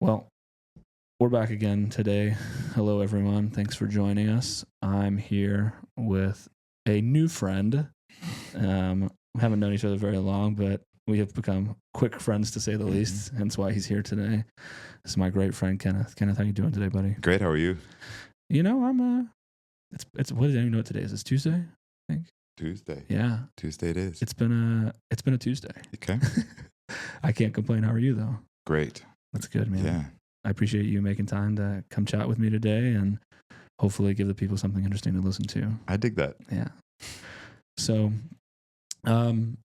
Well, we're back again today. Hello, everyone. Thanks for joining us. I'm here with a new friend. We haven't known each other very long, but we have become quick friends, to say the least. Hence why he's here today. This is my great friend, Kenneth. Kenneth, how you doing today, buddy? Great. How are you? You know, I'm it's what, I don't even know what today is. It's Tuesday, I think. Tuesday. Yeah. Tuesday it is. It's been a Tuesday. Okay. I can't complain. How are you, though? Great. That's good, man. Yeah. I appreciate you making time to come chat with me today and hopefully give the people something interesting to listen to. I dig that. Yeah. So, kind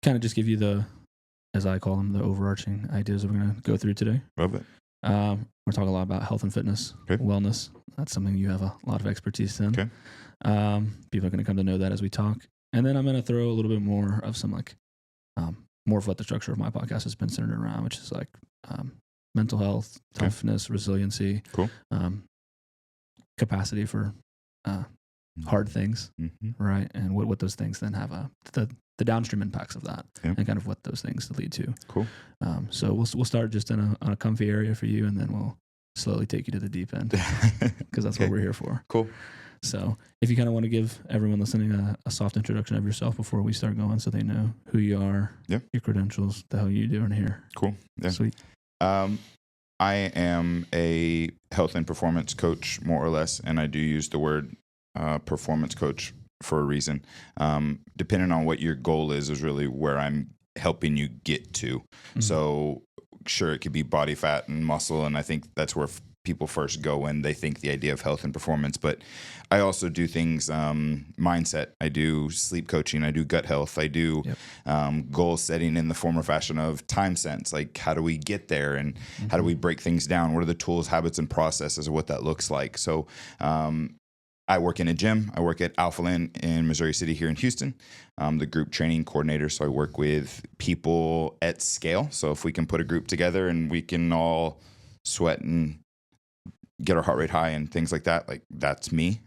of just give you the, as I call them, the overarching ideas that we're going to go through today. Love it. We're talking a lot about health and fitness, wellness. That's something you have a lot of expertise in. Okay. People are going to come to know that as we talk. And then I'm going to throw a little bit more of some more of what the structure of my podcast has been centered around, which is mental health, toughness, resiliency, capacity for hard things, right? And what those things then have the downstream impacts of that, and kind of what those things lead to. Cool. So we'll start just on a comfy area for you, and then we'll slowly take you to the deep end because that's what we're here for. Cool. So if you kind of want to give everyone listening a soft introduction of yourself before we start going, so they know who you are, your credentials, the hell you doing here. Cool. Yeah. Sweet. I am a health and performance coach, more or less, and I do use the word performance coach for a reason. Depending on what your goal is really where I'm helping you get to. Mm-hmm. So sure, it could be body fat and muscle, and I think that's where people first go when they think the idea of health and performance. But I also do things, mindset. I do sleep coaching. I do gut health. I do goal setting in the form or fashion of time sense. Like, how do we get there, and how do we break things down? What are the tools, habits, and processes of what that looks like? So I work in a gym. I work at Alpha Land in Missouri City here in Houston. I'm the group training coordinator, so I work with people at scale. So if we can put a group together and we can all sweat and get our heart rate high and things like that, like that's me.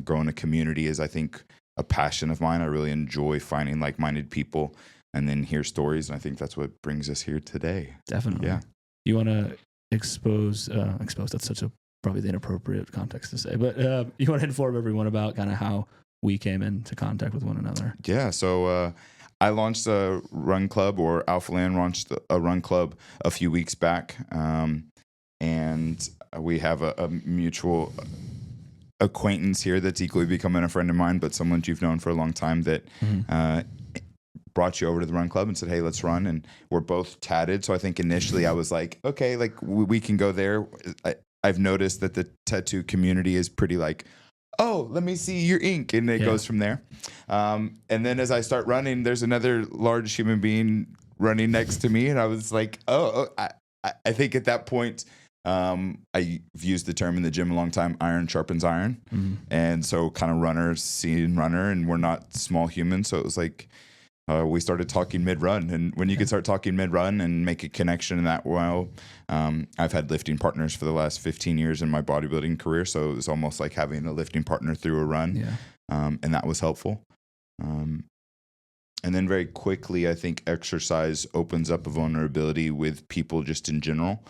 Growing a community is, I think, a passion of mine. I really enjoy finding like-minded people and then hear stories, and I think that's what brings us here today. Definitely. Yeah. You want to expose, that's such a probably the inappropriate context to say, but you want to inform everyone about kind of how we came into contact with one another. Yeah. So I launched a run club, or Alpha Land launched a run club a few weeks back. And we have a mutual acquaintance here that's equally becoming a friend of mine, but someone you've known for a long time that brought you over to the run club and said, hey, let's run. And we're both tatted. So I think initially I was like, okay, like we can go there. I've noticed that the tattoo community is pretty like, oh, let me see your ink. And it goes from there. And then as I start running, there's another large human being running next to me. And I was like, I think at that point, I've used the term in the gym a long time, iron sharpens iron. And so kind of runner seeing runner, and we're not small humans. So it was like, we started talking mid-run, and when you can start talking mid-run and make a connection in that, I've had lifting partners for the last 15 years in my bodybuilding career. So it was almost like having a lifting partner through a run. And that was helpful. And then very quickly, I think exercise opens up a vulnerability with people just in general.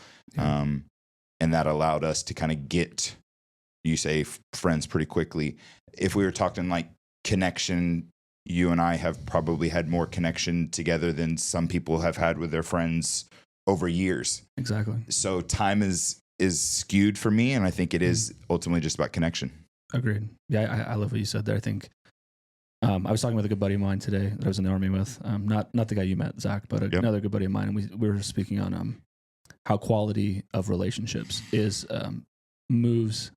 And that allowed us to kind of get, you say, friends pretty quickly. If we were talking like connection, you and I have probably had more connection together than some people have had with their friends over years. Exactly. So time is skewed for me, and I think it is ultimately just about connection. Agreed. Yeah, I love what you said there. I think I was talking with a good buddy of mine today that I was in the Army with. Not the guy you met, Zach, but another good buddy of mine. And we were speaking on how quality of relationships is moves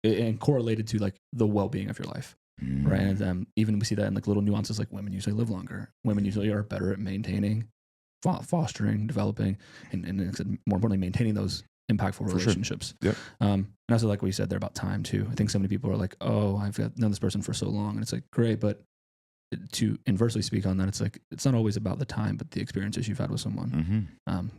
and correlated to like the well-being of your life. Right. And even we see that in like little nuances, like women usually live longer. Women usually are better at maintaining, fostering, developing, and more importantly, maintaining those impactful relationships. Sure. Yep. And also like what you said there about time too. I think so many people are like, oh, I've known this person for so long. And it's like, great. But to inversely speak on that, it's like, it's not always about the time, but the experiences you've had with someone.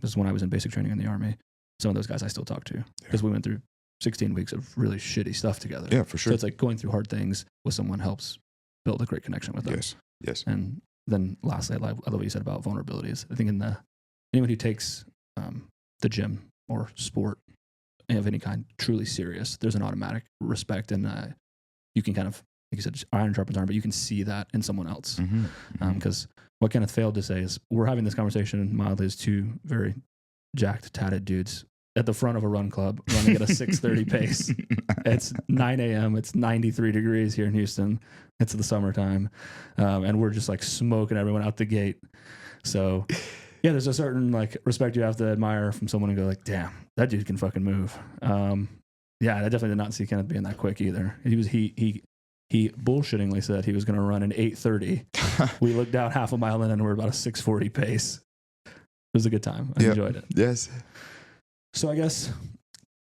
This is when I was in basic training in the Army. Some of those guys I still talk to because we went through 16 weeks of really shitty stuff together. Yeah, for sure. So it's like going through hard things with someone helps build a great connection with them. Yes. And then lastly, I love what you said about vulnerabilities. I think anyone who takes the gym or sport of any kind truly serious, there's an automatic respect, and you can kind of, like you said, iron sharpens iron, but you can see that in someone else. Because what Kenneth failed to say is we're having this conversation mildly as two very jacked, tatted dudes at the front of a run club running at a 6:30 pace. It's 9 a.m. It's 93 degrees here in Houston. It's the summertime. And we're just like smoking everyone out the gate. So yeah, there's a certain like respect you have to admire from someone and go like, damn, that dude can fucking move. Yeah, I definitely did not see Kenneth being that quick either. He bullshittingly said he was going to run an 8:30. We looked out half a mile in and we're about a 6:40 pace. It was a good time. I enjoyed it. Yes. So I guess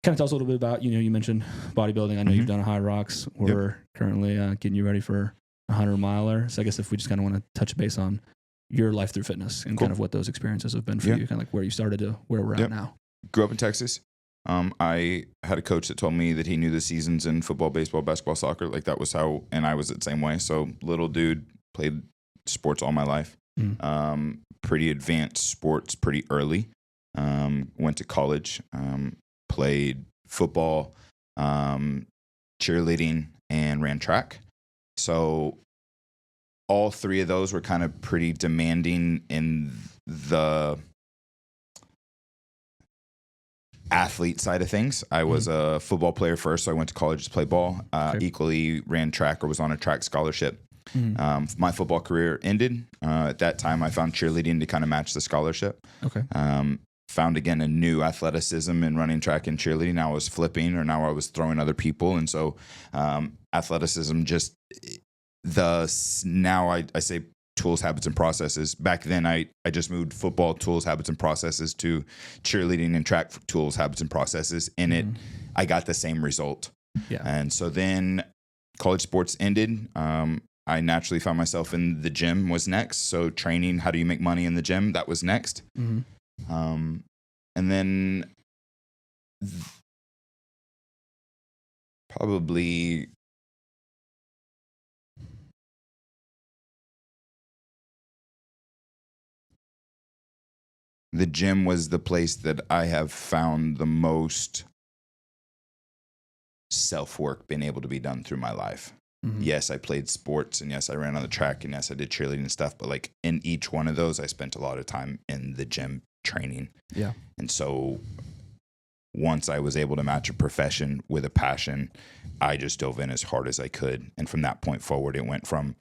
kind of tell us a little bit about, you mentioned bodybuilding. I know you've done a high rocks. We're currently getting you ready for a 100-miler. So I guess if we just kind of want to touch base on your life through fitness and kind of what those experiences have been for you, kind of like where you started to where we're at now. Grew up in Texas. I had a coach that told me that he knew the seasons in football, baseball, basketball, soccer. Like that was how, and I was the same way. So little dude, played sports all my life. Pretty advanced sports pretty early. Went to college, played football, cheerleading, and ran track. So all three of those were kind of pretty demanding in the athlete side of things. I was a football player first, so I went to college to play ball. Equally ran track or was on a track scholarship. My football career ended. At that time, I found cheerleading to kind of match the scholarship. Found again a new athleticism in running track and cheerleading. Now I was flipping, or now I was throwing other people, and so athleticism just now I say tools, habits, and processes. Back then, I just moved football tools, habits, and processes to cheerleading and track tools, habits, and processes. In it, I got the same result. And so then college sports ended. I naturally found myself in the gym was next. So training, how do you make money in the gym? That was next. And then probably the gym was the place that I have found the most self-work being able to be done through my life. Yes, I played sports, and yes, I ran on the track, and yes, I did cheerleading and stuff, but like in each one of those, I spent a lot of time in the gym training. And so once I was able to match a profession with a passion, I just dove in as hard as I could. And from that point forward, it went from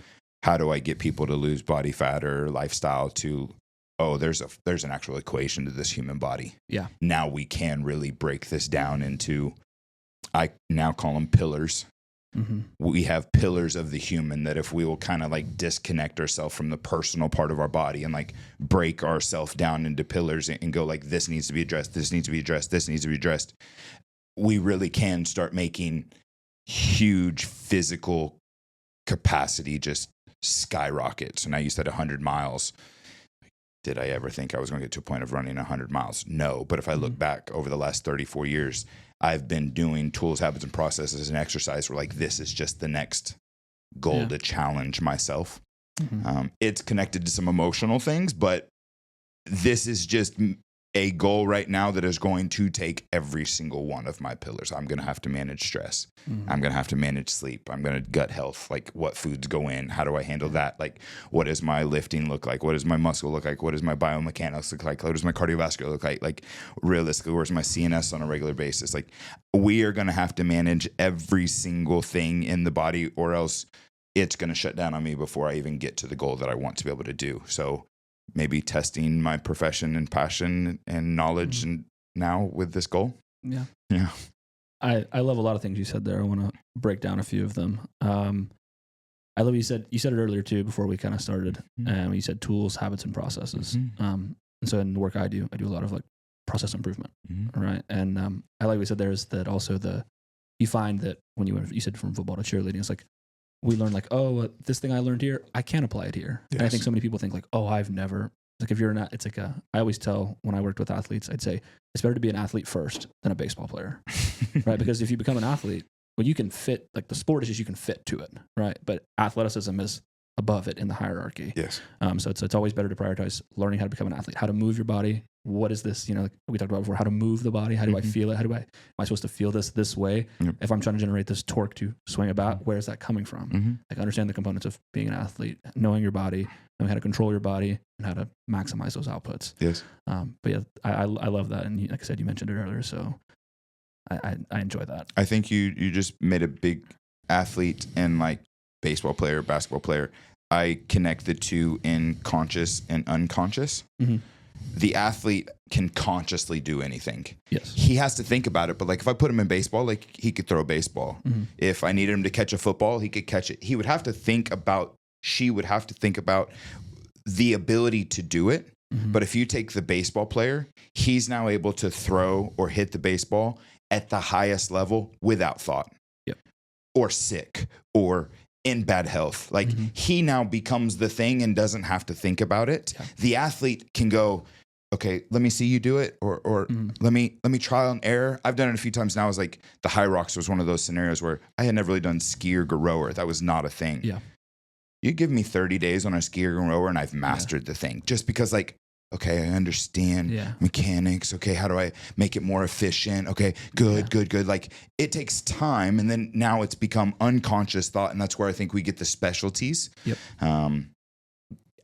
how do I get people to lose body fat or lifestyle to, oh, there's an actual equation to this human body. Now we can really break this down into, I now call them pillars. We have pillars of the human that if we will kind of like disconnect ourselves from the personal part of our body and like break ourselves down into pillars and go like, this needs to be addressed, this needs to be addressed, this needs to be addressed, we really can start making huge physical capacity just skyrocket. So now you said 100 miles. Did I ever think I was going to get to a point of running 100 miles? No. But if I look back over the last 34 years, I've been doing tools, habits, and processes and exercise where like this is just the next goal to challenge myself. It's connected to some emotional things, but this is just a goal right now that is going to take every single one of my pillars. I'm going to have to manage stress. I'm going to have to manage sleep. I'm going to gut health. Like what foods go in? How do I handle that? Like what does my lifting look like? What does my muscle look like? What does my biomechanics look like? What does my cardiovascular look like? Like realistically, where's my CNS on a regular basis? Like we are going to have to manage every single thing in the body, or else it's going to shut down on me before I even get to the goal that I want to be able to do. So maybe testing my profession and passion and knowledge and now with this goal. I love a lot of things you said there. I want to break down a few of them. I love you said it earlier too, before we kind of started. You said tools, habits, and processes. And so in the work I do a lot of like process improvement. Right. And I like what you said there is that also you find that when you said from football to cheerleading, it's like, we learn like, oh, this thing I learned here, I can apply it here. And I think so many people think like, oh, I've never, like if you're not, it's like I always tell when I worked with athletes, I'd say it's better to be an athlete first than a baseball player, right? Because if you become an athlete, well, you can fit, like the sport is just, you can fit to it, right? But athleticism is above it in the hierarchy. Yes. So it's always better to prioritize learning how to become an athlete, how to move your body what is this? You know, like we talked about before, how to move the body. How do I feel it? Am I supposed to feel this way? Yep. If I'm trying to generate this torque to swing about, where is that coming from? Like understand the components of being an athlete, knowing your body, knowing how to control your body and how to maximize those outputs. Yes. But yeah, I love that. And like I said, you mentioned it earlier. So I enjoy that. I think you just made a big athlete and like baseball player, basketball player. I connect the two in conscious and unconscious. The athlete can consciously do anything. Yes. He has to think about it. But like if I put him in baseball, like he could throw a baseball. If I needed him to catch a football, he could catch it. She would have to think about the ability to do it. But if you take the baseball player, he's now able to throw or hit the baseball at the highest level without thought. Yep. Or sick or in bad health. Like he now becomes the thing and doesn't have to think about it. Yeah. The athlete can go, okay, let me see you do it, or let me trial and error. I've done it a few times now. It's like the high rocks was one of those scenarios where I had never really done ski or rower. That was not a thing. Yeah. You give me 30 days on a ski or rower and I've mastered the thing just because like, okay, I understand mechanics. Okay, how do I make it more efficient? Okay, good. Like it takes time, and then now it's become unconscious thought, and that's where I think we get the specialties. Yep.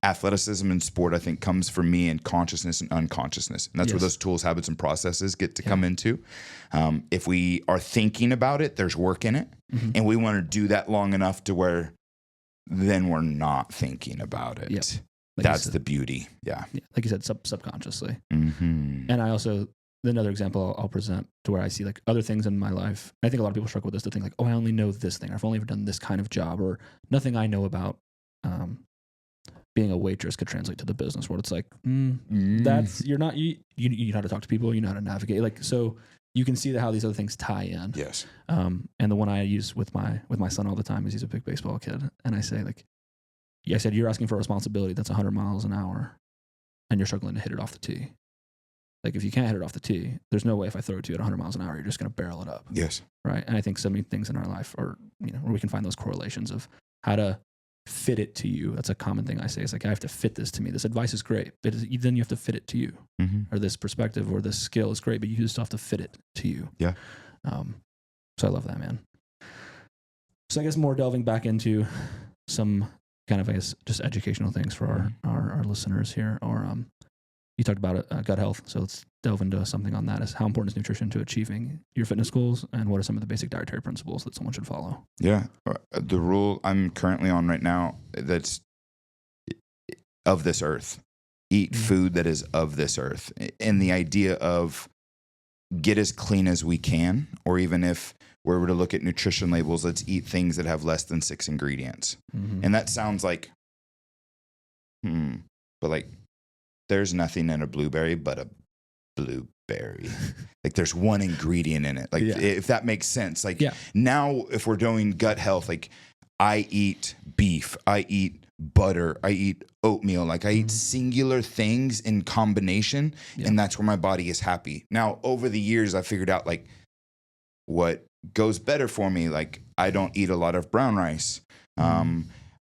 Athleticism in sport, I think, comes for me in consciousness and unconsciousness, and that's where those tools, habits, and processes get to come into. If we are thinking about it, there's work in it, and we want to do that long enough to where then we're not thinking about it. Yep. Like that's the beauty. Yeah. Like you said, subconsciously. And I also, another example I'll present to where I see like other things in my life. I think a lot of people struggle with this to think like, oh, I only know this thing. I've only ever done this kind of job, or nothing I know about being a waitress could translate to the business world. It's like, that's, you know how to talk to people, you know how to navigate. Like, so you can see how these other things tie in. Yes. And the one I use with my son all the time is he's a big baseball kid. And I say like, I said, you're asking for a responsibility that's 100 miles an hour and you're struggling to hit it off the tee. Like if you can't hit it off the tee, there's no way if I throw it to you at 100 miles an hour, you're just going to barrel it up. Yes. Right. And I think so many things in our life are, where we can find those correlations of how to fit it to you. That's a common thing I say. It's like, I have to fit this to me. This advice is great, but then you have to fit it to you. Or this perspective or this skill is great, but you just have to fit it to you. Yeah. So I love that, man. So I guess more delving back into some kind of, I guess, just educational things for our listeners here. Or you talked about gut health, so let's delve into something on that. Is how important is nutrition to achieving your fitness goals, and what are some of the basic dietary principles that someone should follow? Yeah, the rule I'm currently on right now that's of this earth. Eat food that is of this earth, and the idea of get as clean as we can, or even if we were to look at nutrition labels, let's eat things that have less than 6 ingredients. And that sounds like, but like, there's nothing in a blueberry but a blueberry. Like there's one ingredient in it. Like if that makes sense. Like now if we're doing gut health, like I eat beef, I eat butter, I eat oatmeal. Like I eat singular things in combination, and that's where my body is happy. Now, over the years, I figured out like what goes better for me. Like I don't eat a lot of brown rice.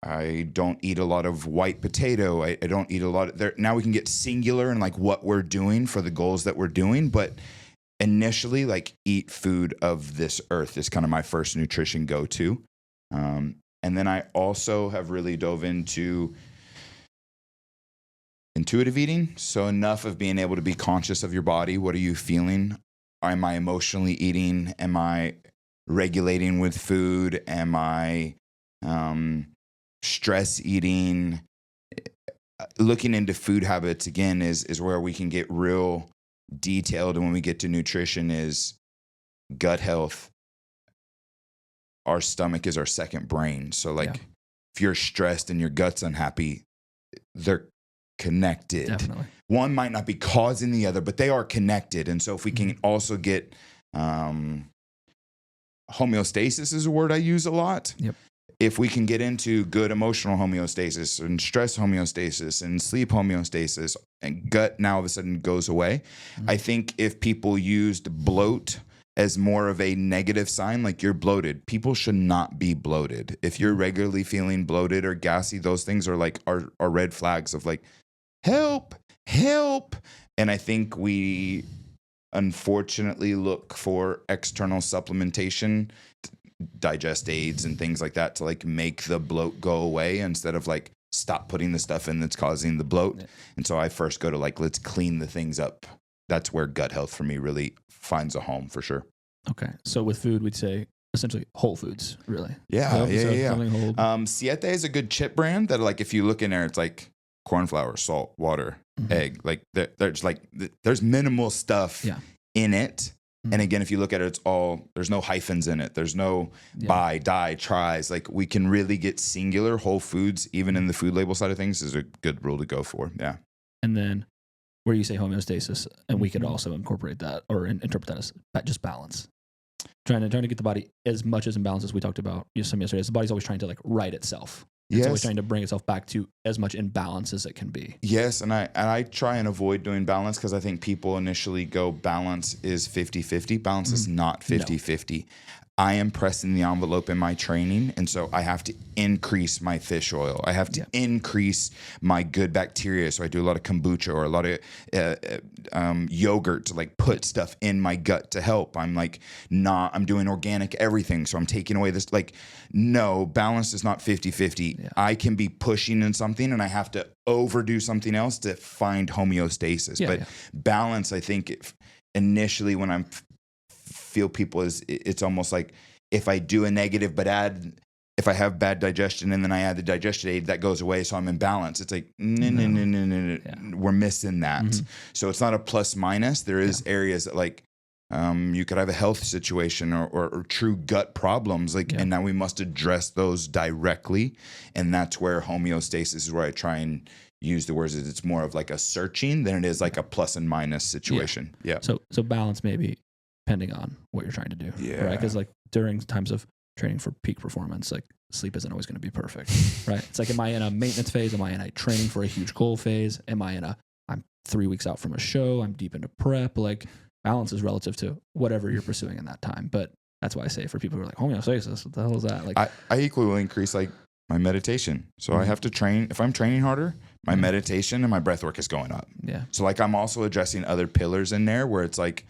I don't eat a lot of white potato. I don't eat a lot of there. Now we can get singular and like what we're doing for the goals that we're doing. But initially, like eat food of this earth is kind of my first nutrition go-to. And then I also have really dove into intuitive eating. So enough of being able to be conscious of your body. What are you feeling? Am I emotionally eating? Am I regulating with food? Am I stress eating? Looking into food habits again is where we can get real detailed. And when we get to nutrition is gut health. Our stomach is our second brain. So like if you're stressed and your gut's unhappy, they're connected. Definitely. One might not be causing the other, but they are connected. And so if we can also get homeostasis is a word I use a lot. Yep. If we can get into good emotional homeostasis and stress homeostasis and sleep homeostasis, and gut now all of a sudden goes away. I think if people used bloat as more of a negative sign, like you're bloated, people should not be bloated. If you're regularly feeling bloated or gassy, those things are like are red flags of like, help. help. And I think we unfortunately look for external supplementation, digest aids and things like that to like make the bloat go away instead of like stop putting the stuff in that's causing the bloat. Yeah. And so I first go to like, let's clean the things up. That's where gut health for me really finds a home for sure. Okay. So with food, we'd say essentially whole foods, really. Yeah. Siete is a good chip brand that like, if you look in there, it's like corn flour, salt, water, egg. Like there's minimal stuff in it. And again, if you look at it, it's all, there's no hyphens in it. There's no buy, die, tries. Like we can really get singular whole foods, even in the food label side of things, is a good rule to go for. Yeah. And then where you say homeostasis, and we could also incorporate that or interpret that as just balance. Trying to get the body as much as in balance as we talked about some yesterday. The body's always trying to like right itself. It's always trying to bring itself back to as much in balance as it can be. Yes, and I try and avoid doing balance because I think people initially go balance is 50-50. Balance is not 50-50. I am pressing the envelope in my training, and so I have to increase my fish oil. I have to increase my good bacteria. So I do a lot of kombucha or a lot of yogurt to like put stuff in my gut to help. I'm doing organic everything. So I'm taking away this, like, no, balance is not 50-50. Yeah. I can be pushing in something and I have to overdo something else to find homeostasis. But balance, I think initially when I'm feel people is it's almost like if I do a negative but if I have bad digestion and then I add the digestion aid, that goes away, so I'm in balance. It's like no. We're missing that. So it's not a plus minus. There is areas that like you could have a health situation or true gut problems, like and now we must address those directly, and that's where homeostasis is where I try and use the words. It's more of like a searching than it is like a plus and minus situation. So balance maybe depending on what you're trying to do. Right? Because like during times of training for peak performance, like sleep isn't always going to be perfect. Right? It's like, am I in a maintenance phase? Am I in a training for a huge goal phase? I'm 3 weeks out from a show. I'm deep into prep. Like balance is relative to whatever you're pursuing in that time. But that's why I say for people who are like, homeostasis, what the hell is that? Like I equally will increase like my meditation. So I have to train. If I'm training harder, my meditation and my breath work is going up. Yeah. So like I'm also addressing other pillars in there where it's like,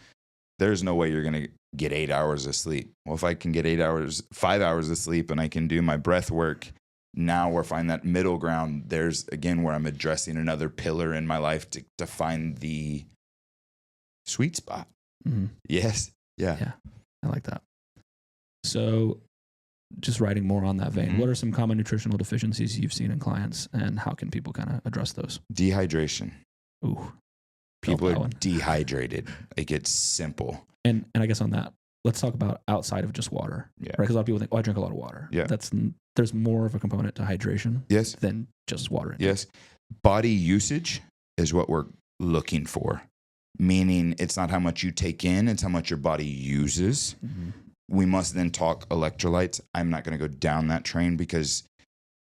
there's no way you're going to get 8 hours of sleep. Well, if I can get 5 hours of sleep and I can do my breath work, now we're finding that middle ground. There's again where I'm addressing another pillar in my life to find the sweet spot. Yes. Yeah. I like that. So just writing more on that vein, what are some common nutritional deficiencies you've seen in clients and how can people kind of address those? Dehydration. Ooh. People are dehydrated. It gets simple. And I guess on that, let's talk about outside of just water. Yeah. Right? Because a lot of people think, I drink a lot of water. Yeah. There's more of a component to hydration than just water intake. Yes. Body usage is what we're looking for. Meaning it's not how much you take in, it's how much your body uses. We must then talk electrolytes. I'm not going to go down that train because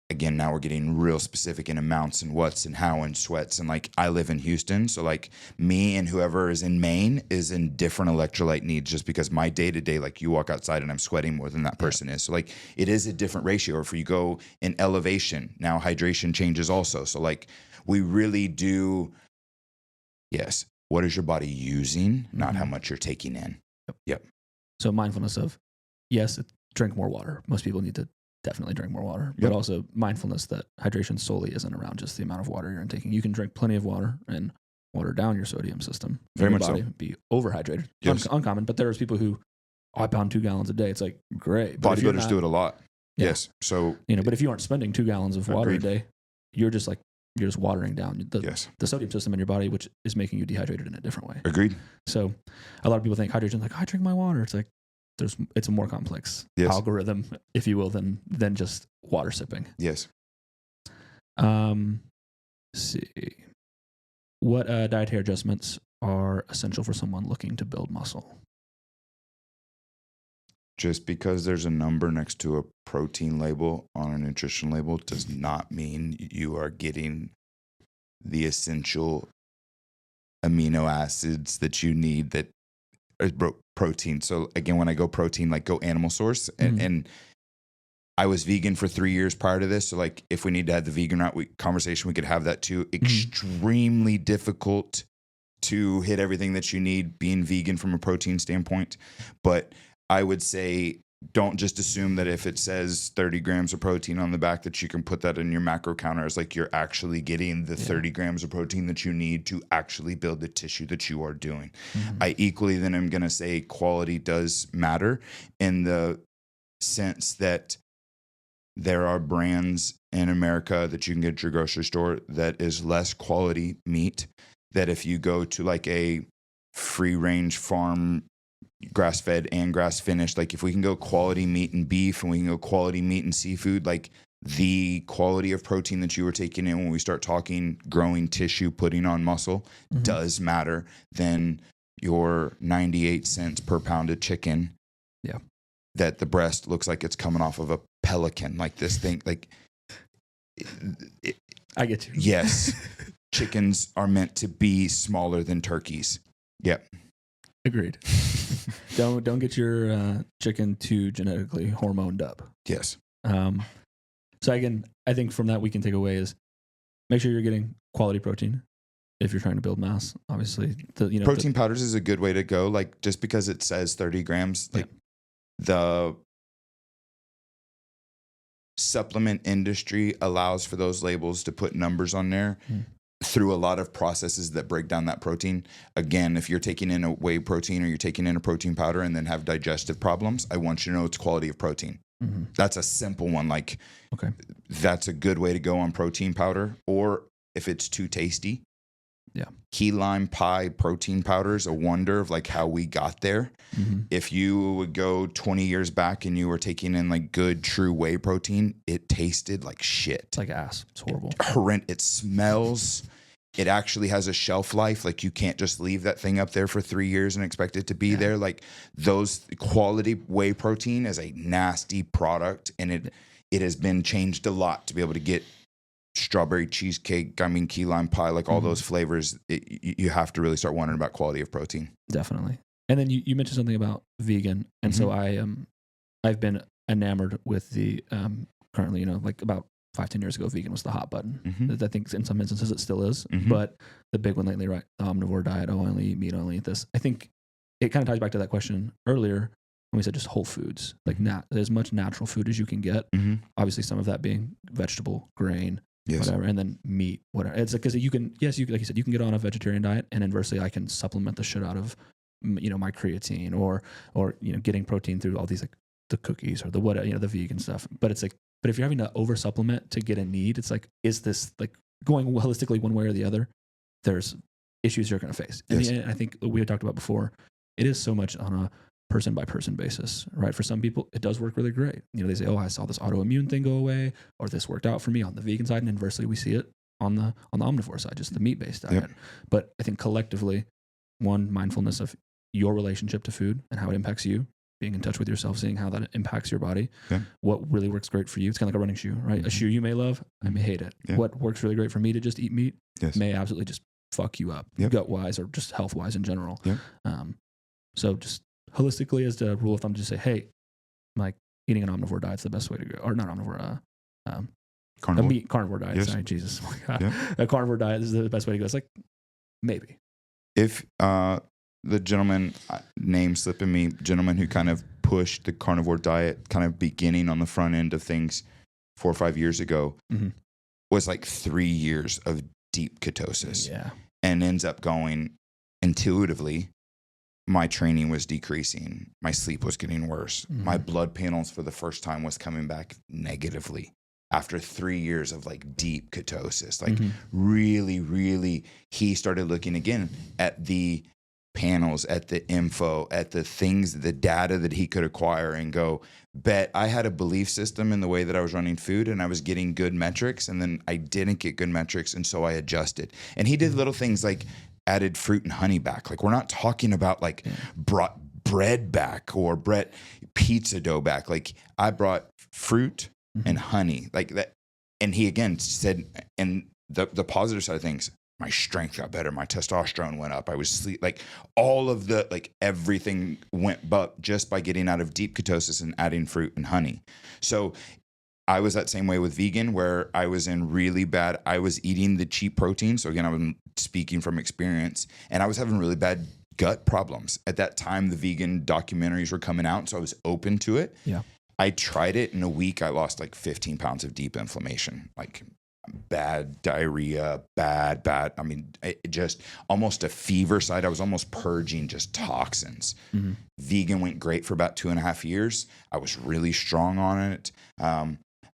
again, now we're getting real specific in amounts and what's and how and sweats. And like I live in Houston. So like me and whoever is in Maine is in different electrolyte needs just because my day to day, like you walk outside and I'm sweating more than that person is. So like it is a different ratio. Or if you go in elevation, now hydration changes also. So like we really do, yes, what is your body using, not how much you're taking in. Yep. So mindfulness of, yes, drink more water. Most people need to definitely drink more water, but also mindfulness that hydration solely isn't around just the amount of water you're taking. You can drink plenty of water and water down your sodium system. Very much body so. Be overhydrated. Yes. Uncommon, but there's people who, I pound 2 gallons a day. It's like, great. Bodybuilders do it a lot. Yeah. Yes. So, but if you aren't spending 2 gallons of water a day, you're just watering down the sodium system in your body, which is making you dehydrated in a different way. Agreed. So a lot of people think hydration is like, I drink my water. It's like, it's a more complex algorithm, if you will, than just water sipping. Yes. Let's see. What dietary adjustments are essential for someone looking to build muscle? Just because there's a number next to a protein label on a nutrition label does not mean you are getting the essential amino acids that you need that are protein. So again, when I go protein, like go animal source and I was vegan for 3 years prior to this. So like if we need to have the vegan route conversation, we could have that too. Extremely difficult to hit everything that you need being vegan from a protein standpoint. But I would say don't just assume that if it says 30 grams of protein on the back that you can put that in your macro counter as like you're actually getting the 30 grams of protein that you need to actually build the tissue that you are doing. I equally then am going to say quality does matter in the sense that there are brands in America that you can get at your grocery store that is less quality meat, that if you go to like a free range farm, grass fed and grass finished, like if we can go quality meat and beef and we can go quality meat and seafood, like the quality of protein that you were taking in when we start talking growing tissue, putting on muscle does matter than your 98 cents per pound of chicken. Yeah. That the breast looks like it's coming off of a pelican, like this thing, like I get you. Yes. Chickens are meant to be smaller than turkeys. Yep. Agreed. Don't get your chicken too genetically hormoned up. Yes. So again, I think from that we can take away is make sure you're getting quality protein if you're trying to build mass. Obviously, protein powders is a good way to go. Like just because it says 30 grams, like the supplement industry allows for those labels to put numbers on there through a lot of processes that break down that protein. Again, if you're taking in a whey protein or you're taking in a protein powder and then have digestive problems, I want you to know it's quality of protein. That's a simple one. Like, that's a good way to go on protein powder. Or if it's too tasty, key lime pie protein powder is a wonder of like how we got there. If you would go 20 years back and you were taking in like good true whey protein, it tasted like shit. It's like ass. It's horrible. It smells. It actually has a shelf life. Like you can't just leave that thing up there for 3 years and expect it to be there. Like those quality whey protein is a nasty product, and it has been changed a lot to be able to get strawberry cheesecake, key lime pie, like all those flavors. You have to really start wondering about quality of protein. Definitely. And then you mentioned something about vegan, and so I've been enamored with the currently, like about 5-10 years ago, vegan was the hot button. I think in some instances it still is, but the big one lately, right? The omnivore diet. Oh, I only eat meat. I only eat this. I think it kind of ties back to that question earlier when we said just whole foods, like as much natural food as you can get. Obviously, some of that being vegetable, grain, whatever, and then meat, whatever. It's because you can, like you said, you can get on a vegetarian diet, and inversely, I can supplement the shit out of, my creatine or getting protein through all these like the cookies or the the vegan stuff. But it's like, but if you're having to over supplement to get a need, it's like, is this like going holistically one way or the other? There's issues you're going to face. And I think we had talked about before, it is so much on a person by person basis, right? For some people, it does work really great. They say, oh, I saw this autoimmune thing go away, or this worked out for me on the vegan side. And inversely, we see it on the omnivore side, just the meat-based diet. But I think collectively, one, mindfulness of your relationship to food and how it impacts you, being in touch with yourself, seeing how that impacts your body, what really works great for you. It's kind of like a running shoe, right? A shoe you may love, I may hate it. What works really great for me to just eat meat may absolutely just fuck you up, gut-wise or just health-wise in general. So just holistically, as the rule of thumb, just say, hey, like eating an omnivore diet is the best way to go. Or not omnivore, carnivore. A meat carnivore diet. Sorry, Jesus. Oh my God. A carnivore diet is the best way to go. It's like, maybe. If the gentleman, name slipping me, gentleman who kind of pushed the carnivore diet kind of beginning on the front end of things 4 or 5 years ago was like 3 years of deep ketosis. And ends up going intuitively, my training was decreasing. My sleep was getting worse. My blood panels for the first time was coming back negatively after 3 years of like deep ketosis. Like really, really, he started looking again at the panels, at the info, at the things, the data that he could acquire and go, bet I had a belief system in the way that I was running food and I was getting good metrics, and then I didn't get good metrics. And so I adjusted. And he did little things like added fruit and honey back. Like we're not talking about like brought bread back or pizza dough back. Like I brought fruit and honey like that. And he again said, and the positive side of things, my strength got better. My testosterone went up. I was sleep, like all of the, like everything went up just by getting out of deep ketosis and adding fruit and honey. So I was that same way with vegan, where I was in really bad. I was eating the cheap protein. So again, I'm speaking from experience, and I was having really bad gut problems. At that time, the vegan documentaries were coming out, so I was open to it. Yeah. I tried it. In a week, I lost like 15 pounds of deep inflammation, like bad diarrhea, bad. I mean, it just almost a fever side. I was almost purging just toxins. Mm-hmm. Vegan went great for about 2.5 years. I was really strong on it.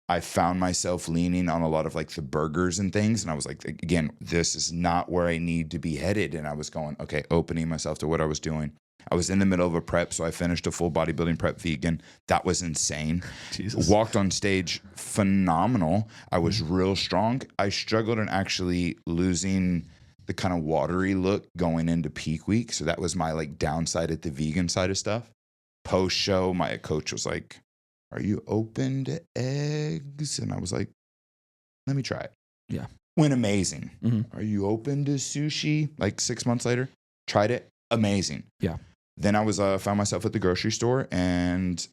I found myself leaning on a lot of like the burgers and things. And I was like, again, this is not where I need to be headed. And I was going, okay, opening myself to what I was doing. I was in the middle of a prep, so I finished a full bodybuilding prep vegan. That was insane. Jesus. Walked on stage, phenomenal. I was real strong. I struggled in actually losing the kind of watery look going into peak week. So that was my like downside at the vegan side of stuff. Post show, my coach was like, "Are you open to eggs?" And I was like, "Let me try it." Yeah. Went amazing. Mm-hmm. "Are you open to sushi?" Like 6 months later, tried it. Amazing. Yeah. Then I was found myself at the grocery store, and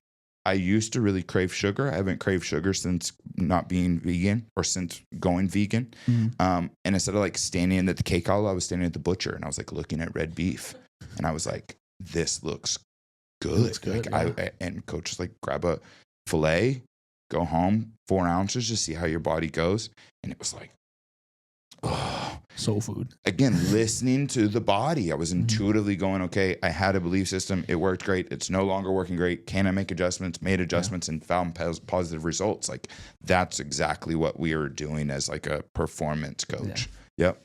I used to really crave sugar. I haven't craved sugar since not being vegan, or since going vegan. Mm-hmm. And instead of like standing at the cake aisle, I was standing at the butcher, and I was like looking at red beef, and I was like, "This looks good." Looks good, like yeah. and coach was like, "Grab a fillet, go home, 4 ounces, just see how your body goes." And it was like, oh. Soul food. Again, listening to the body. I was intuitively going, okay, I had a belief system. It worked great. It's no longer working great. Can I make adjustments? Made adjustments and found positive results. Like, that's exactly what we are doing as like a performance coach. Yeah. Yep.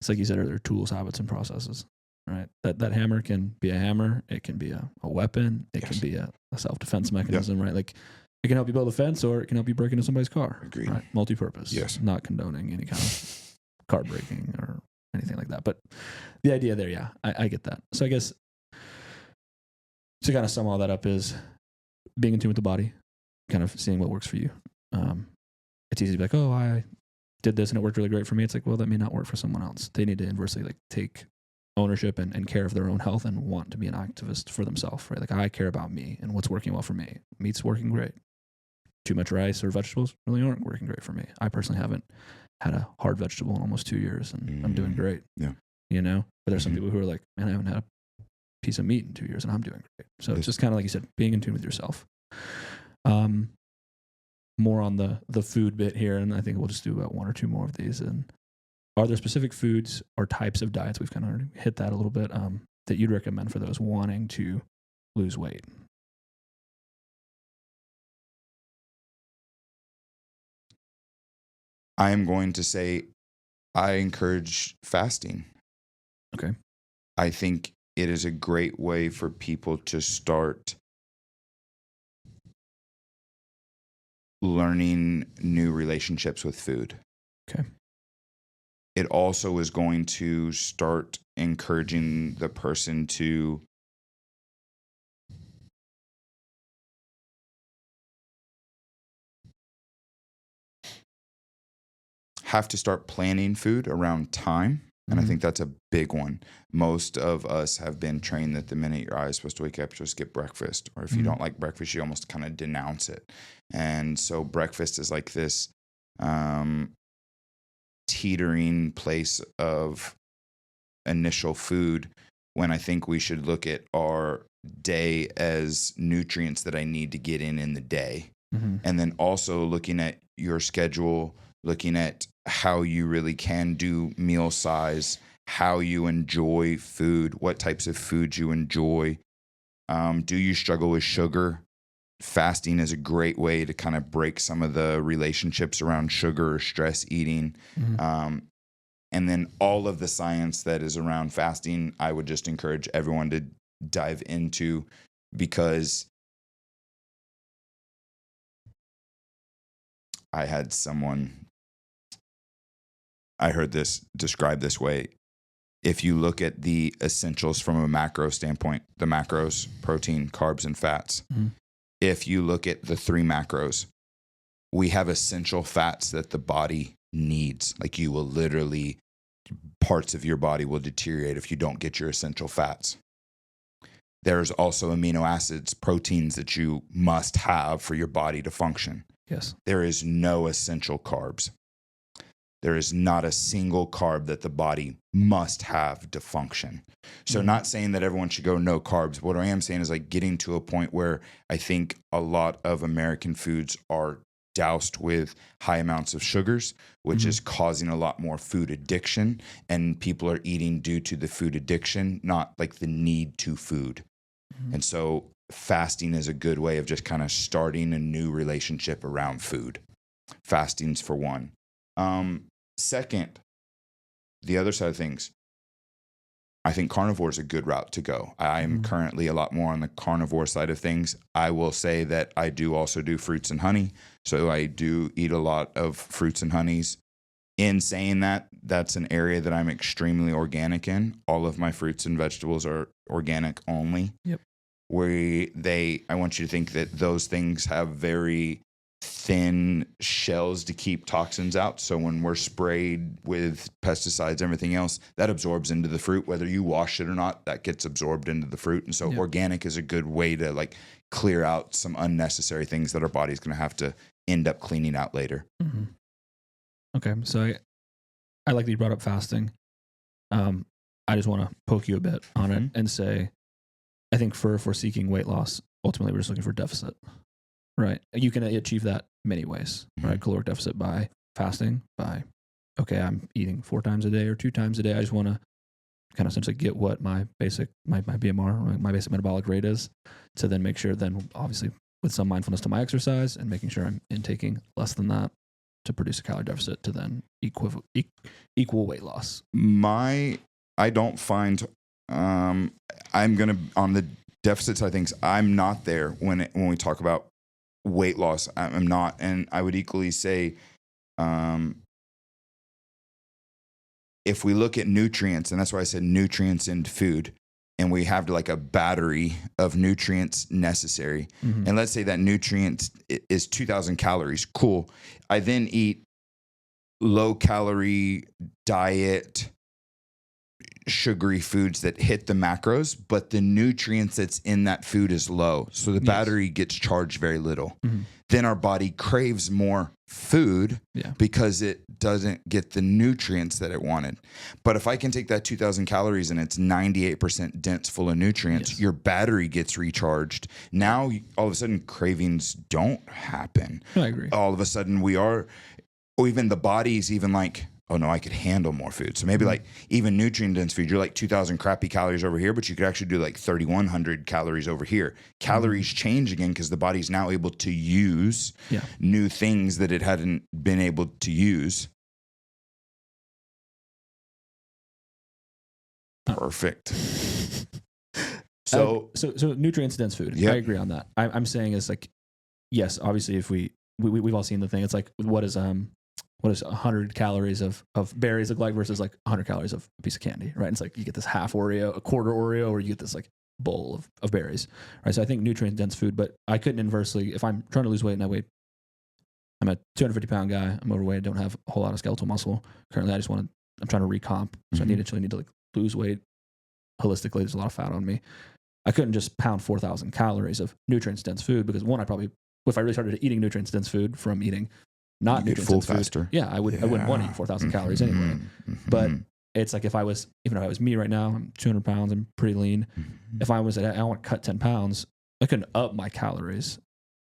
It's like you said, they're tools, habits, and processes, right? That hammer can be a hammer. It can be a weapon. It can be a self-defense mechanism, right? Like, it can help you build a fence, or it can help you break into somebody's car. Agreed. Right? Multi-purpose. Yes. Not condoning any kind of car breaking or anything like that. But the idea there, yeah, I get that. So I guess to kind of sum all that up is being in tune with the body, kind of seeing what works for you. It's easy to be like, oh, I did this and it worked really great for me. It's like, well, that may not work for someone else. They need to inversely like take ownership and care of their own health and want to be an activist for themselves, right? Like, I care about me and what's working well for me. Meat's working great. Too much rice or vegetables really aren't working great for me. I personally haven't had a hard vegetable in almost 2 years, and I'm doing great. Yeah. You know, but there's some people who are like, man, I haven't had a piece of meat in 2 years and I'm doing great. So it's just kind of like you said, being in tune with yourself. More on the food bit here, and I think we'll just do about 1 or 2 more of these. And are there specific foods or types of diets, we've kind of already hit that a little bit, that you'd recommend for those wanting to lose weight? I am going to say I encourage fasting. Okay. I think it is a great way for people to start learning new relationships with food. Okay. It also is going to start encouraging the person to have to start planning food around time. And I think that's a big one. Most of us have been trained that the minute your eye is supposed to wake up, just get breakfast. Or if you don't like breakfast, you almost kind of denounce it. And so breakfast is like this teetering place of initial food, when I think we should look at our day as nutrients that I need to get in the day. And then also looking at your schedule, looking at how you really can do meal size, how you enjoy food, what types of foods you enjoy. Do you struggle with sugar? Fasting is a great way to kind of break some of the relationships around sugar or stress eating. And then all of the science that is around fasting, I would just encourage everyone to dive into, because I heard this described this way. If you look at the essentials from a macro standpoint, the macros, protein, carbs, and fats, if you look at the 3 macros, we have essential fats that the body needs. Like, you will literally, parts of your body will deteriorate if you don't get your essential fats. There's also amino acids, proteins that you must have for your body to function. Yes. There is no essential carbs. There is not a single carb that the body must have to function. So not saying that everyone should go no carbs. What I am saying is like getting to a point where I think a lot of American foods are doused with high amounts of sugars, which is causing a lot more food addiction. And people are eating due to the food addiction, not like the need to food. And so fasting is a good way of just kind of starting a new relationship around food. Fasting's for one. Second, the other side of things, I think carnivore is a good route to go. I'm currently a lot more on the carnivore side of things. I will say that I do also do fruits and honey. So I do eat a lot of fruits and honeys. In saying that, that's an area that I'm extremely organic in. All of my fruits and vegetables are organic only. Yep. I want you to think that those things have very thin shells to keep toxins out. So when we're sprayed with pesticides, everything else, that absorbs into the fruit. Whether you wash it or not, that gets absorbed into the fruit. And so organic is a good way to like clear out some unnecessary things that our body's going to have to end up cleaning out later. Okay. So I like that you brought up fasting. I just want to poke you a bit on it and say, I think if we're seeking weight loss, ultimately we're just looking for deficit. Right. You can achieve that many ways, right? Caloric deficit by fasting, by, okay, I'm eating 4 times a day or 2 times a day. I just want to kind of essentially get what my basic, my BMR, my basic metabolic rate is, to then make sure then obviously with some mindfulness to my exercise and making sure I'm intaking less than that to produce a calorie deficit to then equal weight loss. I don't find, I'm going to, on the deficit side of things, I'm not there when we talk about weight loss. I'm not. And I would equally say, if we look at nutrients, and that's why I said nutrients in food, and we have like a battery of nutrients necessary. And let's say that nutrients is 2,000 calories. Cool. I then eat low calorie diet, sugary foods that hit the macros, but the nutrients that's in that food is low. So the battery gets charged very little. Then our body craves more food because it doesn't get the nutrients that it wanted. But if I can take that 2,000 calories and it's 98% dense full of nutrients, your battery gets recharged. Now, all of a sudden, cravings don't happen. I agree. All of a sudden, or even the body's even like, oh no, I could handle more food. So maybe like even nutrient dense food, you're like 2,000 crappy calories over here, but you could actually do like 3,100 calories over here. Calories change again because the body's now able to use new things that it hadn't been able to use. Perfect. So nutrients dense food. I agree on that. I'm saying is like, yes, obviously if we've all seen the thing. It's like, what is 100 calories of berries look like versus like 100 calories of a piece of candy, right? And it's like you get this half Oreo, a quarter Oreo, or you get this like bowl of berries, right? So I think nutrient dense food, but I couldn't inversely, if I'm trying to lose weight and I'm a 250 pound guy, I'm overweight, I don't have a whole lot of skeletal muscle. Currently, I'm trying to recomp. So I need to like lose weight holistically. There's a lot of fat on me. I couldn't just pound 4,000 calories of nutrients dense food because one, if I really started eating nutrients dense food from eating not nutrient dense food, faster. I wouldn't want to eat 4,000 calories anyway. But it's like even if I was me right now, I'm 200 pounds, I'm pretty lean. If I want to cut 10 pounds, I couldn't up my calories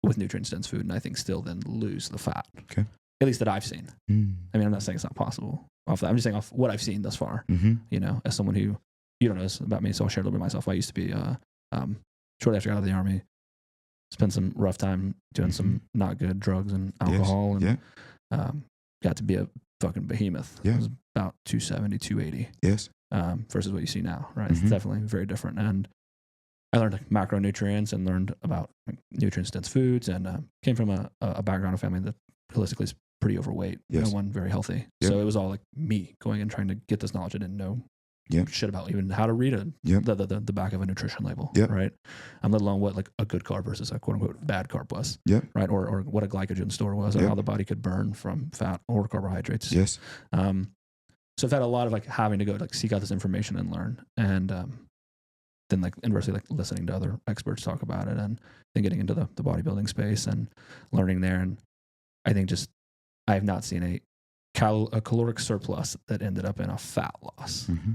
with nutrients dense food, and I think still then lose the fat. Okay. At least that I've seen. I mean, I'm not saying it's not possible off that. I'm just saying off what I've seen thus far. You know, as someone who, you don't know this about me, so I'll share a little bit of myself. I used to be shortly after I got out of the Army, spent some rough time doing some not good drugs and alcohol, and got to be a fucking behemoth. It was about 270, 280. Yes. Versus what you see now, right? It's definitely very different. And I learned like macronutrients and learned about like, nutrient dense foods, and came from a background of family that holistically is pretty overweight. No one very healthy. So it was all like me going and trying to get this knowledge I didn't know shit about, even how to read the back of a nutrition label, right? Let alone what like a good carb versus a quote unquote bad carb was, right? Or what a glycogen store was, or how the body could burn from fat or carbohydrates. So I've had a lot of like having to go like seek out this information and learn, and then like inversely like listening to other experts talk about it, and then getting into the bodybuilding space and learning there. And I think just I have not seen a caloric surplus that ended up in a fat loss. Mm-hmm.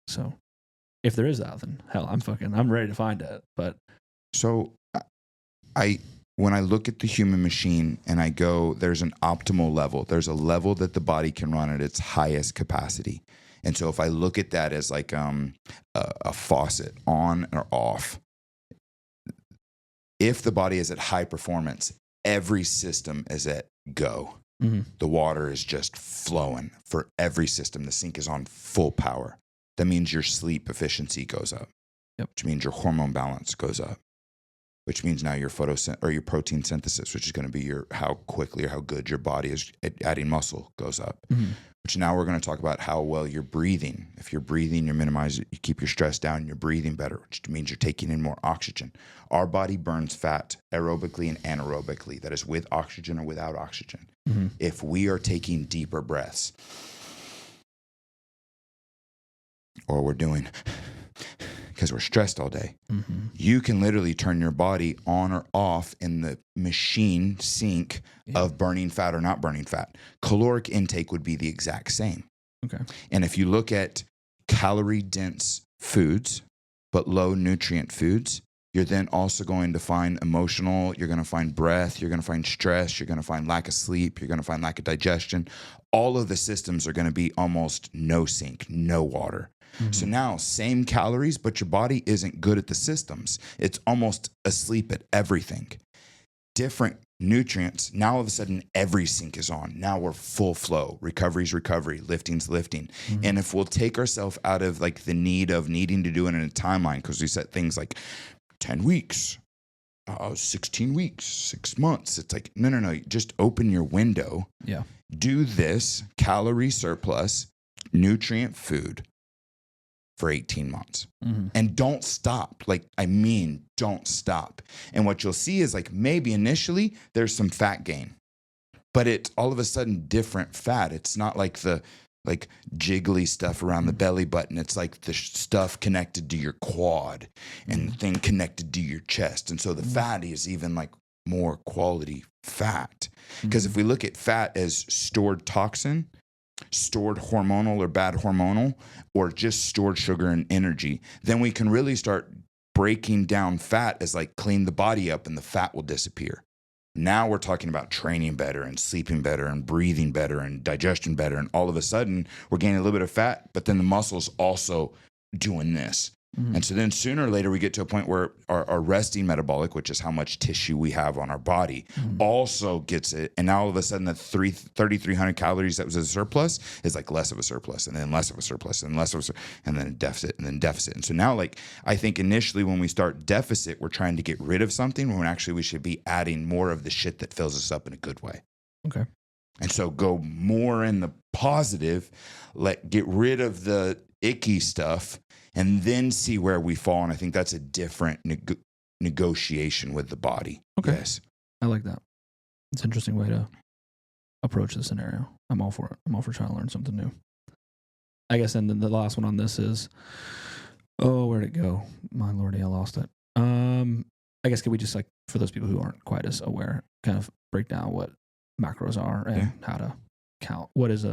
So if there is that, then hell, I'm ready to find it. But so when I look at the human machine and I go, there's an optimal level. There's a level that the body can run at its highest capacity. And so if I look at that as like a faucet on or off, if the body is at high performance, every system is at go. Mm-hmm. The water is just flowing for every system. The sink is on full power. That means your sleep efficiency goes up, which means your hormone balance goes up, which means now your your protein synthesis, which is going to be how quickly or how good your body is at adding muscle, goes up. Mm-hmm. Which now we're going to talk about how well you're breathing. If you're breathing, you minimize it, you keep your stress down, you're breathing better, which means you're taking in more oxygen. Our body burns fat aerobically and anaerobically, that is with oxygen or without oxygen. Mm-hmm. If we are taking deeper breaths, or we're doing, because we're stressed all day, mm-hmm. you can literally turn your body on or off in the machine sink of burning fat or not burning fat. Caloric intake would be the exact same. Okay. And if you look at calorie-dense foods, but low nutrient foods, you're then also going to find emotional, you're going to find breath, you're going to find stress, you're going to find lack of sleep, you're going to find lack of digestion. All of the systems are going to be almost no sink, no water. Mm-hmm. So now, same calories, but your body isn't good at the systems. It's almost asleep at everything. Different nutrients. Now, all of a sudden, every sink is on. Now we're full flow. Recovery's recovery. Lifting's lifting. Mm-hmm. And if we'll take ourselves out of like the need of needing to do it in a timeline, because we set things like 10 weeks, 16 weeks, 6 months. It's like, no. Just open your window. Yeah. Do this calorie surplus, nutrient food for 18 months. Mm-hmm. And don't stop. Don't stop. And what you'll see is like maybe initially there's some fat gain, but it's all of a sudden different fat. It's not like the jiggly stuff around the belly button. It's like the stuff connected to your quad and the thing connected to your chest. And so the fatty is even like more quality fat. Because if we look at fat as stored toxin, stored hormonal or bad hormonal, or just stored sugar and energy, then we can really start breaking down fat as like clean the body up and the fat will disappear. Now we're talking about training better and sleeping better and breathing better and digestion better. And all of a sudden we're gaining a little bit of fat, but then the muscle's also doing this. Mm-hmm. And so then sooner or later we get to a point where our resting metabolic, which is how much tissue we have on our body, also gets it. And now all of a sudden the 3,300 calories that was a surplus is like less of a surplus, and then less of a surplus, and less of a surplus, and then a deficit, and then deficit. And so now I think initially when we start deficit, we're trying to get rid of something when actually we should be adding more of the shit that fills us up in a good way. Okay. And so go more in the positive, get rid of the icky stuff, and then see where we fall. And I think that's a different negotiation with the body. Okay. Yes. I like that. It's an interesting way to approach the scenario. I'm all for it. I'm all for trying to learn something new. I guess, and then the last one on this is, where'd it go? My lordy, I lost it. I guess, could we just, for those people who aren't quite as aware, kind of break down what macros are and how to count? What is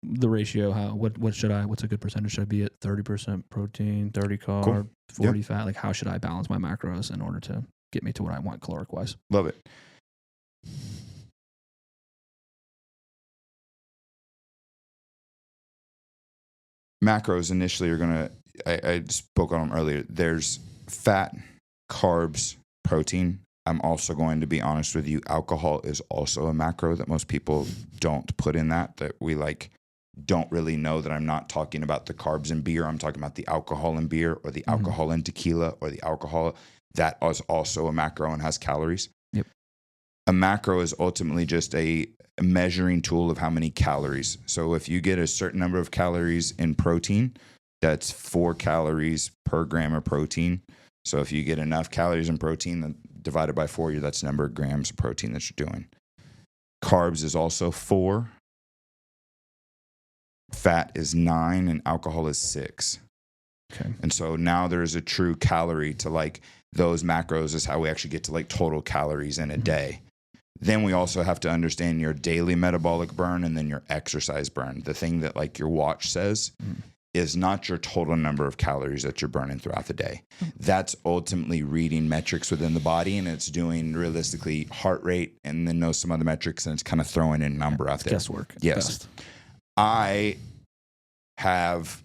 the ratio? What's a good percentage? Should I be at 30% protein, 30 carb, cool. 40 fat? How should I balance my macros in order to get me to what I want caloric wise? Love it. Macros initially are going to, I spoke on them earlier. There's fat, carbs, protein. I'm also going to be honest with you. Alcohol is also a macro that most people don't put in that we don't really know that I'm not talking about the carbs in beer. I'm talking about the alcohol in beer or the alcohol in tequila or the alcohol that is also a macro and has calories. Yep. A macro is ultimately just a measuring tool of how many calories. So if you get a certain number of calories in protein, that's 4 calories per gram of protein. So if you get enough calories in protein, then divided by 4, that's the number of grams of protein that you're doing. Carbs is also 4. Fat is 9 and alcohol is 6. Okay. And so now there's a true calorie to those macros is how we actually get to total calories in a day. Then we also have to understand your daily metabolic burn and then your exercise burn. The thing that like your watch says is not your total number of calories that you're burning throughout the day. That's ultimately reading metrics within the body, and it's doing realistically heart rate and then knows some other metrics, and it's kind of throwing a number out there. Guesswork. Yes. Best. I have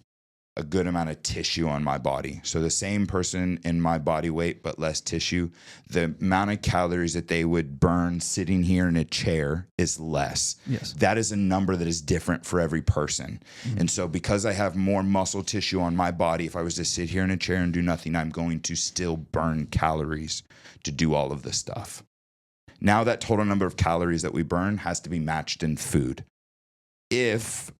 a good amount of tissue on my body. So the same person in my body weight, but less tissue, the amount of calories that they would burn sitting here in a chair is less. Yes. That is a number that is different for every person. And so because I have more muscle tissue on my body, if I was to sit here in a chair and do nothing, I'm going to still burn calories to do all of this stuff. Now that total number of calories that we burn has to be matched in food. If,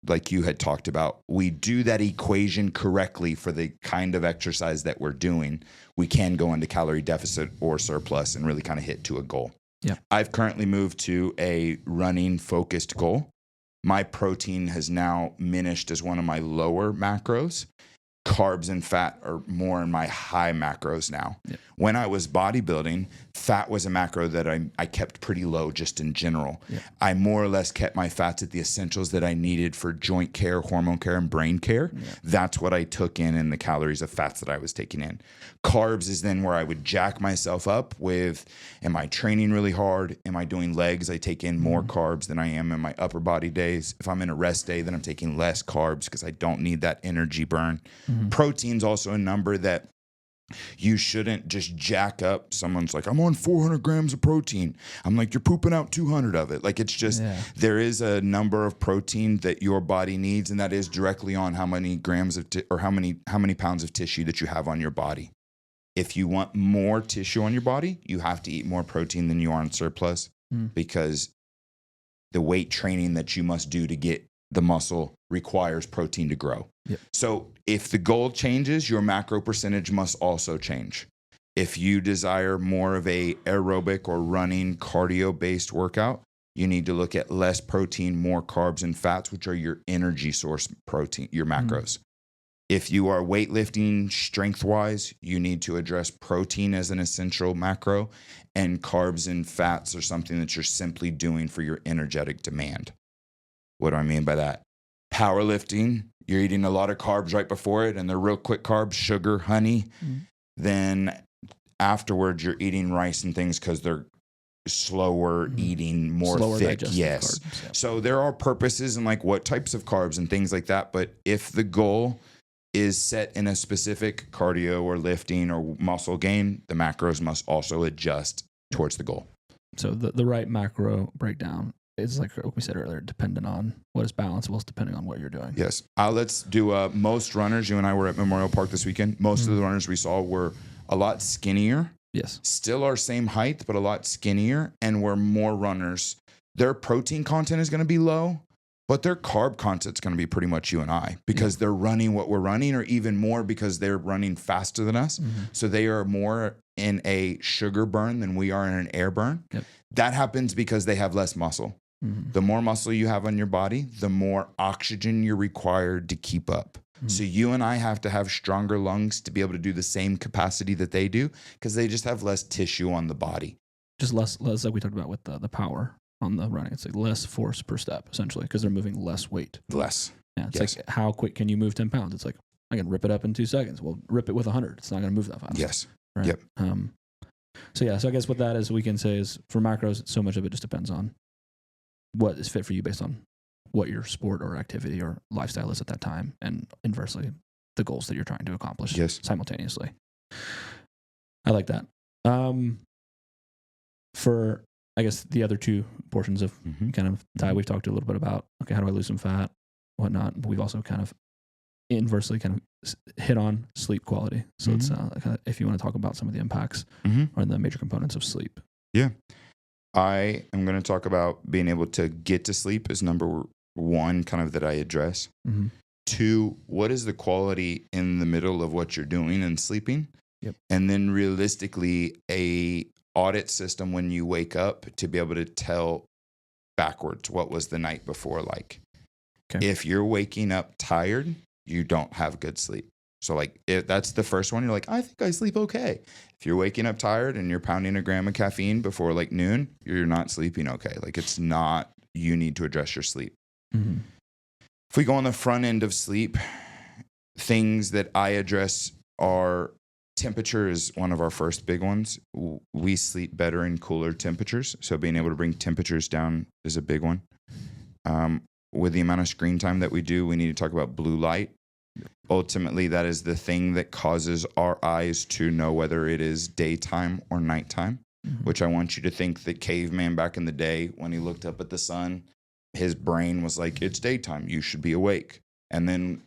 like you had talked about, we do that equation correctly for the kind of exercise that we're doing, we can go into calorie deficit or surplus and really kind of hit to a goal. Yeah. I've currently moved to a running focused goal. My protein has now diminished as one of my lower macros. Carbs and fat are more in my high macros now. Yeah. When I was bodybuilding, fat was a macro that I kept pretty low just in general. Yeah. I more or less kept my fats at the essentials that I needed for joint care, hormone care, and brain care. Yeah. That's what I took in the calories of fats that I was taking in. Carbs is then where I would jack myself up with, am I training really hard? Am I doing legs? I take in more carbs than I am in my upper body days. If I'm in a rest day, then I'm taking less carbs because I don't need that energy burn. Protein's also a number that you shouldn't just jack up. Someone's like, I'm on 400 grams of protein. I'm like, you're pooping out 200 of it. Like, it's just, there is a number of protein that your body needs, and that is directly on how many grams of, or how many pounds of tissue that you have on your body. If you want more tissue on your body, you have to eat more protein than you are in surplus, because the weight training that you must do to get the muscle requires protein to grow. Yep. So if the goal changes, your macro percentage must also change. If you desire more of a aerobic or running cardio-based workout, you need to look at less protein, more carbs and fats, which are your energy source protein, your macros. If you are weightlifting strength-wise, you need to address protein as an essential macro, and carbs and fats are something that you're simply doing for your energetic demand. What do I mean by that? Powerlifting, you're eating a lot of carbs right before it, and they're real quick carbs, sugar, honey. Then afterwards, you're eating rice and things because they're slower eating, more slower thick. Yes. Carbs, yeah. So there are purposes and like what types of carbs and things like that. But if the goal is set in a specific cardio or lifting or muscle gain, the macros must also adjust towards the goal. So the right macro breakdown is, like we said earlier, dependent on what is balanceable, depending on what you're doing. Yes. Let's do most runners. You and I were at Memorial Park this weekend. Most of the runners we saw were a lot skinnier. Yes. Still our same height, but a lot skinnier, and we're more runners. Their protein content is going to be low, but their carb content is going to be pretty much you and I, because they're running what we're running, or even more because they're running faster than us. So they are more in a sugar burn than we are in an air burn. Yep. That happens because they have less muscle. The more muscle you have on your body, the more oxygen you're required to keep up. So you and I have to have stronger lungs to be able to do the same capacity that they do, because they just have less tissue on the body. Just less like we talked about with the power on the running. It's like less force per step, essentially, because they're moving less weight. Less. Yeah. It's like, how quick can you move 10 pounds? It's like, I can rip it up in 2 seconds. Well, rip it with 100. It's not going to move that fast. Yes. Right? Yep. So I guess what that is, we can say is, for macros, so much of it just depends on what is fit for you based on what your sport or activity or lifestyle is at that time, and inversely, the goals that you're trying to accomplish simultaneously. I like that. For, I guess, the other two portions of kind of diet, we've talked a little bit about, okay, how do I lose some fat, whatnot. But we've also kind of inversely kind of hit on sleep quality. So it's if you want to talk about some of the impacts or the major components of sleep. Yeah. I am going to talk about being able to get to sleep as number one, kind of that I address. 2, what is the quality in the middle of what you're doing and sleeping? Yep. And then realistically, a audit system when you wake up to be able to tell backwards what was the night before like. Okay. If you're waking up tired, you don't have good sleep. So like that's the first one. You're like, I think I sleep okay. If you're waking up tired and you're pounding a gram of caffeine before like noon, you're not sleeping okay. Like it's not, you need to address your sleep. Mm-hmm. If we go on the front end of sleep, things that I address are temperature is one of our first big ones. We sleep better in cooler temperatures. So being able to bring temperatures down is a big one. With the amount of screen time that we do, we need to talk about blue light. Ultimately, that is the thing that causes our eyes to know whether it is daytime or nighttime, which I want you to think that caveman back in the day, when he looked up at the sun, his brain was like, it's daytime, you should be awake. And then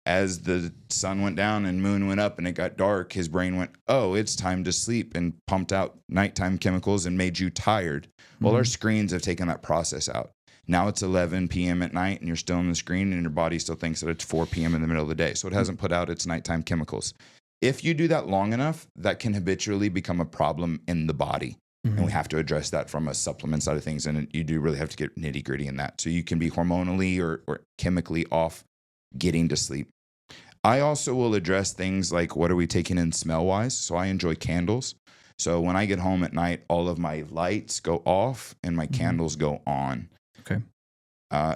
as the sun went down and moon went up and it got dark, his brain went, oh, it's time to sleep, and pumped out nighttime chemicals and made you tired. Well, our screens have taken that process out. Now it's 11 p.m. at night and you're still on the screen and your body still thinks that it's 4 p.m. in the middle of the day. So it hasn't put out its nighttime chemicals. If you do that long enough, that can habitually become a problem in the body. And we have to address that from a supplement side of things. And you do really have to get nitty gritty in that. So you can be hormonally or chemically off getting to sleep. I also will address things like, what are we taking in smell wise? So I enjoy candles. So when I get home at night, all of my lights go off and my candles go on. Okay.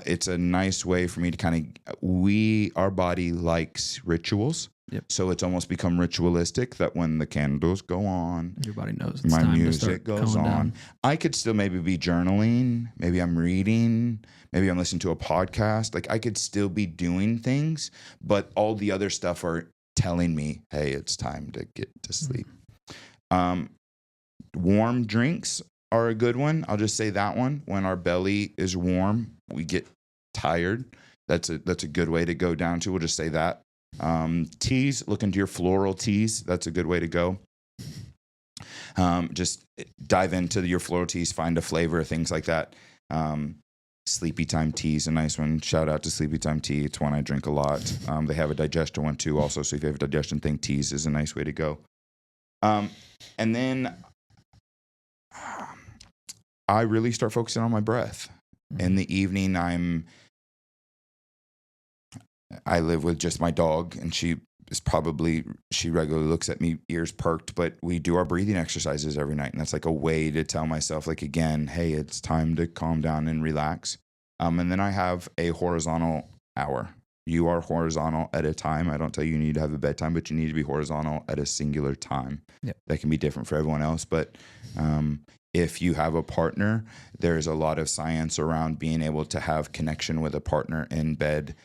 It's a nice way for me to kind of, our body likes rituals. Yep. So it's almost become ritualistic that when the candles go on, your body knows it's my time music to start goes on. down. I could still maybe be journaling. Maybe I'm reading. Maybe I'm listening to a podcast. Like I could still be doing things, but all the other stuff are telling me, hey, it's time to get to sleep. Warm drinks are a good one. I'll just say that one. When our belly is warm, we get tired. That's a good way to go down to. We'll just say that. Teas, look into your floral teas. That's a good way to go. Just dive into your floral teas, find a flavor, things like that. Sleepy Time tea is a nice one. Shout out to Sleepy Time tea. It's one I drink a lot. They have a digester one too also. So if you have a digestion thing, teas is a nice way to go. And then I really start focusing on my breath. In the evening, I live with just my dog, and she regularly looks at me, ears perked, but we do our breathing exercises every night. And that's like a way to tell myself, like, again, hey, it's time to calm down and relax. And then I have a horizontal hour. You are horizontal at a time. I don't tell you need to have a bedtime, but you need to be horizontal at a singular time. Yep. That can be different for everyone else. But if you have a partner, there's a lot of science around being able to have connection with a partner in bed.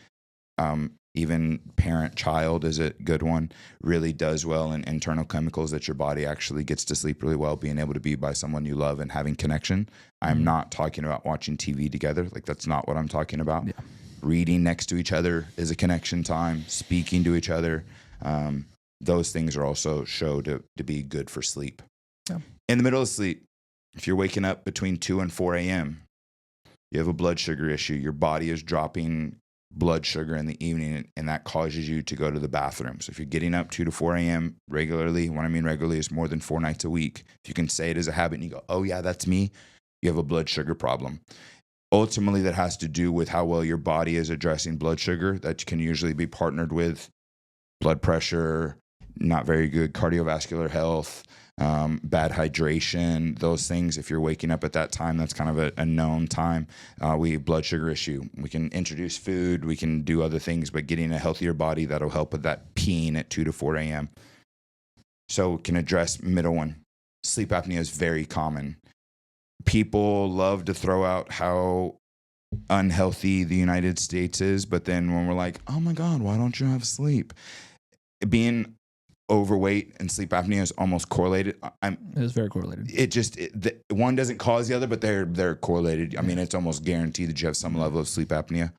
Even parent-child is a good one, really does well in internal chemicals that your body actually gets to sleep really well, being able to be by someone you love and having connection. I'm not talking about watching TV together. Like, that's not what I'm talking about. Yeah. Reading next to each other is a connection time, speaking to each other. Those things are also shown to be good for sleep. Yeah. In the middle of sleep, if you're waking up between 2 and 4 a.m., you have a blood sugar issue. Your body is dropping blood sugar in the evening, and that causes you to go to the bathroom. So if you're getting up 2 to 4 a.m. regularly, what I mean regularly is more than 4 nights a week. If you can say it as a habit and you go, oh yeah, that's me, you have a blood sugar problem. Ultimately, that has to do with how well your body is addressing blood sugar. That can usually be partnered with blood pressure, not very good cardiovascular health, bad hydration, those things. If you're waking up at that time, that's kind of a known time. We have blood sugar issue. We can introduce food. We can do other things, but getting a healthier body, that'll help with that peeing at 2 to 4 a.m. So we can address middle one. Sleep apnea is very common. People love to throw out how unhealthy the United States is, but then when we're like, oh my God, why don't you have sleep? Being overweight and sleep apnea is almost correlated. It's very correlated. One doesn't cause the other, but they're correlated. I mean, it's almost guaranteed that you have some level of sleep apnea.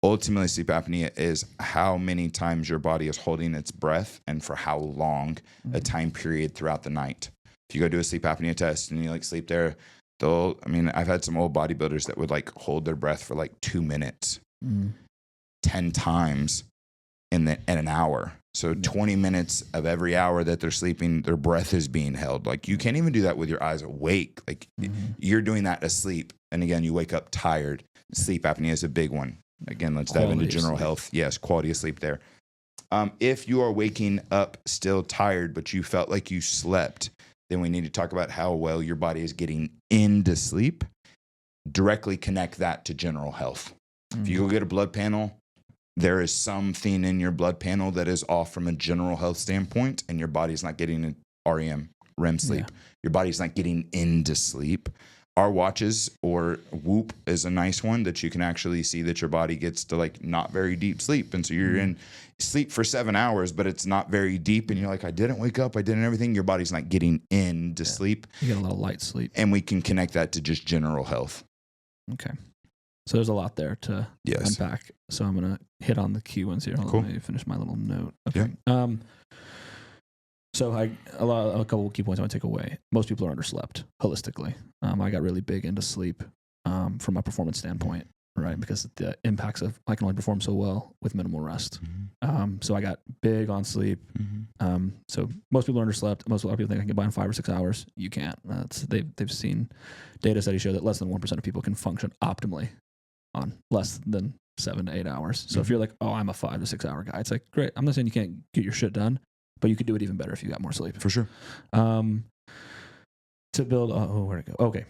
Ultimately, sleep apnea is how many times your body is holding its breath and for how long a time period throughout the night. If you go do a sleep apnea test and you sleep there, I've had some old bodybuilders that would hold their breath for 2 minutes, 10 times in an hour. So 20 minutes of every hour that they're sleeping, their breath is being held. You can't even do that with your eyes awake. You're doing that asleep. And again, you wake up tired. Sleep apnea is a big one. Again, let's dive into general health. Yes, quality of sleep there. If you are waking up still tired, but you felt like you slept, then we need to talk about how well your body is getting into sleep. Directly connect that to general health. If you go get a blood panel, there is something in your blood panel that is off from a general health standpoint, and your body's not getting REM sleep. Yeah. Your body's not getting into sleep. Our watches, or Whoop is a nice one that you can actually see that your body gets to like not very deep sleep. And so you're in sleep for 7 hours, but it's not very deep. And you're like, I didn't wake up. I didn't everything. Your body's not getting into sleep. You get a lot of light sleep. And we can connect that to just general health. Okay. So there's a lot there to unpack. So I'm going to hit on the key ones here. Let me finish my little note. Okay. Yeah. So a couple of key points I want to take away. Most people are underslept holistically. I got really big into sleep from a performance standpoint, right? Because the impacts of I can only perform so well with minimal rest. So I got big on sleep. So most people are underslept. A lot of people think I can get by in 5 or 6 hours. You can't. They've seen data studies show that less than 1% of people can function optimally on less than 7 to 8 hours. So if you're like, oh, I'm a 5 to 6 hour guy, it's like, great. I'm not saying you can't get your shit done, but you could do it even better if you got more sleep. For sure. To build, where'd it go? Okay.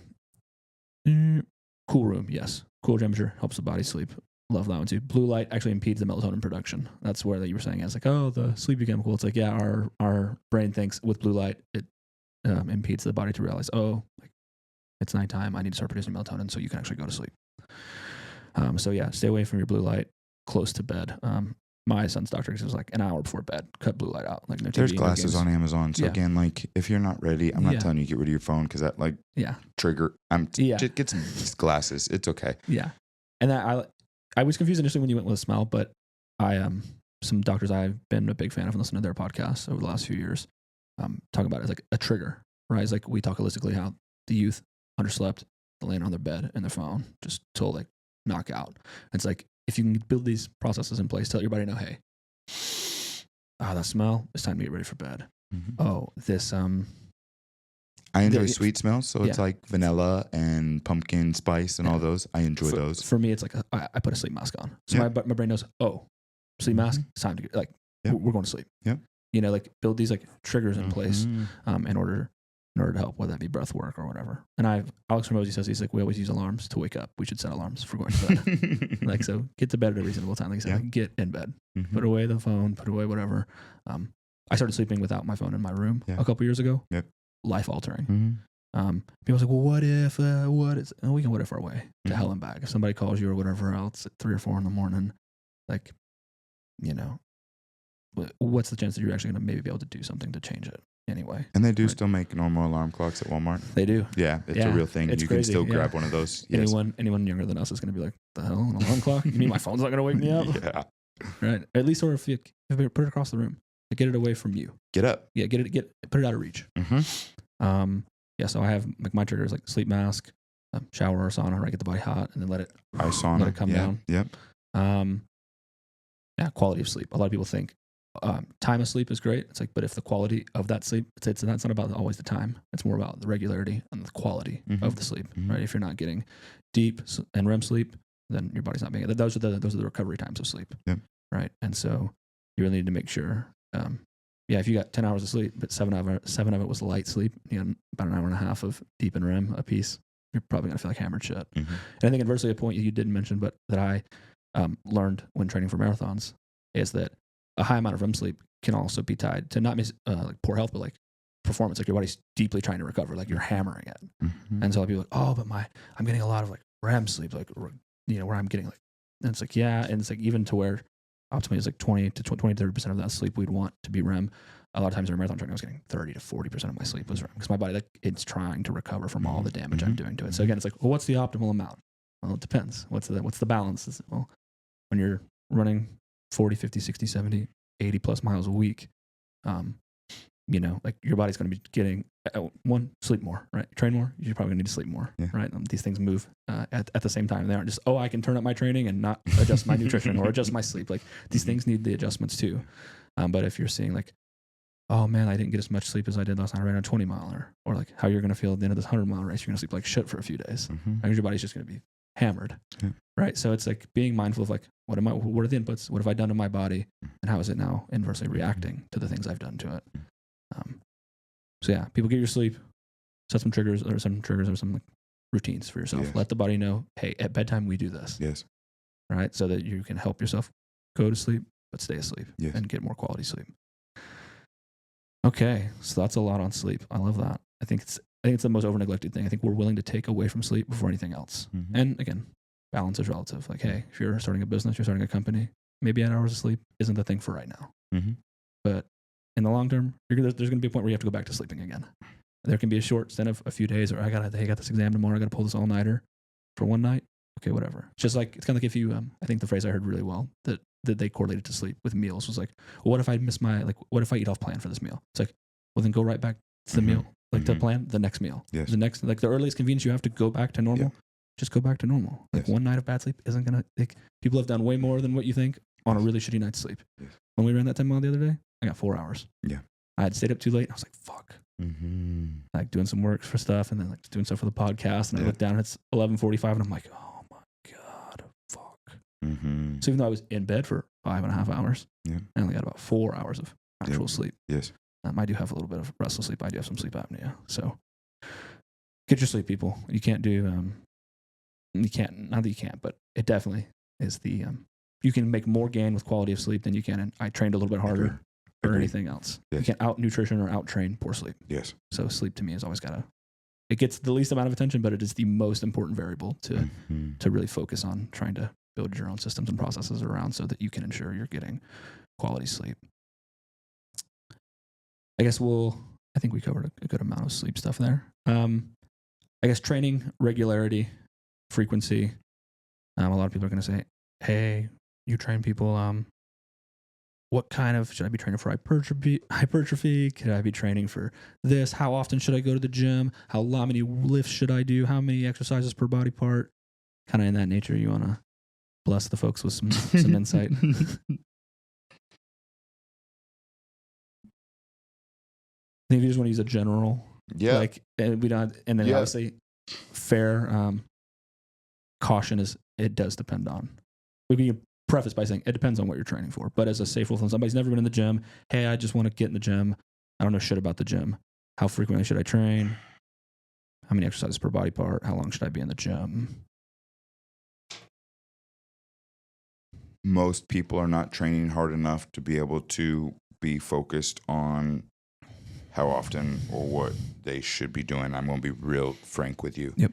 Cool room, yes. Cool temperature helps the body sleep. Love that one too. Blue light actually impedes the melatonin production. That's where you were saying, it's like, oh, the sleepy chemical. It's like, yeah, our brain thinks with blue light, it impedes the body to realize, oh, like, it's nighttime. I need to start producing melatonin so you can actually go to sleep. So yeah, stay away from your blue light close to bed. My son's doctor says like an hour before bed, cut blue light out. Like no TV, there's glasses no on Amazon. So again, like if you're not ready, I'm not telling you to get rid of your phone because that like trigger. Just get some glasses. It's okay. Yeah, and that I was confused initially when you went with a smell, but some doctors I've been a big fan of and listened to their podcasts over the last few years talk about it as like a trigger, right? It's like we talk holistically how the youth underslept, they're laying on their bed and their phone just till like knock out. It's like if you can build these processes in place, tell your body, no, hey, that smell, it's time to get ready for bed. Oh, this I enjoy sweet smells, so it's like vanilla and pumpkin spice and all those. I enjoy those. For me, it's like I put a sleep mask on, so my brain knows, oh, sleep mask, it's time to get we're going to sleep. Yep. You know, like build these like triggers in place in order to help, whether that be breath work or whatever. And Alex Ramosi says, he's like, we always use alarms to wake up. We should set alarms for going to bed. Like, so get to bed at a reasonable time. Like I said, like, get in bed, put away the phone, put away whatever. I started sleeping without my phone in my room a couple years ago. Yep. Life altering. People say, well, what if, we can what if our way to hell and back. If somebody calls you or whatever else at 3 or 4 in the morning, like, you know, what's the chance that you're actually going to maybe be able to do something to change it? Anyway, and they do still make normal alarm clocks at Walmart. They do. Yeah, it's a real thing. You can still grab one of those. Yes. Anyone younger than us is going to be like, the hell, an alarm clock? You mean my phone's not going to wake me up? Yeah. Right. At least, or if you put it across the room, like, get it away from you. Get up. Yeah. Put it out of reach. Yeah. So I have like my triggers like sleep mask, shower or sauna, right? Get the body hot and then let it come down. Yep. Yeah. Quality of sleep. A lot of people think time of sleep is great. It's like, but if the quality of that sleep, that's not about always the time. It's more about the regularity and the quality of the sleep, right? If you're not getting deep and REM sleep, then your body's not being. Those are the recovery times of sleep, right? And so you really need to make sure. If you got 10 hours of sleep, but 7 of it was light sleep, you know, about an hour and a half of deep and REM a piece, you're probably gonna feel like hammered shit. And I think inversely, a point you didn't mention, but that I learned when training for marathons is that a high amount of REM sleep can also be tied to not like poor health, but like performance. Like your body's deeply trying to recover, like you're hammering it. And so a lot of people are like, oh, but I'm getting a lot of like REM sleep, like, you know, where I'm getting like, and it's like, yeah. And it's like, even to where optimally it's like 30% of that sleep we'd want to be REM. A lot of times during marathon training, I was getting 30 to 40% of my sleep was REM because my body, like, it's trying to recover from all the damage I'm doing to it. So again, it's like, well, what's the optimal amount? Well, it depends. What's the balance? Well, when you're running 40, 50, 60, 70, 80 plus miles a week, you know, like your body's going to be getting sleep more, right? Train more, you're probably going to need to sleep more, right? These things move at the same time. They aren't just, I can turn up my training and not adjust my nutrition or adjust my sleep. Like these things need the adjustments too. But if you're seeing like, oh man, I didn't get as much sleep as I did last night. I ran a 20 miler, or like how you're going to feel at the end of this 100-mile race, you're going to sleep like shit for a few days. Because your body's just going to be hammered, right? So it's like being mindful of like, what are the inputs? What have I done to my body? And how is it now inversely reacting to the things I've done to it? So yeah, people, get your sleep, set some triggers or some like routines for yourself. Yes. Let the body know, hey, at bedtime we do this. Yes. Right? So that you can help yourself go to sleep, but stay asleep and get more quality sleep. Okay, so that's a lot on sleep. I love that. I think it's the most over neglected thing. I think we're willing to take away from sleep before anything else. Mm-hmm. And again, balance is relative. Like, hey, if you're starting a business, you're starting a company, maybe 8 hours of sleep isn't the thing for right now. Mm-hmm. But in the long term, there's going to be a point where you have to go back to sleeping again. There can be a short stint of a few days, or I got this exam tomorrow. I got to pull this all nighter for one night. Okay, whatever. It's just like, it's kind of like if you, I think the phrase I heard really well that they correlated to sleep with meals was like, well, what if I miss what if I eat off plan for this meal? It's like, well, then go right back to the meal, like the plan, the next meal. Yes. The next, like the earliest convenience you have to go back to normal, just go back to normal. Like one night of bad sleep isn't going to, like, people have done way more than what you think on a really shitty night's sleep. Yes. When we ran that 10 mile the other day, I got 4 hours. Yeah. I had stayed up too late. I was like, fuck. Mm-hmm. Like doing some work for stuff and then like doing stuff for the podcast. And I looked down and it's 11:45 and I'm like, oh my God, fuck. Mm-hmm. So even though I was in bed for 5.5 hours, I only got about 4 hours of actual sleep. Yes. I do have a little bit of restless sleep. I do have some sleep apnea. So get your sleep, people. You can't do, not that you can't, but it definitely is the, you can make more gain with quality of sleep than you can. And I trained a little bit harder. Or anything else. Yes. You can't out nutrition or out train poor sleep. Yes. So sleep to me has always it gets the least amount of attention, but it is the most important variable to really focus on trying to build your own systems and processes around so that you can ensure you're getting quality sleep. I think we covered a good amount of sleep stuff there. I guess training, regularity, frequency. A lot of people are going to say, hey, you train people, what kind of, should I be training for hypertrophy? Could I be training for this? How often should I go to the gym? How many lifts should I do? How many exercises per body part? Kind of in that nature, you want to bless the folks with some insight. I think you just want to use a general. Yeah. Like, and then obviously fair caution is, it does depend on, we can preface by saying it depends on what you're training for. But as a safe rule, if somebody's never been in the gym, hey, I just want to get in the gym. I don't know shit about the gym. How frequently should I train? How many exercises per body part? How long should I be in the gym? Most people are not training hard enough to be able to be focused on how often or what they should be doing. I'm going to be real frank with you. Yep.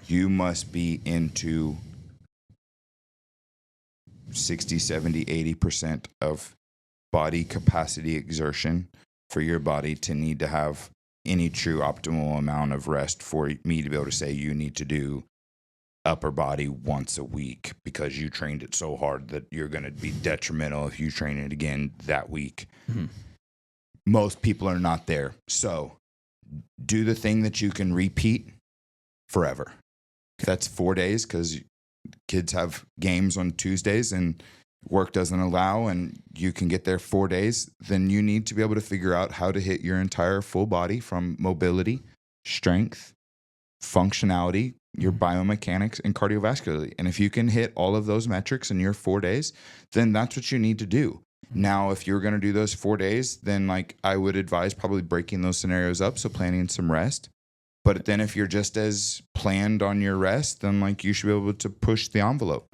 You must be into 60, 70, 80% of body capacity exertion for your body to need to have any true optimal amount of rest for me to be able to say you need to do upper body once a week because you trained it so hard that you're going to be detrimental if you train it again that week. Mm-hmm. Most people are not there. So do the thing that you can repeat forever. If that's 4 days, because kids have games on Tuesdays and work doesn't allow and you can get there 4 days, then you need to be able to figure out how to hit your entire full body from mobility, strength, functionality, your biomechanics, and cardiovascularly. And if you can hit all of those metrics in your 4 days, then that's what you need to do. Now, if you're going to do those 4 days, then like I would advise probably breaking those scenarios up. So planning some rest. But then if you're just as planned on your rest, then like you should be able to push the envelope.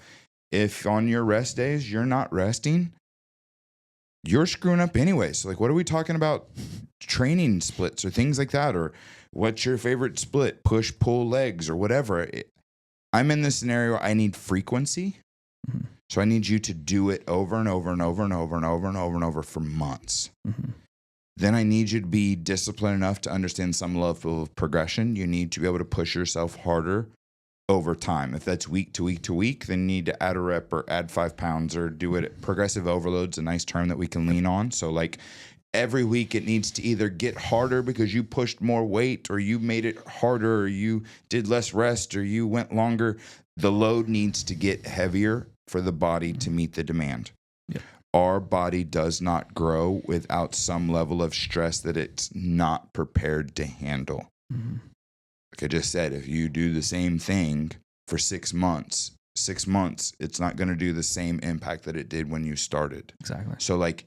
If on your rest days you're not resting, you're screwing up anyway. So like, what are we talking about? Training splits or things like that? Or what's your favorite split? Push, pull legs or whatever. I'm in this scenario. I need frequency. Mm-hmm. So I need you to do it over and over and over and over and over and over and over for months. Mm-hmm. Then I need you to be disciplined enough to understand some level of progression. You need to be able to push yourself harder over time. If that's week to week to week, then you need to add a rep or add 5 pounds or do it. Progressive overload's a nice term that we can lean on. So like every week it needs to either get harder because you pushed more weight or you made it harder or you did less rest or you went longer. The load needs to get heavier for the body to meet the demand. Yeah. Our body does not grow without some level of stress that it's not prepared to handle. Mm-hmm. Like I just said, if you do the same thing for 6 months, 6 months, it's not going to do the same impact that it did when you started. Exactly. So like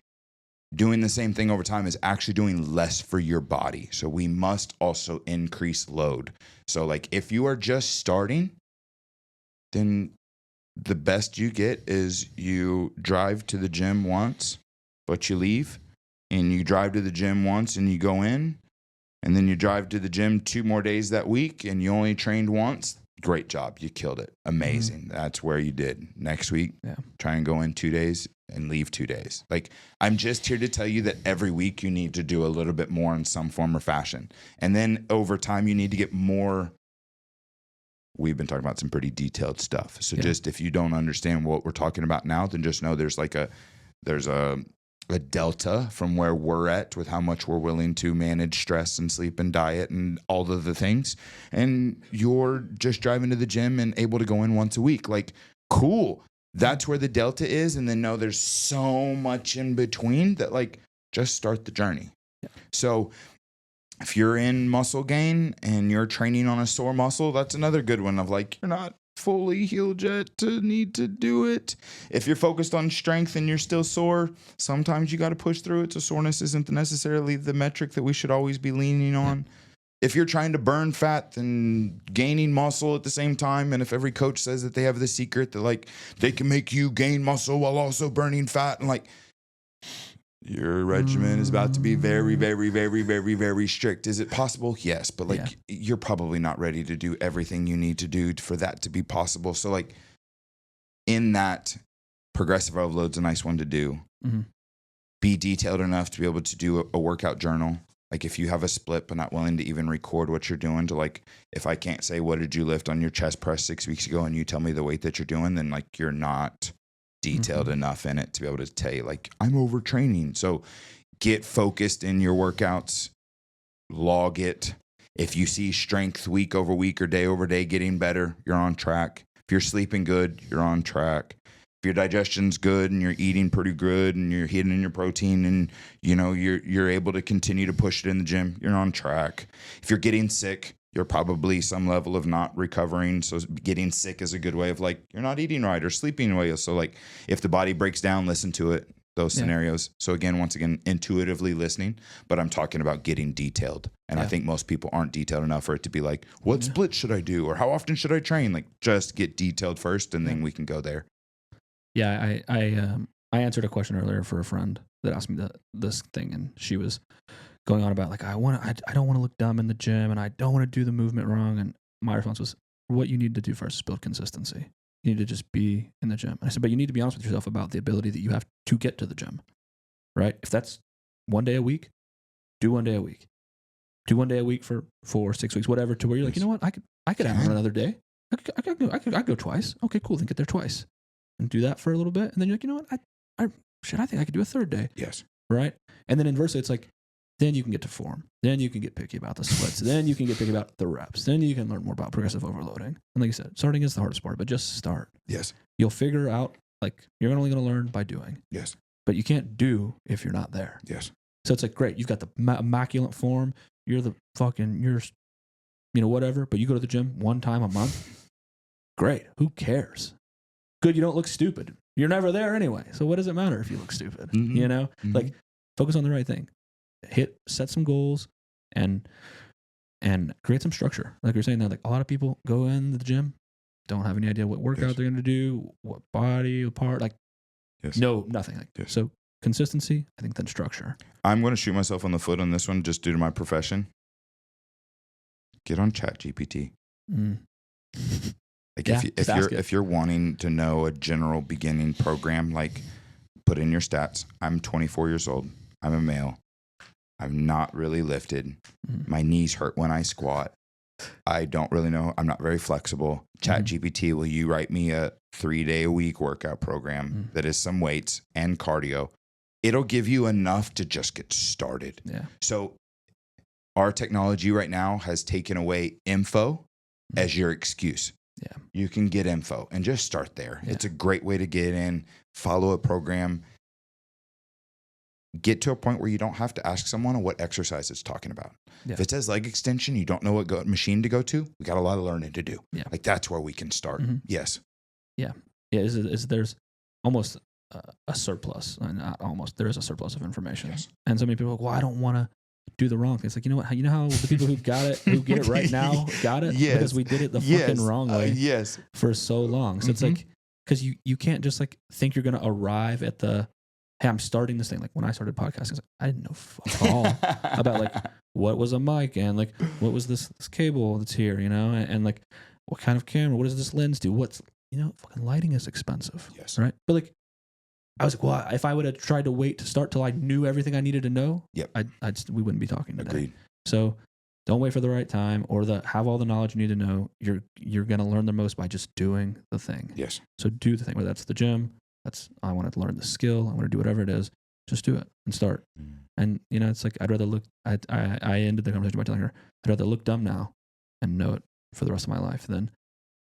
doing the same thing over time is actually doing less for your body. So we must also increase load. So like if you are just starting, then the best you get is you drive to the gym once, but you leave, and you drive to the gym once and you go in, and then you drive to the gym 2 more days that week and you only trained once. Great job. You killed it. Amazing. That's where you did. Next week, try and go in 2 days and leave 2 days. Like, I'm just here to tell you that every week you need to do a little bit more in some form or fashion. And then over time, you need to get more. We've been talking about some pretty detailed stuff. So just if you don't understand what we're talking about now, then just know there's a delta from where we're at with how much we're willing to manage stress and sleep and diet and all of the things. And you're just driving to the gym and able to go in once a week. Like, cool. That's where the delta is. And then there's so much in between that, like, just start the journey. Yeah. So if you're in muscle gain and you're training on a sore muscle, that's another good one of like, you're not fully healed yet to need to do it. If you're focused on strength and you're still sore, sometimes you got to push through it. So soreness isn't necessarily the metric that we should always be leaning on. If you're trying to burn fat and gaining muscle at the same time, and if every coach says that they have the secret that like they can make you gain muscle while also burning fat, and like your regimen is about to be very, very, very, very, very strict. Is it possible? Yes. But like, you're probably not ready to do everything you need to do for that to be possible. So like in that, progressive overload's a nice one to do. Mm-hmm. Be detailed enough to be able to do a workout journal. Like if you have a split, but not willing to even record what you're doing, to like, if I can't say, what did you lift on your chest press 6 weeks ago? And you tell me the weight that you're doing, then like, you're not detailed enough in it to be able to tell you like, I'm overtraining. So get focused in your workouts, log it. If you see strength week over week or day over day getting better, you're on track. If you're sleeping good, you're on track. If your digestion's good and you're eating pretty good and you're hitting your protein and you're able to continue to push it in the gym, you're on track. If you're getting sick, you're probably some level of not recovering. So getting sick is a good way of like, you're not eating right or sleeping well. So like if the body breaks down, listen to it, those scenarios. So again, once again, intuitively listening, but I'm talking about getting detailed. And I think most people aren't detailed enough for it to be like, what split should I do? Or how often should I train? Like just get detailed first and then we can go there. Yeah. I answered a question earlier for a friend that asked me this thing, and she was going on about like, I don't want to look dumb in the gym and I don't want to do the movement wrong. And my response was, what you need to do first is build consistency. You need to just be in the gym. And I said, but you need to be honest with yourself about the ability that you have to get to the gym, right? If that's 1 day a week, do 1 day a week. Do 1 day a week for 4 or 6 weeks, whatever, to where you're like, you know what? I could add on another day. I could go twice. Okay, cool. Then get there twice and do that for a little bit. And then you're like, you know what? I think I could do a third day. Yes. Right. And then inversely, it's like, then you can get to form. Then you can get picky about the splits. Then you can get picky about the reps. Then you can learn more about progressive overloading. And like you said, starting is the hardest part, but just start. Yes. You'll figure out, like, you're only going to learn by doing. Yes. But you can't do if you're not there. Yes. So it's like, great, you've got the immaculate form. You're whatever, but you go to the gym 1 time a month. Great. Who cares? Good, you don't look stupid. You're never there anyway. So what does it matter if you look stupid? Mm-hmm. Like, focus on the right thing. Set some goals and create some structure. Like you're saying now, like a lot of people go in the gym, don't have any idea what workout they're going to do, what body part, like nothing. Like so consistency, I think, then structure. I'm going to shoot myself on the foot on this one just due to my profession. Get on ChatGPT. Like if you're wanting to know a general beginning program, like put in your stats. I'm 24 years old. I'm a male. I'm not really lifted. My knees hurt when I squat. I don't really know. I'm not very flexible. ChatGPT, will you write me a 3-day-a-week workout program that is some weights and cardio? It'll give you enough to just get started. Yeah. So our technology right now has taken away info as your excuse. Yeah. You can get info and just start there. Yeah. It's a great way to get in, follow a program. Get to a point where you don't have to ask someone what exercise it's talking about. Yeah. If it says leg extension, you don't know what machine to go to, we got a lot of learning to do. Yeah. Like that's where we can start. Yes. Is there's almost a surplus, not almost, there is a surplus of information. Yes. And so many people are like, well, I don't want to do the wrong thing. It's like, you know what? You know how the people who got it, who get it right now, got it? Yes. Because we did it the fucking wrong way yes. for so long. So it's like, because you can't just like think you're going to arrive at the, hey, I'm starting this thing. Like when I started podcasting, I didn't know fuck all about like what was a mic and like what was this cable that's here, you know, and like what kind of camera, what does this lens do? What's, you know, fucking lighting is expensive. Yes. Right. But like, I was like, well, if I would have tried to wait to start till I knew everything I needed to know, we wouldn't be talking today. Agreed. So don't wait for the right time or have all the knowledge you need to know. You're going to learn the most by just doing the thing. Yes. So do the thing, whether that's the gym, I want to learn the skill, I want to do whatever it is, just do it and start. And, you know, it's like, I'd rather look, I ended the conversation by telling her, I'd rather look dumb now and know it for the rest of my life than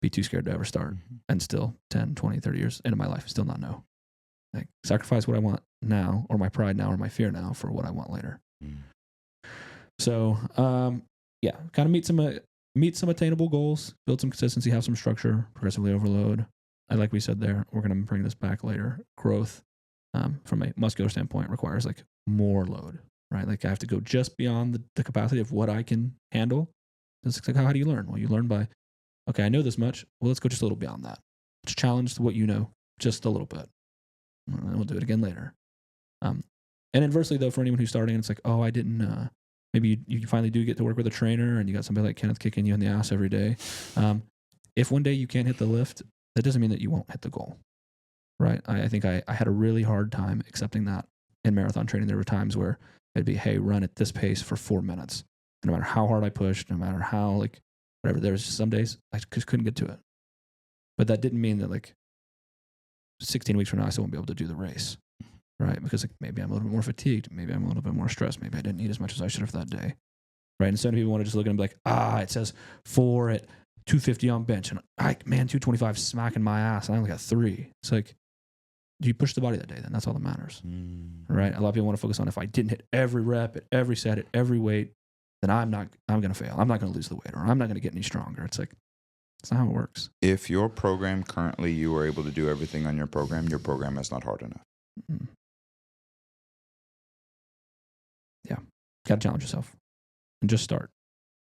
be too scared to ever start and still 10, 20, 30 years into my life, still not know. Like sacrifice what I want now or my pride now or my fear now for what I want later. So, kind of meet some attainable goals, build some consistency, have some structure, progressively overload. Like we said there, we're going to bring this back later. Growth from a muscular standpoint requires like more load, right? Like I have to go just beyond the capacity of what I can handle. It's like, how do you learn? Well, you learn by, okay, I know this much. Well, let's go just a little beyond that. Let's challenge what you know just a little bit. And we'll do it again later. And inversely, though, for anyone who's starting, it's like, oh, I didn't. Maybe you finally do get to work with a trainer, and you got somebody like Kenneth kicking you in the ass every day. If one day you can't hit the lift, that doesn't mean that you won't hit the goal, right? I think I had a really hard time accepting that in marathon training. There were times where it'd be, hey, run at this pace for 4 minutes. And no matter how hard I pushed, no matter how like whatever, there was some days I just couldn't get to it. But that didn't mean that like 16 weeks from now, I still won't be able to do the race, right? Because like, maybe I'm a little bit more fatigued. Maybe I'm a little bit more stressed. Maybe I didn't eat as much as I should have that day, right? And so many people want to just look at it and be like, it says 4 at 250 on bench. And 225 smacking my ass. And I only got 3. It's like, do you push the body that day? Then that's all that matters, right? A lot of people want to focus on if I didn't hit every rep at every set at every weight, then I'm going to fail. I'm not going to lose the weight or I'm not going to get any stronger. It's like, that's not how it works. If your program currently, you are able to do everything on your program is not hard enough. Yeah. Got to challenge yourself and just start.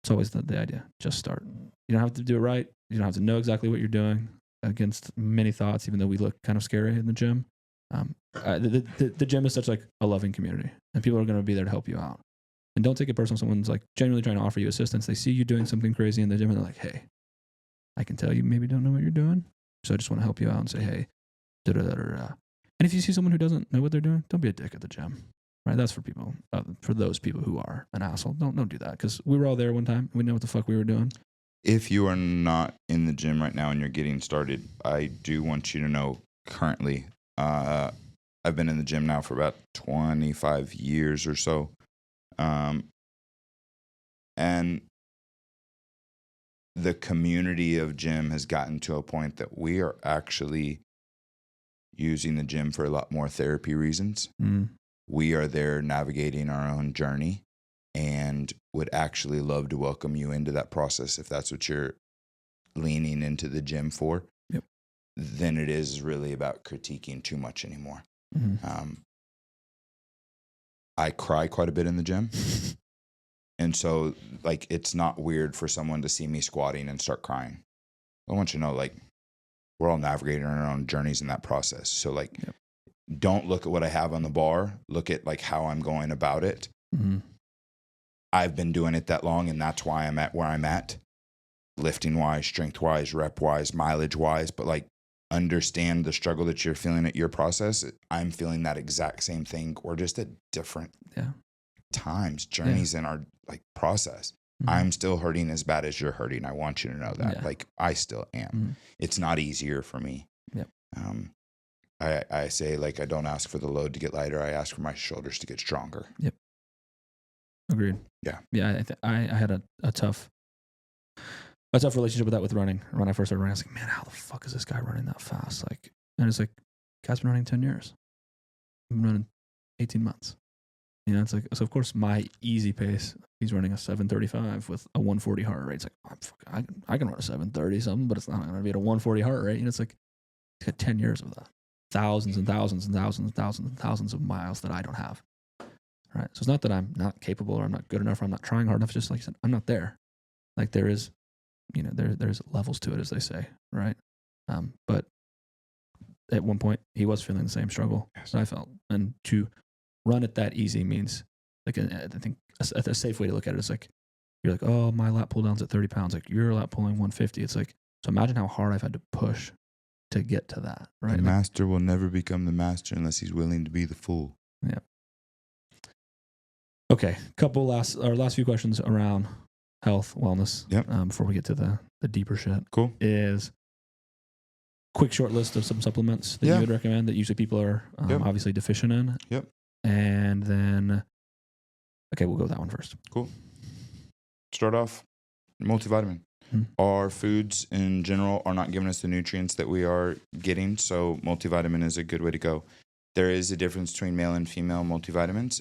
It's always the idea. Just start. You don't have to do it right. You don't have to know exactly what you're doing against many thoughts, even though we look kind of scary in the gym. The gym is such like a loving community and people are going to be there to help you out. And don't take it personal. Someone's like genuinely trying to offer you assistance. They see you doing something crazy in the gym and they're like, hey, I can tell you maybe don't know what you're doing. So I just want to help you out and say, hey, da-da-da-da-da. And if you see someone who doesn't know what they're doing, don't be a dick at the gym, right? That's for people, for those people who are an asshole. Don't do that because we were all there one time. We know what the fuck we were doing. If you are not in the gym right now and you're getting started, I do want you to know currently, I've been in the gym now for about 25 years or so. And the community of gym has gotten to a point that we are actually using the gym for a lot more therapy reasons. We are there navigating our own journey and would actually love to welcome you into that process if that's what you're leaning into the gym for. Yep. Then it is really about critiquing too much anymore. I cry quite a bit in the gym. And so, like, it's not weird for someone to see me squatting and start crying. I want you to know, like, we're all navigating our own journeys in that process. So, like, don't look at what I have on the bar. Look at, like, how I'm going about it. I've been doing it that long, and that's why I'm at where I'm at. Lifting-wise, strength-wise, rep-wise, mileage-wise. But, like, understand the struggle that you're feeling at your process. I'm feeling that exact same thing. We're just at different times, journeys in our like process. I'm still hurting as bad as you're hurting. I want you to know that. Like I still am. It's not easier for me. I say like I don't ask for the load to get lighter. I ask for my shoulders to get stronger. Agreed. I had a tough relationship with that with running. When I first started running, I was like, man, how the fuck is this guy running that fast? Like, and it's like, guy's been running 10 years. I've been running 18 months. You know, it's like, so of course my easy pace, he's running a 7:35 with a 140 heart rate. It's like, I can run a 7:30 something, but it's not going to be at a 140 heart rate. And it's like, He's got 10 years of that. Thousands and thousands and thousands and thousands and thousands of miles that I don't have. Right. So it's not that I'm not capable or I'm not good enough or I'm not trying hard enough. It's just like I said, I'm not there. Like there is, there's levels to it, as they say. Right. But at one point he was feeling the same struggle that I felt. And to run it that easy means, like, I think a safe way to look at it is like, you're like, oh, my lat pull down's at 30 pounds. Like your lat pulling 150. It's like, so imagine how hard I've had to push to get to that. Right. The master will never become the master unless he's willing to be the fool. Yeah. Okay. Last few questions around health, wellness. Yep. Before we get to the deeper shit. Cool. Is quick short list of some supplements that you would recommend that usually people are obviously deficient in. Yep. And then, okay, we'll go with that one first. Cool. Start off, multivitamin. Our foods in general are not giving us the nutrients that we are getting, so multivitamin is a good way to go. There is a difference between male and female multivitamins.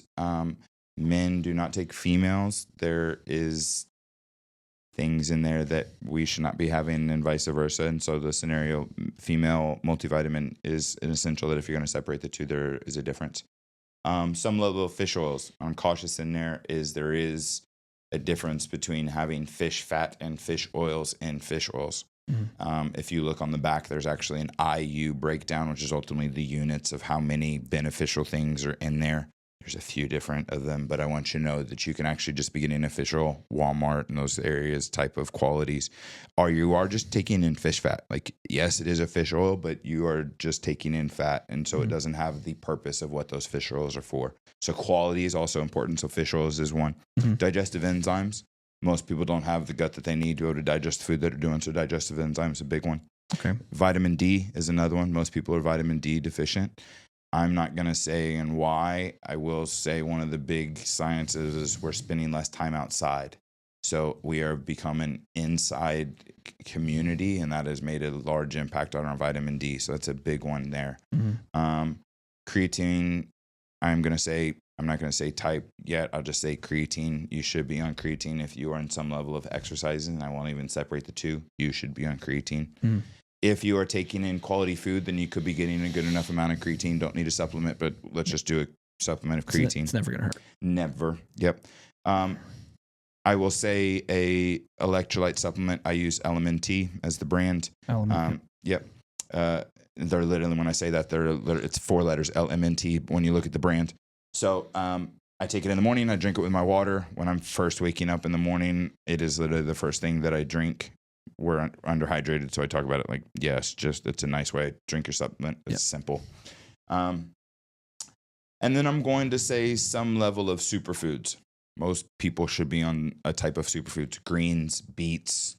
Men do not take females. There is things in there that we should not be having and vice versa. And so the scenario, female multivitamin is an essential that if you're going to separate the two, there is a difference. Some level of fish oils. I'm cautious in there is a difference between having fish fat and fish oils in fish oils. If you look on the back, there's actually an IU breakdown, which is ultimately the units of how many beneficial things are in there. There's a few different of them, but I want you to know that you can actually just be getting a fish oil, Walmart and those areas type of qualities, or you are just taking in fish fat. Like, yes, it is a fish oil, but you are just taking in fat. And so it doesn't have the purpose of what those fish oils are for. So quality is also important. So fish oils is one. Digestive enzymes. Most people don't have the gut that they need to be able to digest the food that they're doing. So digestive enzymes is a big one. Okay. Vitamin D is another one. Most people are vitamin D deficient. I'm not going to say and why. I will say one of the big sciences is we're spending less time outside. So we are becoming inside community, and that has made a large impact on our vitamin D. So that's a big one there. Creatine, I'm not going to say type yet. I'll just say creatine. You should be on creatine if you are in some level of exercising. And I won't even separate the two. You should be on creatine. If you are taking in quality food, then you could be getting a good enough amount of creatine. Don't need a supplement, but let's just do a supplement of creatine. It's never going to hurt. Never. Yep. I will say a electrolyte supplement. I use LMNT as the brand. Yep. They're literally, when I say that, it's 4 letters, LMNT, when you look at the brand. So I take it in the morning. I drink it with my water. When I'm first waking up in the morning, it is literally the first thing that I drink. We're underhydrated, so I talk about it like, yes, just it's a nice way. Drink your supplement. It's simple. And then I'm going to say some level of superfoods. Most people should be on a type of superfoods. Greens, beets,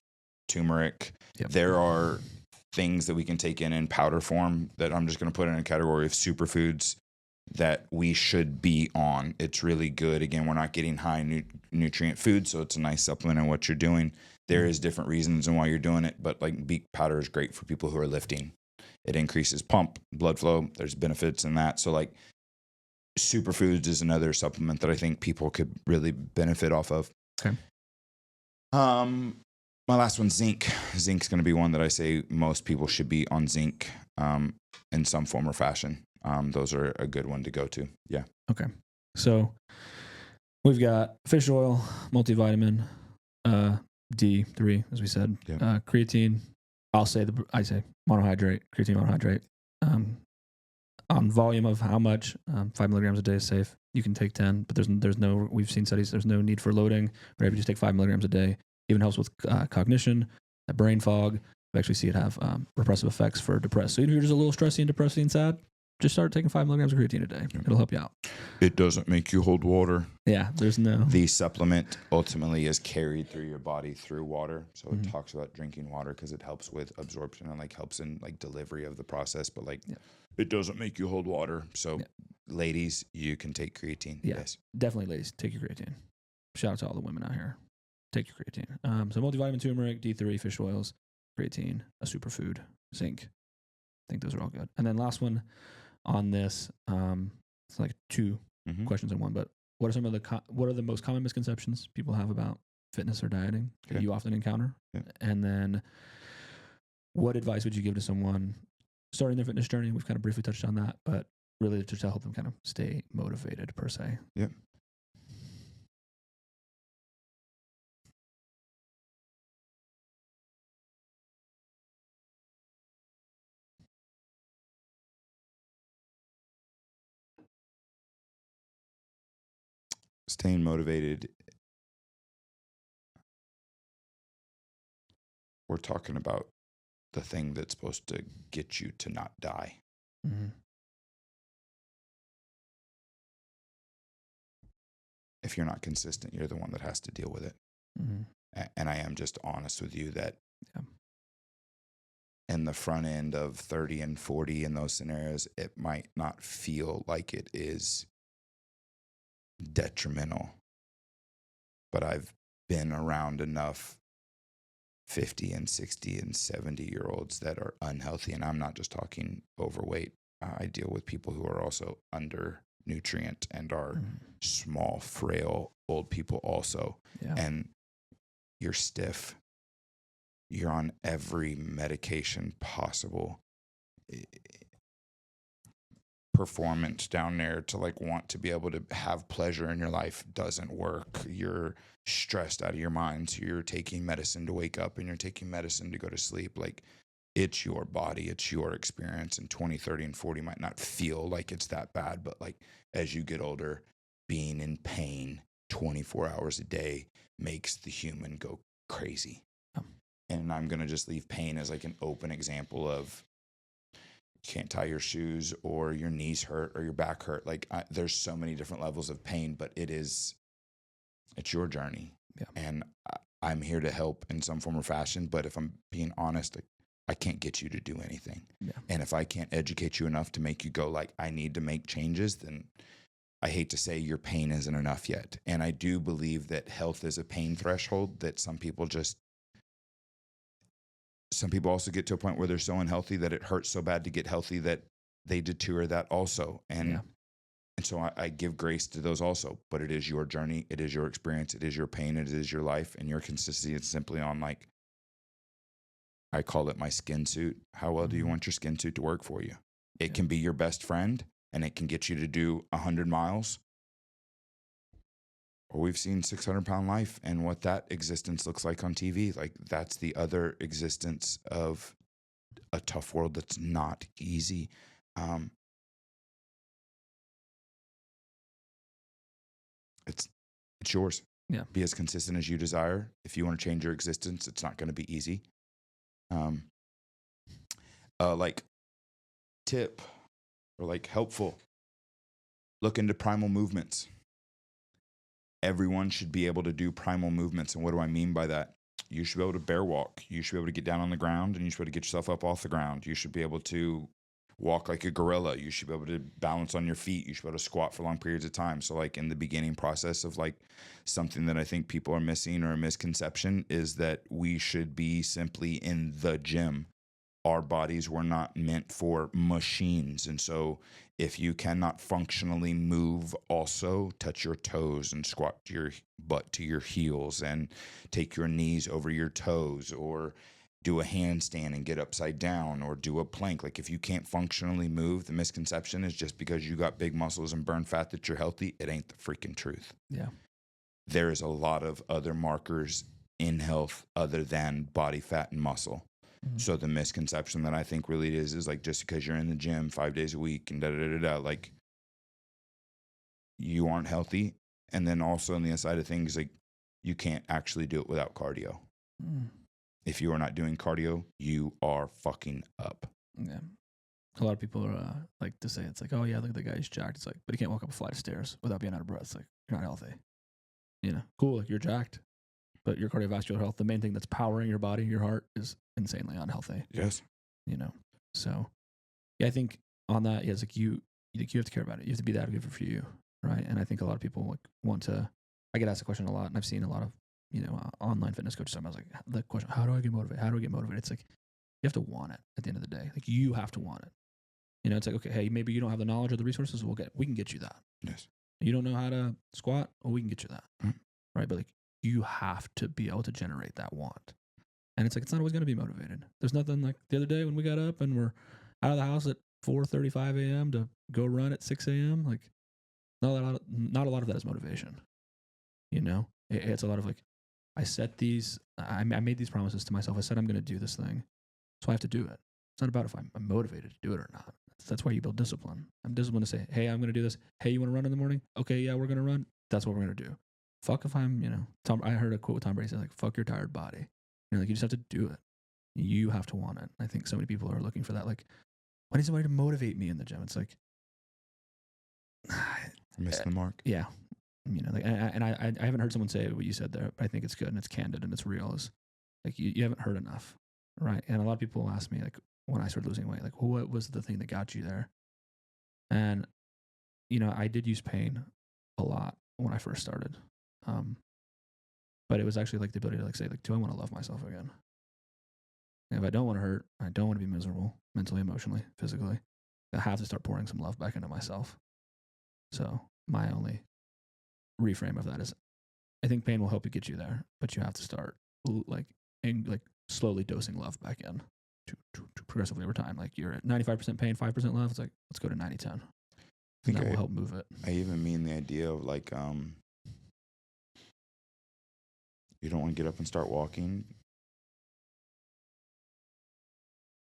turmeric. There are things that we can take in powder form that I'm just going to put in a category of superfoods that we should be on. It's really good. Again, we're not getting high nutrient food, so it's a nice supplement in what you're doing. There is different reasons and why you're doing it, but like beet powder is great for people who are lifting. It increases pump, blood flow. There's benefits in that. So like superfoods is another supplement that I think people could really benefit off of. Okay. My last one's zinc. Zinc's going to be one that I say most people should be on zinc in some form or fashion. Those are a good one to go to. Yeah. Okay. So we've got fish oil, multivitamin, D3, as we said, creatine. I say monohydrate, creatine monohydrate. On volume of how much, 5 milligrams a day is safe. You can take 10, but there's no. We've seen studies. There's no need for loading. Whatever, you just take 5 milligrams a day. Even helps with cognition, brain fog. We actually see it have repressive effects for depressed. So even if you're just a little stressy and depressed and sad, just start taking 5 milligrams of creatine a day. It'll help you out. It doesn't make you hold water. Yeah, there's no. The supplement ultimately is carried through your body through water. So it talks about drinking water because it helps with absorption and like helps in like delivery of the process. But like it doesn't make you hold water. So ladies, you can take creatine. Yeah, yes, definitely, ladies, take your creatine. Shout out to all the women out here. Take your creatine. So multivitamin, turmeric, D3, fish oils, creatine, a superfood, zinc. I think those are all good. And then last one on this, it's like 2 questions in one. But what are some of what are the most common misconceptions people have about fitness or dieting that you often encounter? And then, what advice would you give to someone starting their fitness journey. We've kind of briefly touched on that, but really just to help them kind of stay motivated per se. Yep. Staying motivated. We're talking about the thing that's supposed to get you to not die. Mm-hmm. If you're not consistent, you're the one that has to deal with it. Mm-hmm. And I am just honest with you that yeah. in the front end of 30 and 40 in those scenarios, it might not feel like it is detrimental. But I've been around enough 50 and 60 and 70-year-olds that are unhealthy. And I'm not just talking overweight. I deal with people who are also undernutrient and are small, frail, old people also. Yeah. And you're stiff. You're on every medication possible. Performance down there to like want to be able to have pleasure in your life doesn't work. You're stressed out of your mind. So you're taking medicine to wake up and you're taking medicine to go to sleep. Like, it's your body, it's your experience. And 20, 30, and 40 might not feel like it's that bad, but like as you get older, being in pain 24 hours a day makes the human go crazy. And I'm going to just leave pain as like an open example of you can't tie your shoes or your knees hurt or your back hurt. Like there's so many different levels of pain, but it's your journey. Yeah. And I'm here to help in some form or fashion. But if I'm being honest, I can't get you to do anything. Yeah. And if I can't educate you enough to make you go like, I need to make changes, then I hate to say your pain isn't enough yet. And I do believe that health is a pain threshold that some people also get to a point where they're so unhealthy that it hurts so bad to get healthy that they detour that also. And so I give grace to those also, but it is your journey. It is your experience. It is your pain. It is your life, and your consistency is simply on like, I call it my skin suit. How well do you want your skin suit to work for you? It can be your best friend and it can get you to do 100 miles. Or we've seen 600-pound life and what that existence looks like on TV. Like that's the other existence of a tough world that's not easy. It's yours. Yeah. Be as consistent as you desire. If you want to change your existence, it's not going to be easy. Like tip or like helpful, look into primal movements. Everyone should be able to do primal movements. And what do I mean by that? You should be able to bear walk. You should be able to get down on the ground and you should be able to get yourself up off the ground. You should be able to walk like a gorilla. You should be able to balance on your feet. You should be able to squat for long periods of time. So like in the beginning process of like something that I think people are missing or a misconception is that we should be simply in the gym. Our bodies were not meant for machines. And so if you cannot functionally move, also touch your toes and squat your butt to your heels and take your knees over your toes or do a handstand and get upside down or do a plank. Like if you can't functionally move, the misconception is just because you got big muscles and burn fat that you're healthy. It ain't the freaking truth. Yeah. There is a lot of other markers in health other than body fat and muscle. So the misconception that I think really is like just because you're in the gym 5 days a week and like you aren't healthy. And then also on the inside of things, like you can't actually do it without cardio. If you are not doing cardio, you are fucking up. Yeah. A lot of people are like to say, it's like, oh yeah, look at the guy, he's jacked. It's like, but he can't walk up a flight of stairs without being out of breath. It's like, you're not healthy. You know, cool, like you're jacked, but your cardiovascular health, the main thing that's powering your body, your heart, is insanely unhealthy. Yes. You know, so yeah, I think on that, yeah, it's like you have to care about it. You have to be that good for you, right? And I think a lot of people like want to. I get asked the question a lot, and I've seen a lot of online fitness coaches. I was like, the question, how do I get motivated? How do I get motivated? It's like you have to want it at the end of the day. Like you have to want it. You know, it's like, okay, hey, maybe you don't have the knowledge or the resources. We can get you that. Yes. You don't know how to squat? Well, we can get you that. Right? But like you have to be able to generate that want. And it's like, it's not always going to be motivated. There's nothing like the other day when we got up and we're out of the house at 4:35 a.m. to go run at 6 a.m. Like, not a lot of that is motivation. You know, it's a lot of like, I set these, I made these promises to myself. I said I'm going to do this thing, so I have to do it. It's not about if I'm motivated to do it or not. That's why you build discipline. I'm disciplined to say, hey, I'm going to do this. Hey, you want to run in the morning? Okay, yeah, we're going to run. That's what we're going to do. Fuck if I'm, I heard a quote with Tom Brady say, like, fuck your tired body. Like, you just have to do it. You have to want it. I think so many people are looking for that. Like, I need somebody to motivate me in the gym. It's like, missing the mark. Yeah. Like, and I haven't heard someone say what you said there, but I think it's good and it's candid and it's real. Is like, you haven't heard enough. Right. And a lot of people ask me, like, when I started losing weight, like, what was the thing that got you there? And, I did use pain a lot when I first started. But it was actually like the ability to like say, like, do I want to love myself again? And if I don't want to hurt, I don't want to be miserable mentally, emotionally, physically, I have to start pouring some love back into myself. So my only reframe of that is, I think pain will help you get you there, but you have to start like slowly dosing love back in to progressively over time. Like, you're at 95% pain, 5% love. It's like, let's go to 90-10. And that will help move it. I even mean the idea of like, you don't want to get up and start walking.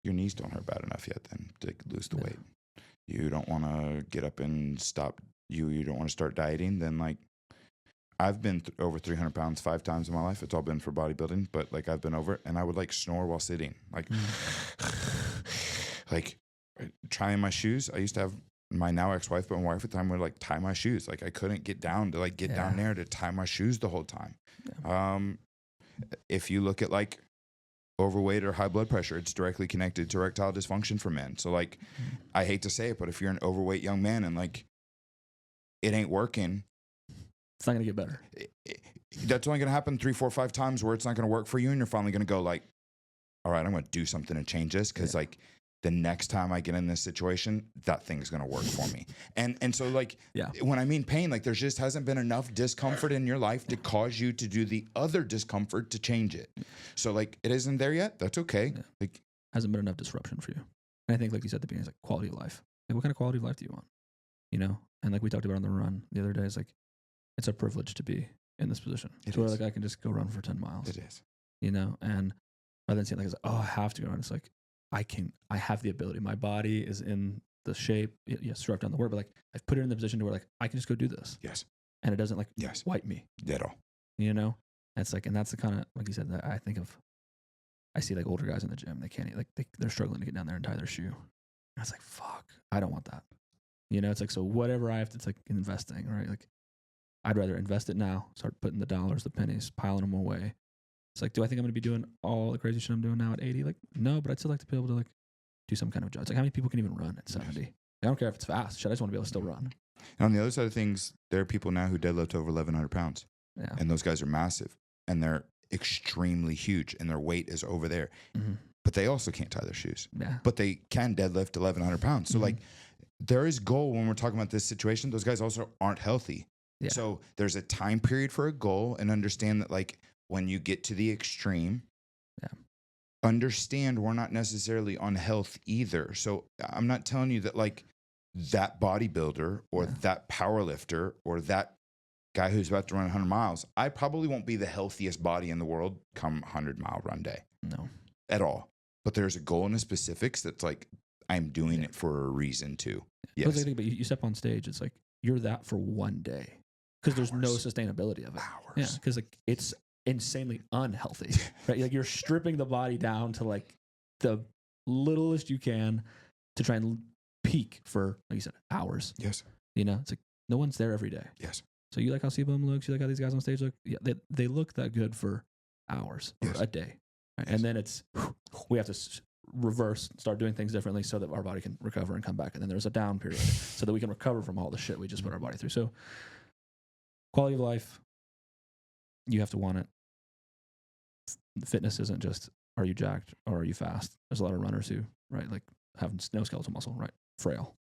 Your knees don't hurt bad enough yet then to lose the weight. You don't want to get up and stop. You don't want to start dieting. Then, like, I've been over 300 pounds 5 times in my life. It's all been for bodybuilding, but like, I've been over it, and I would like snore while sitting, like, like trying my shoes. I used to have my now ex-wife, but my wife at the time would like tie my shoes. Like, I couldn't get down to like get down there to tie my shoes the whole time. Yeah. If you look at like overweight or high blood pressure, it's directly connected to erectile dysfunction for men. So like, I hate to say it, but if you're an overweight young man and like it ain't working, it's not going to get better. That's only going to happen 3, 4, 5 times where it's not going to work for you. And you're finally going to go like, all right, I'm going to do something to change this. Cause like the next time I get in this situation, that thing's going to work for me. And so like, when I mean pain, like, there just hasn't been enough discomfort in your life to cause you to do the other discomfort to change it. So like, it isn't there yet. That's okay. Yeah. Like, hasn't been enough disruption for you. And I think, like you said at the beginning, it's like quality of life. Like, what kind of quality of life do you want? And like we talked about on the run the other day, it's like, it's a privilege to be in this position. It's where like I can just go run for 10 miles. It is. And rather than saying like, oh, I have to go run, it's like, I have the ability. My body is in the shape, struck down the word, but like, I've put it in the position to where like, I can just go do this. Yes. And it doesn't like wipe me. At all. And it's like, and that's the kind of, like you said, that I think of, I see like older guys in the gym, they can't, like they're struggling to get down there and tie their shoe. And it's like, fuck, I don't want that. It's like, so whatever I have to, it's like investing, right? Like, I'd rather invest it now, start putting the dollars, the pennies, piling them away. It's like, do I think I'm going to be doing all the crazy shit I'm doing now at 80? Like, no, but I'd still like to be able to like do some kind of job. It's like, how many people can even run at 70? I don't care if it's fast. Shit, I just want to be able to still run. And on the other side of things, there are people now who deadlift over 1,100 pounds. Yeah. And those guys are massive. And they're extremely huge. And their weight is over there. Mm-hmm. But they also can't tie their shoes. Yeah. But they can deadlift 1,100 pounds. So like, there is goal when we're talking about this situation. Those guys also aren't healthy. Yeah. So there's a time period for a goal, and understand that like, when you get to the extreme, understand we're not necessarily on health either. So I'm not telling you that like that bodybuilder or that power lifter or that guy who's about to run 100 miles, I probably won't be the healthiest body in the world come 100-mile run day. No. At all. But there's a goal in the specifics that's like, I'm doing it for a reason too. Yes. But you step on stage, it's like, you're that for one day. Because there's no sustainability of it. Hours. Yeah, because like, it's insanely unhealthy, right? Like, you're stripping the body down to like the littlest you can to try and peak for, like you said, hours. Yes. It's like, no one's there every day. Yes. So you like how CBum looks, you like how these guys on stage look. Yeah, they look that good for hours or a day. Right? And then it's, we have to reverse, start doing things differently so that our body can recover and come back. And then there's a down period so that we can recover from all the shit we just put our body through. So quality of life, you have to want it. Fitness isn't just, are you jacked or are you fast? There's a lot of runners who, right, like have no skeletal muscle, right? Frail.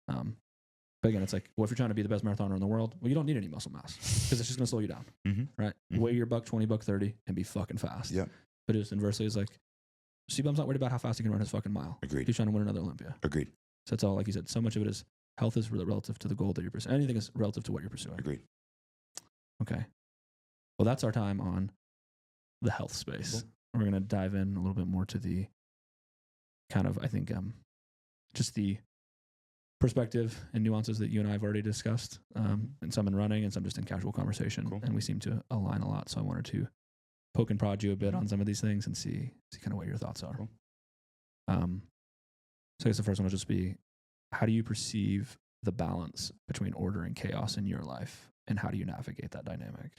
But again, it's like, well, if you're trying to be the best marathoner in the world, well, you don't need any muscle mass because it's just going to slow you down, right? Mm-hmm. Weigh your $120, $130 and be fucking fast. Yeah. But just inversely, it's like, CBum's not worried about how fast he can run his fucking mile. Agreed. He's trying to win another Olympia. Agreed. So that's all, like you said, so much of it is health is relative to the goal that you're pursuing. Anything is relative to what you're pursuing. Agreed. Okay. Well, that's our time on the health space. Cool. We're going to dive in a little bit more to the kind of, I think, just the perspective and nuances that you and I have already discussed, and some in running and some just in casual conversation. Cool. And we seem to align a lot. So I wanted to poke and prod you a bit on some of these things and see kind of what your thoughts are. Cool. So I guess the first one will just be, how do you perceive the balance between order and chaos in your life, and how do you navigate that dynamic?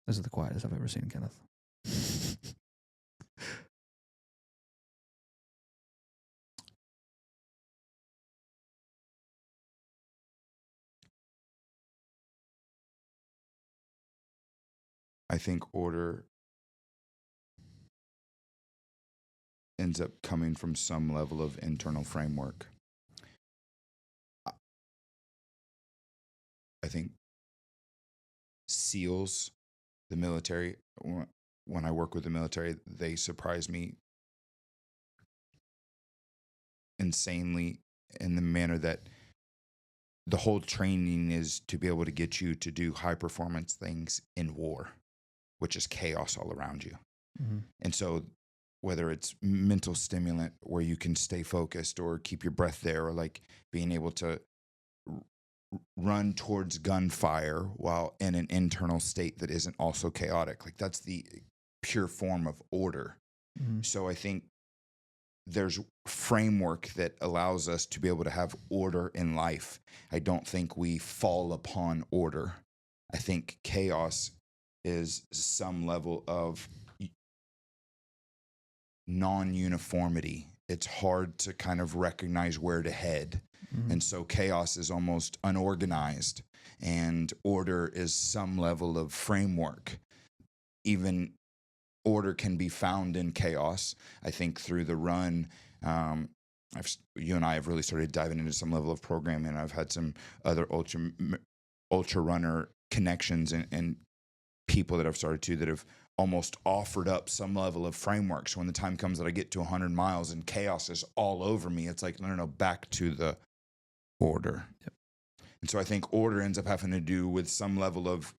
This is the quietest I've ever seen Kenneth. I think order ends up coming from some level of internal framework. I think SEALs, the military, when I work with the military, they surprise me insanely in the manner that the whole training is to be able to get you to do high performance things in war, which is chaos all around you. Mm-hmm. And so whether it's mental stimulant where you can stay focused or keep your breath there, or like being able to run towards gunfire while in an internal state that isn't also chaotic. Like that's the pure form of order. Mm-hmm. So I think there's framework that allows us to be able to have order in life. I don't think we fall upon order. I think chaos is some level of non-uniformity. It's hard to kind of recognize where to head. Mm-hmm. And so chaos is almost unorganized, and order is some level of framework. Even order can be found in chaos. I think through the run, you and I have really started diving into some level of programming. I've had some other ultra runner connections and people that I've started to that have almost offered up some level of framework. So when the time comes that I get to 100 miles and chaos is all over me, it's like, no, back to the order. Yep. And so I think order ends up having to do with some level of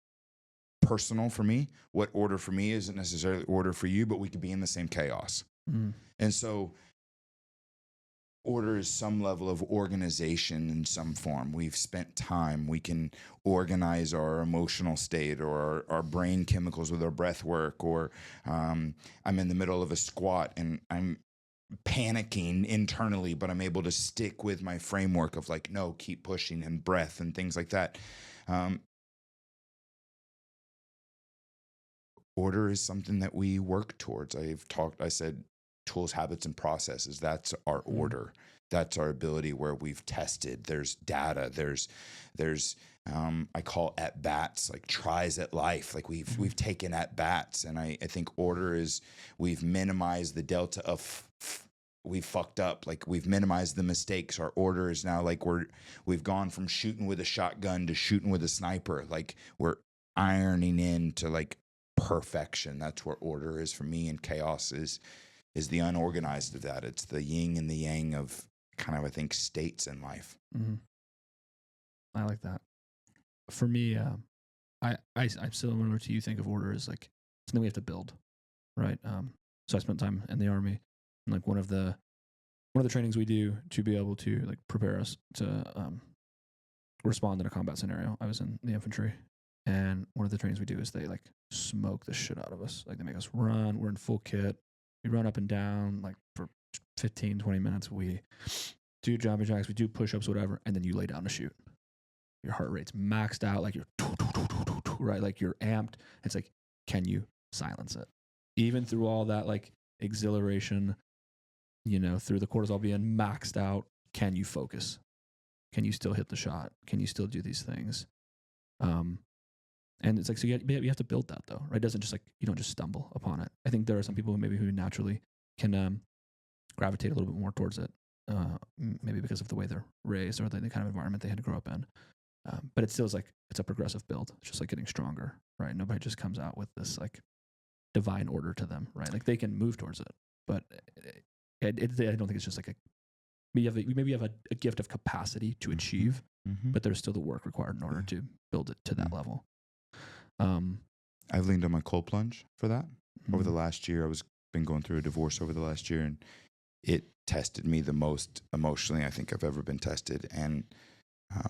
personal for me. What order for me isn't necessarily order for you, but we could be in the same chaos. Mm. And so order is some level of organization in some form. We've spent time. We can organize our emotional state or our brain chemicals with our breath work, or I'm in the middle of a squat and I'm panicking internally, but I'm able to stick with my framework of like, no, keep pushing, and breath and things like that. Order is something that we work towards. I said tools, habits, and processes. That's our order. That's our ability where we've tested. There's data. There's I call at bats, like tries at life. Like we've taken at bats, and I think order is we've minimized the delta of we fucked up. Like we've minimized the mistakes. Our order is now like we've gone from shooting with a shotgun to shooting with a sniper. Like we're ironing into like perfection. That's where order is for me, and chaos is the unorganized of that. It's the yin and the yang of kind of, I think, states in life. Mm-hmm. I like that. For me, I'm similar to you. Think of order as like something we have to build, right? So I spent time in the Army, and like one of the trainings we do to be able to like prepare us to respond in a combat scenario. I was in the infantry, and one of the trainings we do is they like smoke the shit out of us. Like they make us run. We're in full kit. We run up and down like for 15, 20 minutes. We do jumping jacks, we do push-ups, whatever, and then you lay down to shoot. Your heart rate's maxed out, like you're right, like you're amped. It's like, can you silence it? Even through all that like exhilaration, through the cortisol being maxed out, can you focus? Can you still hit the shot? Can you still do these things? And it's like, so you have to build that though, right? It doesn't just like, you don't just stumble upon it. I think there are some people who naturally can gravitate a little bit more towards it, maybe because of the way they're raised or the kind of environment they had to grow up in. But it still is like, it's a progressive build. It's just like getting stronger, right? Nobody just comes out with this like divine order to them, right? Like they can move towards it, but I don't think it's just like maybe you have a gift of capacity to achieve, but there's still the work required in order to build it to that level. I've leaned on my cold plunge for that. Over the last year, been going through a divorce over the last year, and it tested me the most emotionally I think I've ever been tested. And a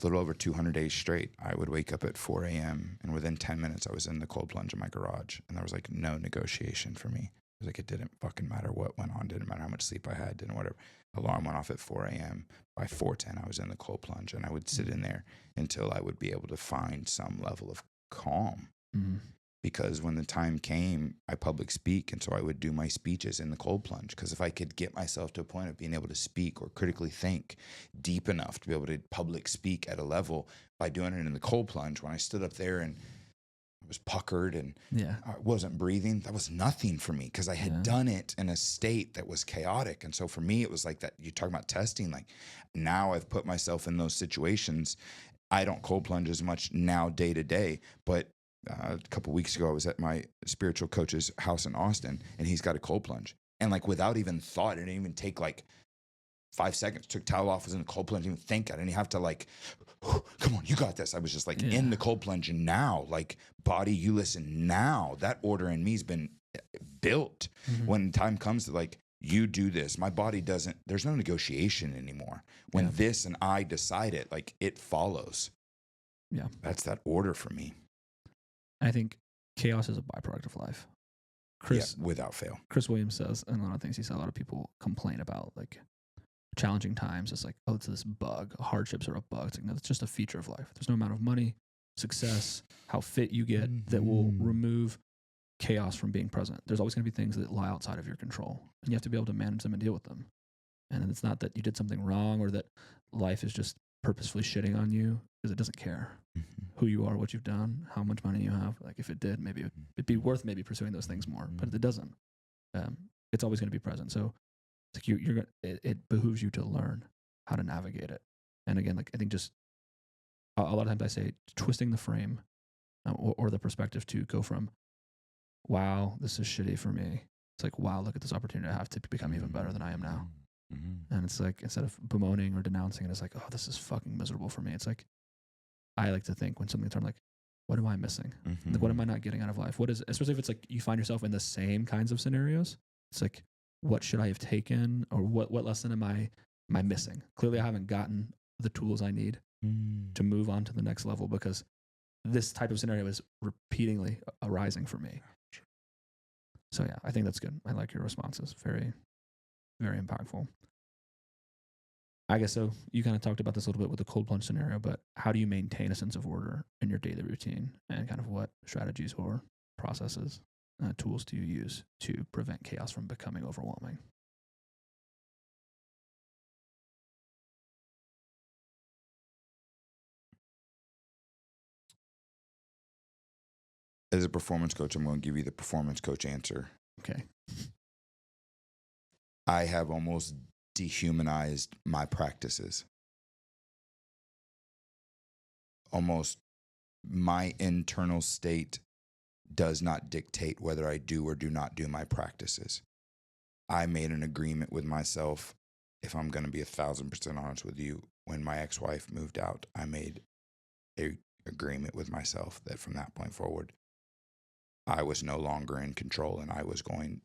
little over 200 days straight, I would wake up at 4 a.m. and within 10 minutes, I was in the cold plunge in my garage, and there was like no negotiation for me. It was like, it didn't fucking matter what went on, didn't matter how much sleep I had, didn't whatever. Alarm went off at 4 a.m. By 4:10, I was in the cold plunge, and I would sit in there until I would be able to find some level of calm. Because when the time came, I public speak, and so I would do my speeches in the cold plunge. Because if I could get myself to a point of being able to speak or critically think deep enough to be able to public speak at a level by doing it in the cold plunge, when I stood up there and I was puckered and I wasn't breathing, that was nothing for me because I had done it in a state that was chaotic. And so for me, it was like that. You talk about testing, like now I've put myself in those situations. I don't cold plunge as much now day to day, but a couple of weeks ago, I was at my spiritual coach's house in Austin, and he's got a cold plunge. And like without even thought, it didn't even take like 5 seconds. Took towel off, was in the cold plunge. Didn't even think. I didn't have to like, come on, you got this. I was just like in the cold plunge, and now, like, body, you listen now. That order in me has been built. When time comes to like, you do this, my body doesn't. There's no negotiation anymore. When this and I decide it, like it follows. Yeah, that's that order for me. I think chaos is a byproduct of life. Without fail. Chris Williams says, and a lot of things he said, a lot of people complain about like challenging times. It's like, oh, it's this bug. Hardships are a bug. It's like, no, it's just a feature of life. There's no amount of money, success, how fit you get that will remove chaos from being present. There's always going to be things that lie outside of your control, and you have to be able to manage them and deal with them. And it's not that you did something wrong or that life is just purposefully shitting on you, because it doesn't care who you are, what you've done, how much money you have. Like if it did, maybe it'd be worth maybe pursuing those things more, but it doesn't. It's always going to be present. So it's like it behooves you to learn how to navigate it. And again, like I think just a lot of times I say twisting the frame or the perspective to go from, wow, this is shitty for me. It's like, wow, look at this opportunity I have to become even better than I am now. And it's like, instead of bemoaning or denouncing it, it's like, oh, this is fucking miserable for me. It's like, I like to think when something's I'm like, what am I missing? Like, what am I not getting out of life? What is, especially if it's like you find yourself in the same kinds of scenarios, it's like, what should I have taken, or what lesson am I missing? Clearly I haven't gotten the tools I need to move on to the next level, because this type of scenario is repeatedly arising for me. So yeah, I think that's good. I like your responses. Very, very impactful. I guess so. You kind of talked about this a little bit with the cold plunge scenario, but how do you maintain a sense of order in your daily routine, and kind of what strategies or processes, tools do you use to prevent chaos from becoming overwhelming? As a performance coach, I'm going to give you the performance coach answer. Okay. I have almost dehumanized my practices. Almost my internal state does not dictate whether I do or do not do my practices. I made an agreement with myself. If I'm going to be 1,000% honest with you, when my ex-wife moved out, I made an agreement with myself that from that point forward, I was no longer in control, and I was going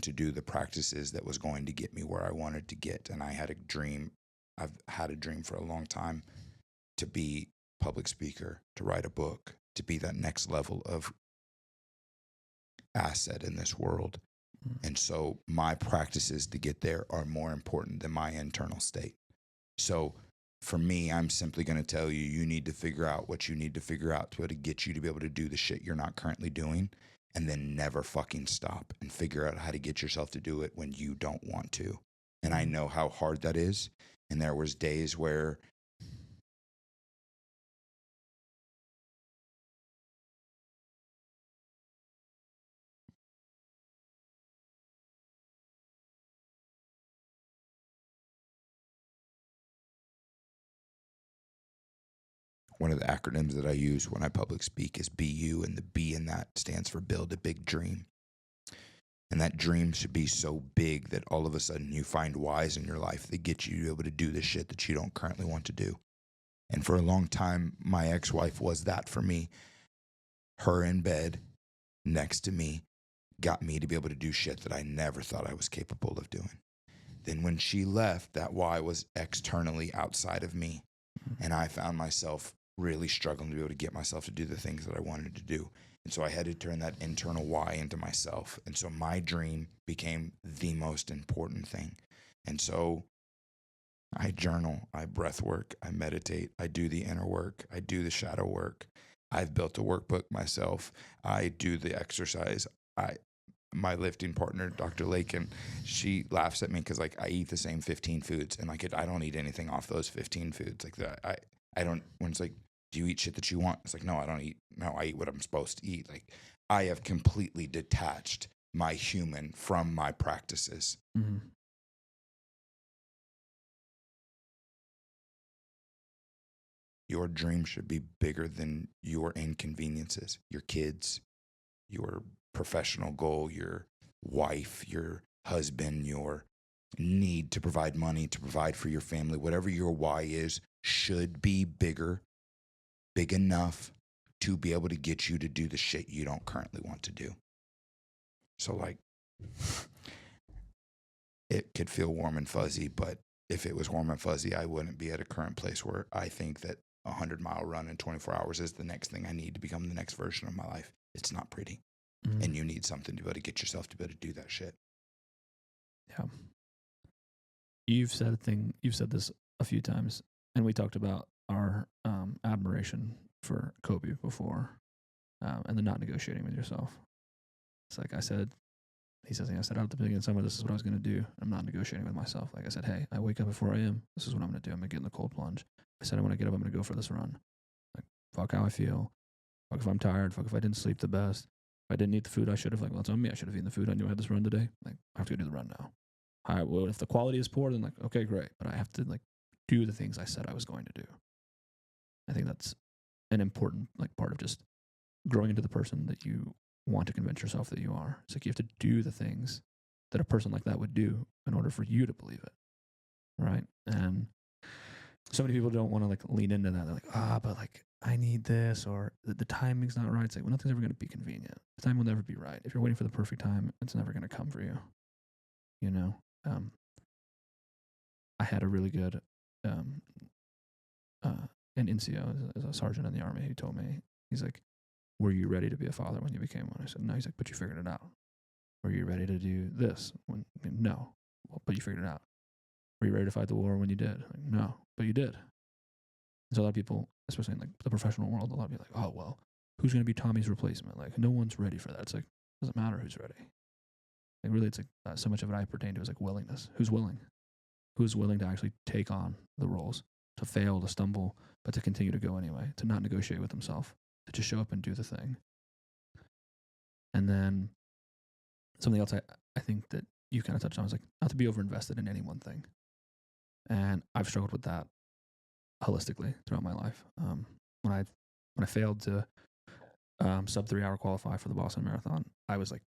to do the practices that was going to get me where I wanted to get. And I had a dream. I've had a dream for a long time to be a public speaker, to write a book, to be that next level of asset in this world. And so my practices to get there are more important than my internal state. So for me, I'm simply going to tell you, you need to figure out what you need to figure out to be able to get you to be able to do the shit you're not currently doing. and then never fucking stop and figure out how to get yourself to do it when you don't want to. And I know how hard that is. And there was days where one of the acronyms that I use when I public speak is BU, and the B in that stands for build a big dream. And that dream should be so big that all of a sudden you find whys in your life that get you to be able to do the shit that you don't currently want to do. And for a long time, my ex-wife was that for me. Her in bed next to me got me to be able to do shit that I never thought I was capable of doing. Then when she left, that why was externally outside of me. And I found myself really struggling to be able to get myself to do the things that I wanted to do. And so I had to turn that internal why into myself. And so my dream became the most important thing. And so I journal, I breath work, I meditate, I do the inner work, I do the shadow work. I've built a workbook myself. I do the exercise. My lifting partner, Dr. Lakin, she laughs at me because like I eat the same 15 foods, and like I don't eat anything off those 15 foods. Like that, I don't. When it's like, do you eat shit that you want? It's like, no, I don't eat. No, I eat what I'm supposed to eat. Like I have completely detached my human from my practices. Mm-hmm. Your dream should be bigger than your inconveniences, your kids, your professional goal, your wife, your husband, your need to provide money, to provide for your family. Whatever your why is should be big enough to be able to get you to do the shit you don't currently want to do. So like, it could feel warm and fuzzy, but if it was warm and fuzzy, I wouldn't be at a current place where I think that a 100-mile run in 24 hours is the next thing I need to become the next version of my life. It's not pretty. Mm-hmm. And you need something to be able to get yourself to be able to do that shit. Yeah. You've said this a few times, and we talked about our admiration for Kobe before, and the not negotiating with yourself. It's like I said, he says, I said out at the beginning of summer, this is what I was going to do. I'm not negotiating with myself. Like I said, hey, I wake up at 4 a.m. This is what I'm going to do. I'm going to get in the cold plunge. I said, I want to get up. I'm going to go for this run. Like, fuck how I feel. Fuck if I'm tired. Fuck if I didn't sleep the best. If I didn't eat the food I should have, like, well, it's on me. I should have eaten the food. I knew I had this run today. Like, I have to go do the run now. All right, well, if the quality is poor, then like, okay, great. But I have to like do the things I said I was going to do. I think that's an important like part of just growing into the person that you want to convince yourself that you are. It's like you have to do the things that a person like that would do in order for you to believe it. Right. And so many people don't want to like lean into that. They're like, but like I need this, or the timing's not right. It's like, well, nothing's ever going to be convenient. The time will never be right. If you're waiting for the perfect time, it's never going to come for you. You know, I had a really good an NCO as a sergeant in the Army. He told me, he's like, were you ready to be a father when you became one? I said, no. He's like, but you figured it out. Were you ready to do this? No. Well, but you figured it out. Were you ready to fight the war when you did? Like, no, but you did. And so a lot of people, especially in like the professional world, a lot of people are like, oh, well, who's going to be Tommy's replacement? Like, no one's ready for that. It's like, it doesn't matter who's ready. Like, really, it's like so much of it I pertain to is like willingness. Who's willing? Who's willing to actually take on the roles, to fail, to stumble, but to continue to go anyway, to not negotiate with himself, to just show up and do the thing. And then something else I think that you kind of touched on is like not to be overinvested in any one thing. And I've struggled with that holistically throughout my life. When I failed to sub 3 hour qualify for the Boston Marathon, I was like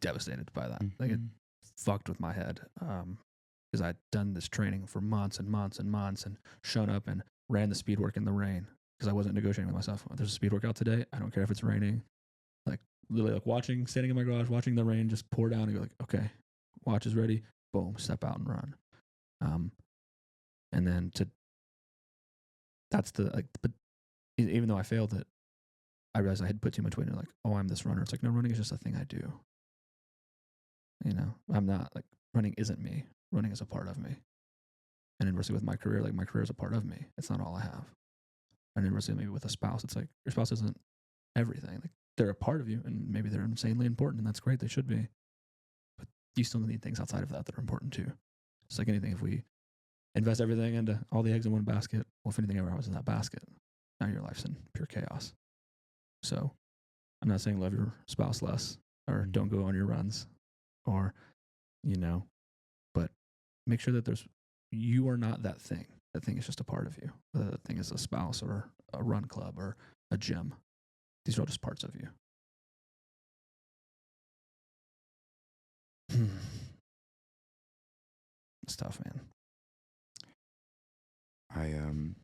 devastated by that. Like it fucked with my head. Because I'd done this training for months and months and months and shown up and ran the speed work in the rain because I wasn't negotiating with myself. There's a speed workout today. I don't care if it's raining. Like literally like standing in my garage, watching the rain just pour down and go like, okay, watch is ready. Boom, step out and run. And then but even though I failed it, I realized I had put too much weight in it. Like, oh, I'm this runner. It's like, no, running is just a thing I do. You know, I'm not like running isn't me. Running is a part of me. And inversely with my career, like my career is a part of me. It's not all I have. And inversely maybe with a spouse, it's like your spouse isn't everything. Like they're a part of you, and maybe they're insanely important, and that's great. They should be. But you still need things outside of that that are important too. It's like anything. If we invest everything into all the eggs in one basket, well, if anything ever was in that basket, now your life's in pure chaos. So I'm not saying love your spouse less or don't go on your runs or, but make sure that you are not that thing. That thing is just a part of you. The thing is a spouse or a run club or a gym. These are all just parts of you. It's tough, man. I've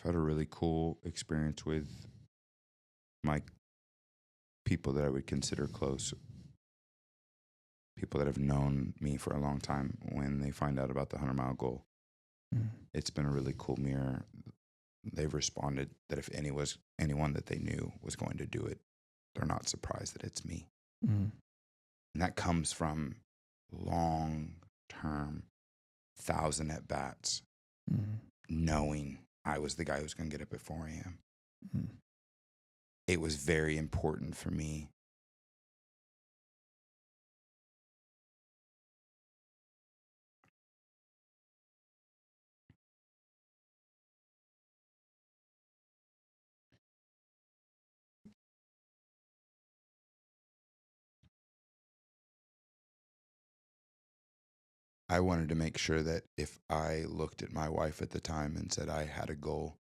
had a really cool experience with my people that I would consider close, people that have known me for a long time. When they find out about the 100-mile goal, it's been a really cool mirror. They've responded that if anyone that they knew was going to do it, they're not surprised that it's me. And that comes from long-term 1,000 at-bats, knowing I was the guy who was going to get up at 4 a.m. It was very important for me I wanted to make sure that if I looked at my wife at the time and said I had a goal,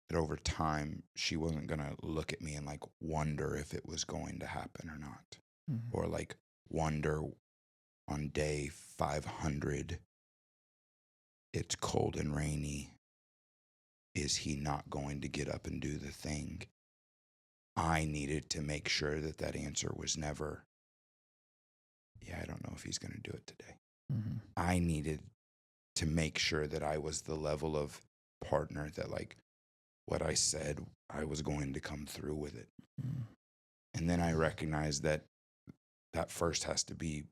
that over time she wasn't going to look at me and like wonder if it was going to happen or not. Or like wonder on day 500, it's cold and rainy. Is he not going to get up and do the thing? I needed to make sure that that answer was never, yeah, I don't know if he's going to do it today. I needed to make sure that I was the level of partner that like what I said, I was going to come through with it. And then I recognized that that first has to be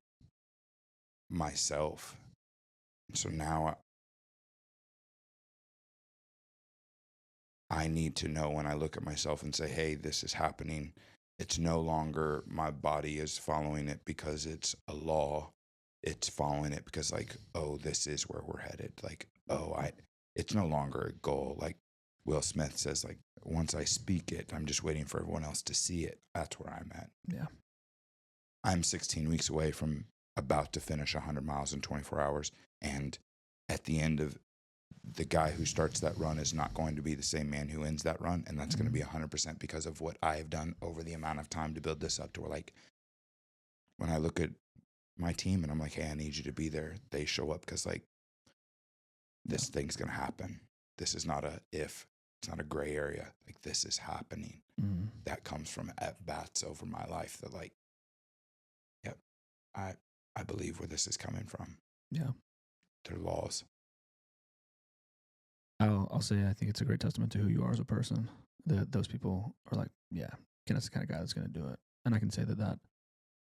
myself. So now I need to know when I look at myself and say, hey, this is happening. It's no longer my body is following it because it's a law. It's following it because like, oh, this is where we're headed. Like, it's no longer a goal. Like Will Smith says, like, once I speak it, I'm just waiting for everyone else to see it. That's where I'm at. Yeah. I'm 16 weeks away from about to finish 100 miles in 24 hours. And at the end of the guy who starts that run is not going to be the same man who ends that run. And that's going to be 100% because of what I have done over the amount of time to build this up to where like, when I look at my team and I'm like, hey, I need you to be there. They show up because like this thing's going to happen. This is not it's not a gray area. Like this is happening. That comes from at-bats over my life that like, yep, I believe where this is coming from. Yeah. They're laws. I'll say I think it's a great testament to who you are as a person. Those people are like, yeah, Kenneth's the kind of guy that's going to do it. And I can say that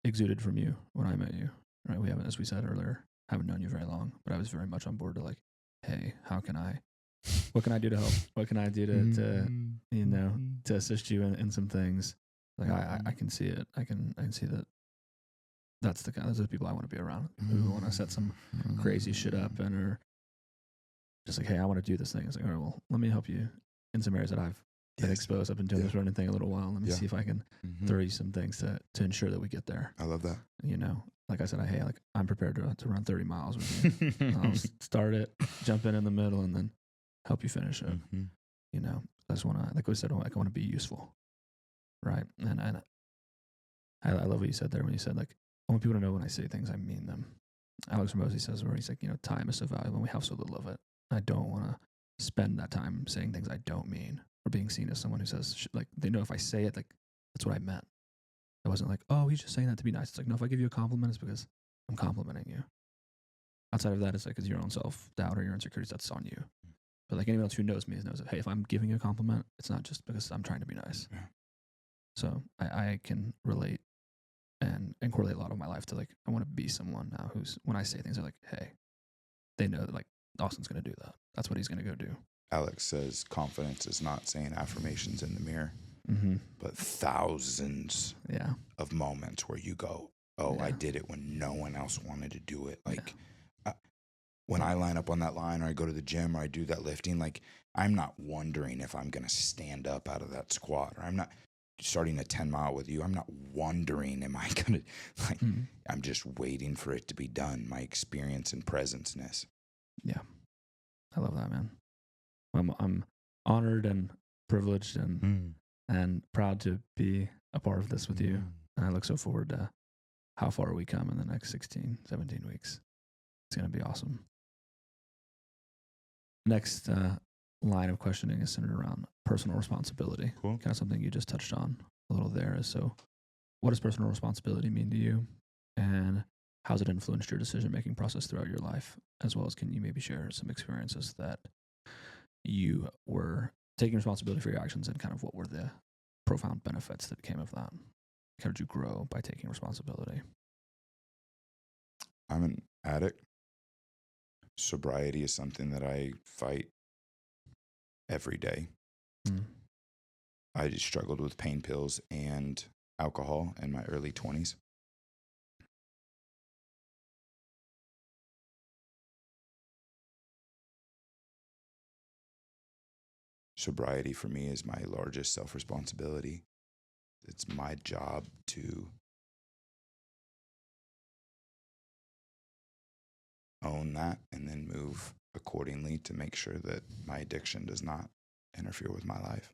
exuded from you when I met you, right? We haven't, as we said earlier, haven't known you very long, but I was very much on board to like, hey, what can I do to help? What can I do to assist you in some things? Like I can see it. I can see that. Those are the people I want to be around who want to set some crazy shit up and are just like, hey, I want to do this thing. It's like, all right, well, let me help you in some areas that I've been exposed. I've been doing this running thing a little while. Let me see if I can throw you some things to ensure that we get there. I love that. Like I said, I'm prepared to run 30 miles with you. I'll start it, jump in the middle, and then help you finish it. I just want to, like we said, I want to be useful, right? And I love what you said there when you said like, I want people to know when I say things, I mean them. Alex Ramosi says where he's like, time is so valuable and we have so little of it. I don't want to spend that time saying things I don't mean or being seen as someone who says, like, they know if I say it, like, that's what I meant. It wasn't like, oh, he's just saying that to be nice. It's like, no, if I give you a compliment, it's because I'm complimenting you. Outside of that, it's like, it's your own self-doubt or your insecurities, that's on you. But like anyone else who knows me knows that, hey, if I'm giving you a compliment, it's not just because I'm trying to be nice. Yeah. So I can relate and correlate a lot of my life to like, I want to be someone now who's, when I say things, they're like, hey, they know that like Austin's going to do that. That's what he's going to go do. Alex says confidence is not saying affirmations in the mirror. Mm-hmm. but thousands of moments where you go, oh, I did it when no one else wanted to do it. Like when I line up on that line, or I go to the gym, or I do that lifting, like I'm not wondering if I'm going to stand up out of that squat, or I'm not starting a 10-mile with you. I'm not wondering, am I going to, like, I'm just waiting for it to be done. My experience and presenceness. Yeah. I love that, man. I'm honored and privileged and proud to be a part of this with you. And I look so forward to how far we come in the next 16, 17 weeks. It's going to be awesome. Next line of questioning is centered around personal responsibility. Cool. Kind of something you just touched on a little there. So what does personal responsibility mean to you? And how's it influenced your decision-making process throughout your life? As well as, can you maybe share some experiences that you were taking responsibility for your actions, and kind of what were the profound benefits that came of that? How did you grow by taking responsibility? I'm an addict. Sobriety is something that I fight every day. I just struggled with pain pills and alcohol in my early 20s. Sobriety for me is my largest self-responsibility. It's my job to own that and then move accordingly to make sure that my addiction does not interfere with my life.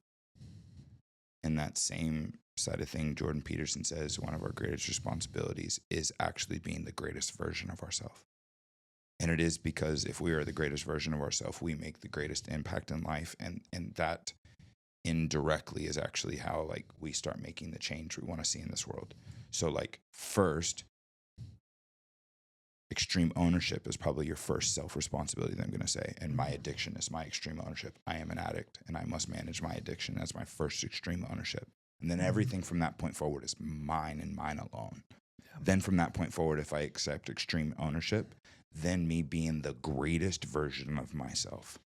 In that same side of thing, Jordan Peterson says one of our greatest responsibilities is actually being the greatest version of ourselves. And it is because if we are the greatest version of ourselves, we make the greatest impact in life. And that indirectly is actually how, like, we start making the change we want to see in this world. So, like, first, extreme ownership is probably your first self-responsibility that I'm going to say. And my addiction is my extreme ownership. I am an addict and I must manage my addiction. That's my first extreme ownership. And then everything from that point forward is mine and mine alone. Yeah. Then from that point forward, if I accept extreme ownership, then me being the greatest version of myself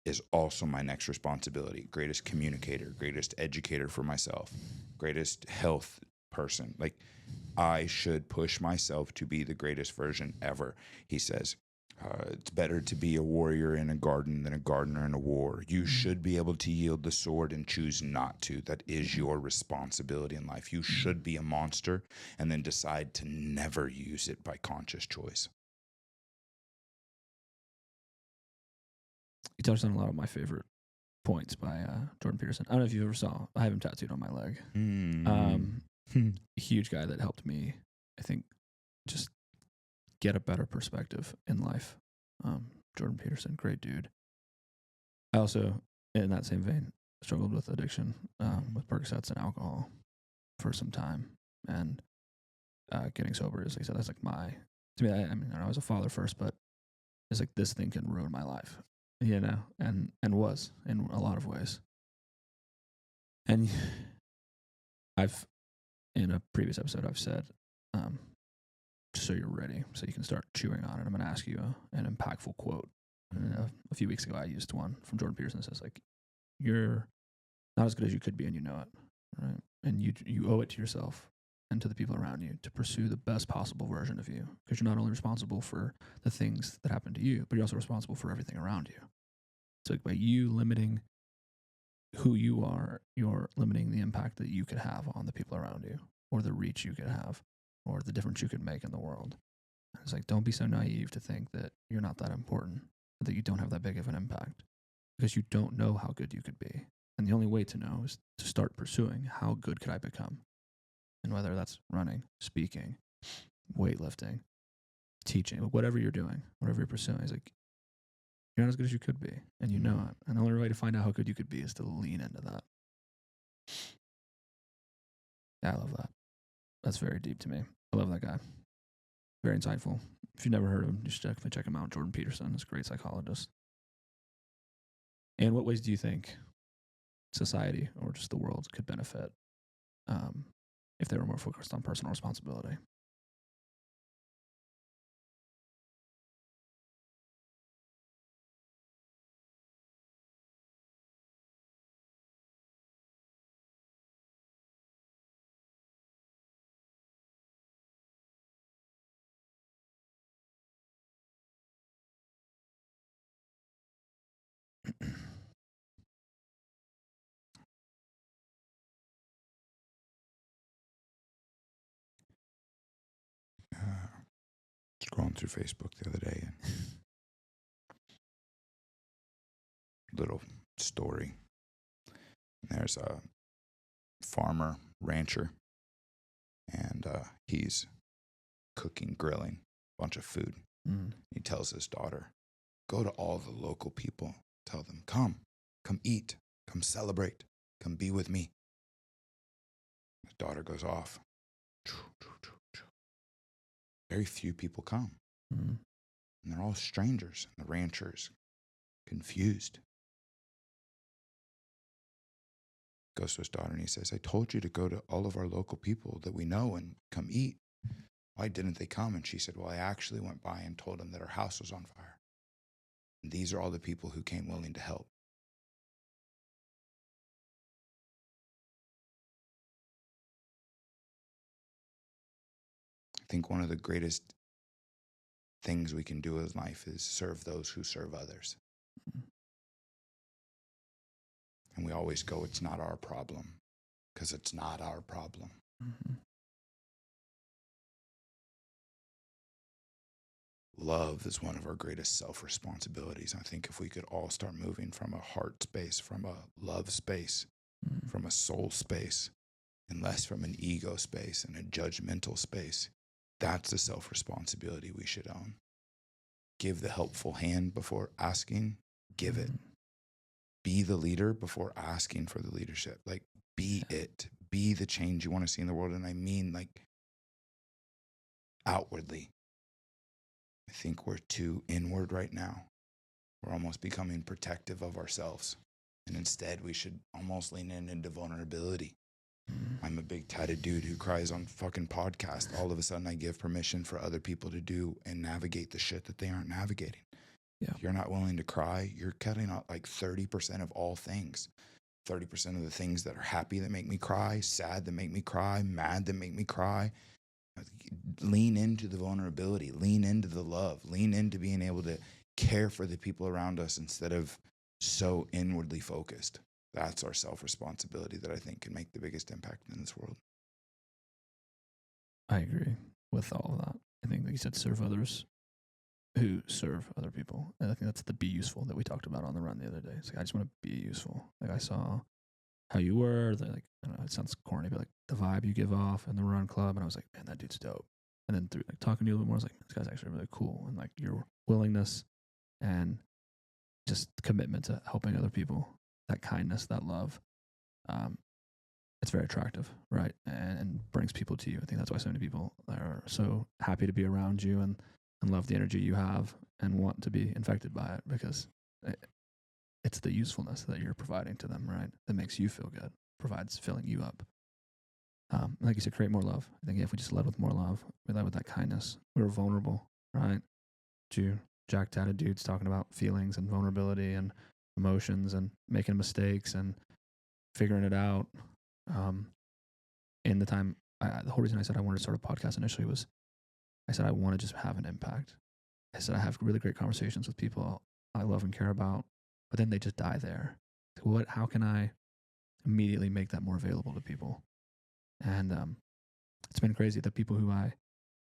is also my next responsibility. Greatest communicator, greatest educator for myself, greatest health person. Like, I should push myself to be the greatest version ever. He says, it's better to be a warrior in a garden than a gardener in a war. You should be able to yield the sword and choose not to. That is your responsibility in life. You should be a monster and then decide to never use it by conscious choice. You touched on a lot of my favorite points by Jordan Peterson. I don't know if you ever saw. I have him tattooed on my leg. A huge guy that helped me, I think, just get a better perspective in life. Jordan Peterson, great dude. I also, in that same vein, struggled with addiction, with Percocets and alcohol for some time. And getting sober is, like I said, that's like to me, I mean, I was a father first, but it's like, this thing can ruin my life, you know, and was in a lot of ways. And in a previous episode, I've said, so you're ready, so you can start chewing on it, I'm going to ask you an impactful quote. And a few weeks ago, I used one from Jordan Peterson that says, like, you're not as good as you could be, and you know it, right? And you owe it to yourself and to the people around you to pursue the best possible version of you, because you're not only responsible for the things that happen to you, but you're also responsible for everything around you. So by you limiting who you are, you're limiting the impact that you could have on the people around you, or the reach you could have, or the difference you could make in the world. And it's like, don't be so naive to think that you're not that important, that you don't have that big of an impact, because you don't know how good you could be. And the only way to know is to start pursuing, how good could I become? And whether that's running, speaking, weightlifting, teaching, whatever you're doing, whatever you're pursuing, is like, you're not as good as you could be, and you know it. And the only way to find out how good you could be is to lean into that. Yeah, I love that. That's very deep to me. I love that guy. Very insightful. If you've never heard of him, you should definitely check him out. Jordan Peterson is a great psychologist. In what ways do you think society or just the world could benefit if they were more focused on personal responsibility? scrolling through Facebook the other day, and little story. And there's a farmer, rancher, and he's cooking, grilling a bunch of food. He tells his daughter, go to all the local people, tell them, come eat, come celebrate, come be with me. His daughter goes off. Very few people come. And they're all strangers. And the rancher's confused. Goes to his daughter and he says, I told you to go to all of our local people that we know and come eat. Why didn't they come? And she said, well, I actually went by and told them that our house was on fire. And these are all the people who came willing to help. I think one of the greatest things we can do in life is serve those who serve others. And we always go, it's not our problem, because it's not our problem. Love is one of our greatest self-responsibilities. I think if we could all start moving from a heart space, from a love space, from a soul space, and less from an ego space and a judgmental space, that's the self-responsibility we should own. Give the helpful hand before asking. Give it. Be the leader before asking for the leadership. Like, be it. Be the change you want to see in the world. And I mean, like, outwardly. I think we're too inward right now. We're almost becoming protective of ourselves. And instead, we should almost lean into vulnerability. I'm a big tatted dude who cries on fucking podcasts. All of a sudden, I give permission for other people to do and navigate the shit that they aren't navigating. Yeah. If you're not willing to cry, you're cutting out like 30% of all things. 30% of the things that are happy that make me cry, sad that make me cry, mad that make me cry. Lean into the vulnerability, lean into the love, lean into being able to care for the people around us instead of so inwardly focused. That's our self-responsibility that I think can make the biggest impact in this world. I agree with all of that. I think, like you said, serve others who serve other people. And I think that's the be useful that we talked about on the run the other day. It's like, I just want to be useful. Like, I saw how you were, like, I don't know, it sounds corny, but like the vibe you give off in the run club. And I was like, man, that dude's dope. And then through like talking to you a little bit more, I was like, this guy's actually really cool. And like your willingness and just commitment to helping other people, that kindness, that love, it's very attractive, right? And brings people to you. I think that's why so many people are so happy to be around you and love the energy you have and want to be infected by it, because it's the usefulness that you're providing to them, right? That makes you feel good, provides filling you up. Like you said, create more love. I think if we just led with more love, we led with that kindness. We were vulnerable, right? Jack tatted dudes talking about feelings and vulnerability and emotions and making mistakes and figuring it out. In the time, the whole reason I said I wanted to start a podcast initially was I said I want to just have an impact. I said I have really great conversations with people I love and care about, but then they just die there. So how can I immediately make that more available to people? And it's been crazy. The people who I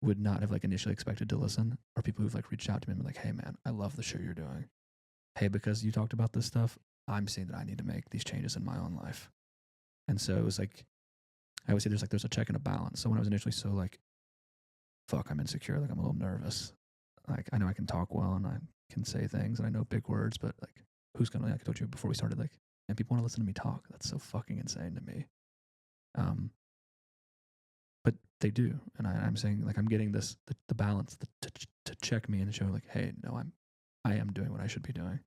would not have like initially expected to listen are people who've like reached out to me and been like, hey man, I love the show you're doing. Hey, because you talked about this stuff, I'm seeing that I need to make these changes in my own life. And so it was like, I always say there's a check and a balance. So when I was initially so like, fuck, I'm insecure, like I'm a little nervous. Like I know I can talk well and I can say things and I know big words, but like who's gonna, like I told you before we started, like, and people want to listen to me talk. That's so fucking insane to me. But they do. And I'm saying like, I'm getting this, the balance to check me and show like, hey, no, I am doing what I should be doing.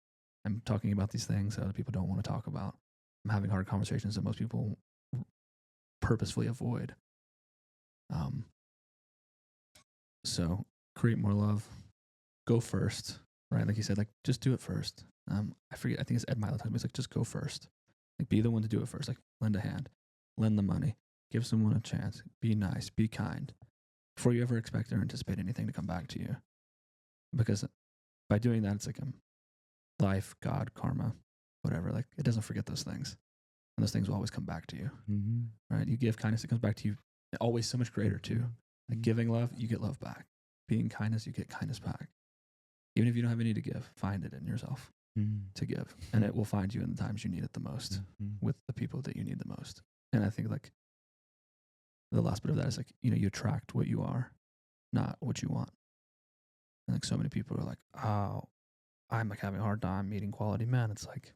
I'm talking about these things that other people don't want to talk about. I'm having hard conversations that most people purposefully avoid. So create more love, go first, right? Like you said, like just do it first. I forget, I think it's Ed Milo talking about, it's like, just go first. Like be the one to do it first. Like lend a hand, lend the money, give someone a chance, be nice, be kind before you ever expect or anticipate anything to come back to you. Because by doing that, it's like life, God, karma, whatever, like it doesn't forget those things. And those things will always come back to you, right? You give kindness, it comes back to you always so much greater too. Like giving love, you get love back. being kindness, you get kindness back. Even if you don't have any to give, find it in yourself to give. And it will find you in the times you need it the most with the people that you need the most. And I think like the last bit of that is like, you attract what you are, not what you want. And like so many people are like, oh, I'm like having a hard time meeting quality men. It's like,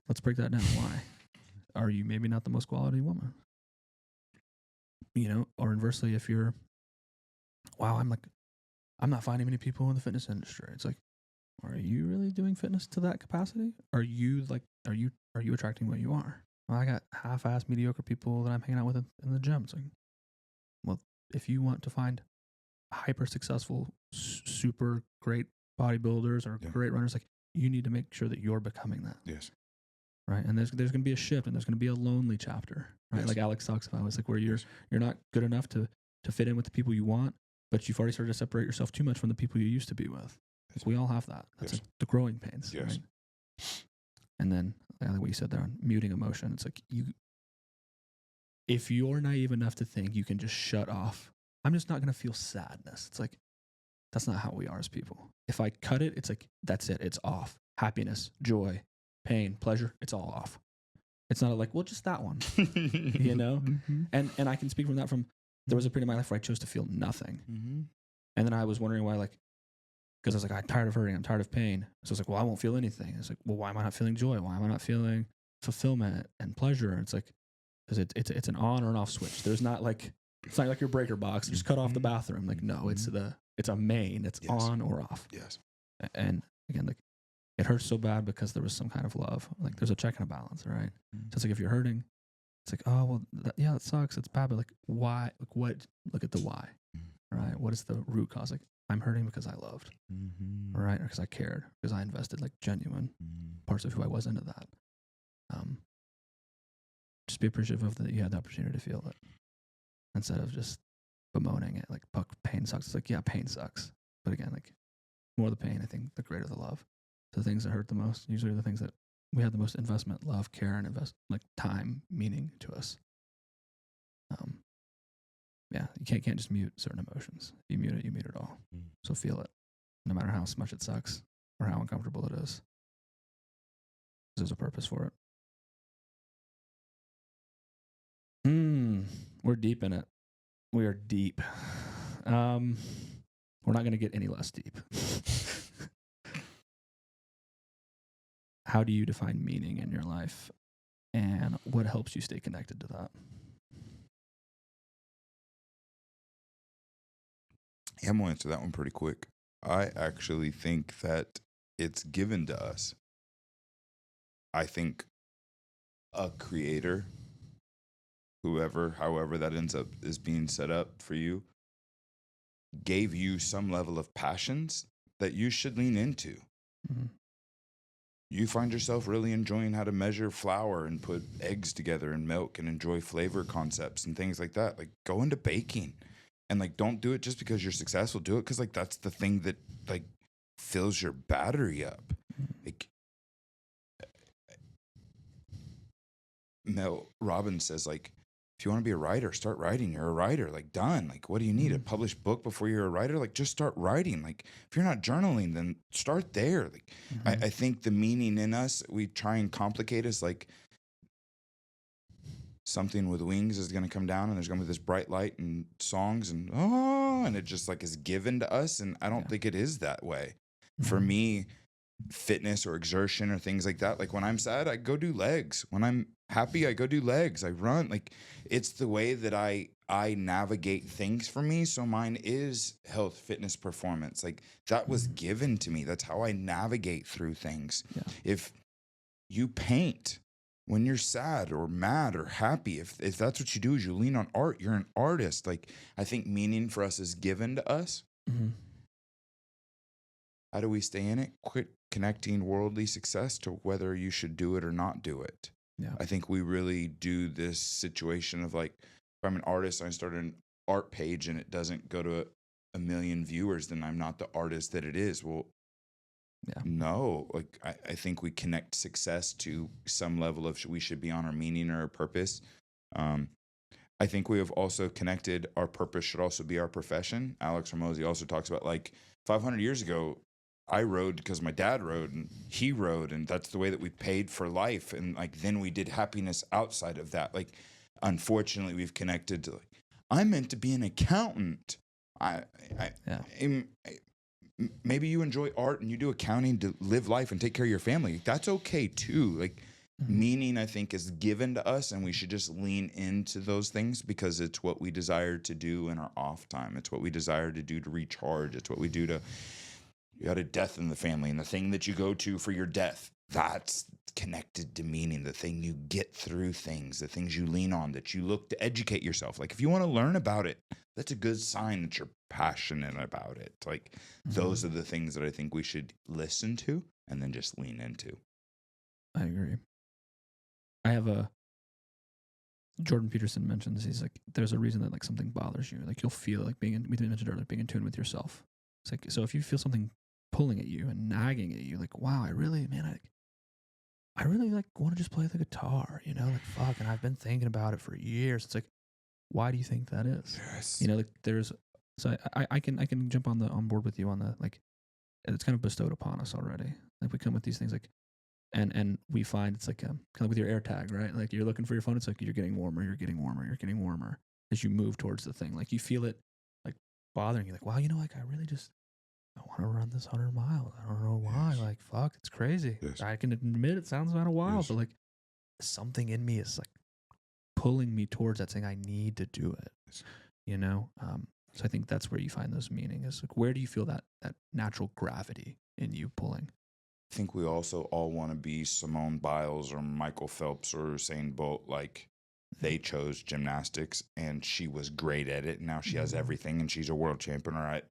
let's break that down. Why? Are you maybe not the most quality woman? Or inversely, if you're, wow, I'm not finding many people in the fitness industry. It's like, are you really doing fitness to that capacity? Are you attracting what you are? Well, I got half-assed mediocre people that I'm hanging out with in the gym. It's like, well, if you want to find hyper successful, super great bodybuilders or great runners, like you need to make sure that you're becoming that. Yes. Right. And there's going to be a shift, and there's going to be a lonely chapter, right? Yes. Like Alex talks about, it's like where you're not good enough to fit in with the people you want, but you've already started to separate yourself too much from the people you used to be with. Like we all have that. That's like the growing pains. Yes. Right? And then I like what you said there on muting emotion. It's like if you're naive enough to think you can just shut off, I'm just not going to feel sadness. It's like, that's not how we are as people. If I cut it, it's like, that's it. It's off. Happiness, joy, pain, pleasure, it's all off. It's not like, well, just that one, Mm-hmm. And I can speak from that there was a period in my life where I chose to feel nothing. Mm-hmm. And then I was wondering why, like, because I was like, I'm tired of hurting. I'm tired of pain. So I was like, well, I won't feel anything. It's like, well, why am I not feeling joy? Why am I not feeling fulfillment and pleasure? And it's like, because it's an on or an off switch. There's not like, it's not like your breaker box. Just cut off the bathroom. Like, no, it's a main. It's on or off. Yes. And again, like, it hurts so bad because there was some kind of love. Like, there's a check and a balance, right? Mm-hmm. So it's like, if you're hurting, it's like, oh, well, that sucks. It's bad. But like, why? Like, what? Look at the why, right? What is the root cause? Like, I'm hurting because I loved, right? Or because I cared, because I invested like genuine parts of who I was into that. Just be appreciative of that you had the opportunity to feel it instead of just bemoaning it. Like, pain sucks. It's like, yeah, pain sucks. But again, like, more the pain, I think, the greater the love. So the things that hurt the most usually are the things that we had the most investment, love, care, and like time, meaning to us. Yeah, you can't just mute certain emotions. You mute it all. So feel it, no matter how much it sucks or how uncomfortable it is. There's a purpose for it. We're deep in it. We are deep. We're not going to get any less deep. How do you define meaning in your life, and what helps you stay connected to that? Yeah, I'm going to answer that one pretty quick. I actually think that it's given to us. I think a creator, however that ends up is being set up for you, gave you some level of passions that you should lean into. Mm-hmm. You find yourself really enjoying how to measure flour and put eggs together and milk and enjoy flavor concepts and things like that. Like, go into baking. And like, don't do it just because you're successful. Do it because like that's the thing that like fills your battery up. Like, Mel Robbins says, like, if you want to be a writer, start writing. You're a writer. Like, done. Like, what do you need? A published book before you're a writer? Like, just start writing. Like, if you're not journaling, then start there. Like, I think the meaning in us, we try and complicate us. Like, something with wings is going to come down and there's going to be this bright light and songs and it just like is given to us. And I don't think it is that way. For me, fitness or exertion or things like that, like when I'm sad, I go do legs. When I'm happy, I go do legs. I run. Like, it's the way that I navigate things for me. So mine is health, fitness, performance. Like, that was given to me. That's how I navigate through things. Yeah. If you paint when you're sad or mad or happy, if that's what you do is you lean on art, you're an artist. Like, I think meaning for us is given to us. Mm-hmm. How do we stay in it? Quit connecting worldly success to whether you should do it or not do it. Yeah. I think we really do this situation of like, if I'm an artist and I start an art page and it doesn't go to a million viewers, then I'm not the artist that it is. Well, no, like I think we connect success to some level of we should be on our meaning or our purpose. I think we have also connected our purpose should also be our profession. Alex Hormozi also talks about, like, 500 years ago, I rode because my dad rode and he rode, and that's the way that we paid for life. And like, then we did happiness outside of that. Like, unfortunately, we've connected to, like, I'm meant to be an accountant. Maybe you enjoy art and you do accounting to live life and take care of your family. That's okay too. Like, meaning, I think, is given to us, and we should just lean into those things because it's what we desire to do in our off time. It's what we desire to do to recharge. It's what we do to, you had a death in the family, and the thing that you go to for your death, that's connected to meaning, the thing you get through things, the things you lean on, that you look to educate yourself. Like, if you want to learn about it, that's a good sign that you're passionate about it. Like, those are the things that I think we should listen to and then just lean into. I agree. I have Jordan Peterson mentions, he's like, there's a reason that like something bothers you. Like, you'll feel like we mentioned earlier, being in tune with yourself. It's like, so if you feel something pulling at you and nagging at you, like, wow, I really like want to just play the guitar, you know, like, fuck. And I've been thinking about it for years. It's like, why do you think that is? Yes. You know, like, so I can jump on board with you on the, like, it's kind of bestowed upon us already. Like, we come with these things, like, and we find it's like kind of with your AirTag, right? Like, you're looking for your phone. It's like you're getting warmer as you move towards the thing. Like, you feel it like bothering you. Like, wow, you know, like, I want to run this 100 miles. I don't know why. Yes. Like, fuck, it's crazy. Yes. I can admit it sounds kind of wild, yes. But like, something in me is like pulling me towards that, saying I need to do it. Yes. You know. So I think that's where you find those meaning. Is like, where do you feel that natural gravity in you pulling? I think we also all want to be Simone Biles or Michael Phelps or Usain Bolt. Like, they chose gymnastics and she was great at it. And now she has everything and she's a world champion. Or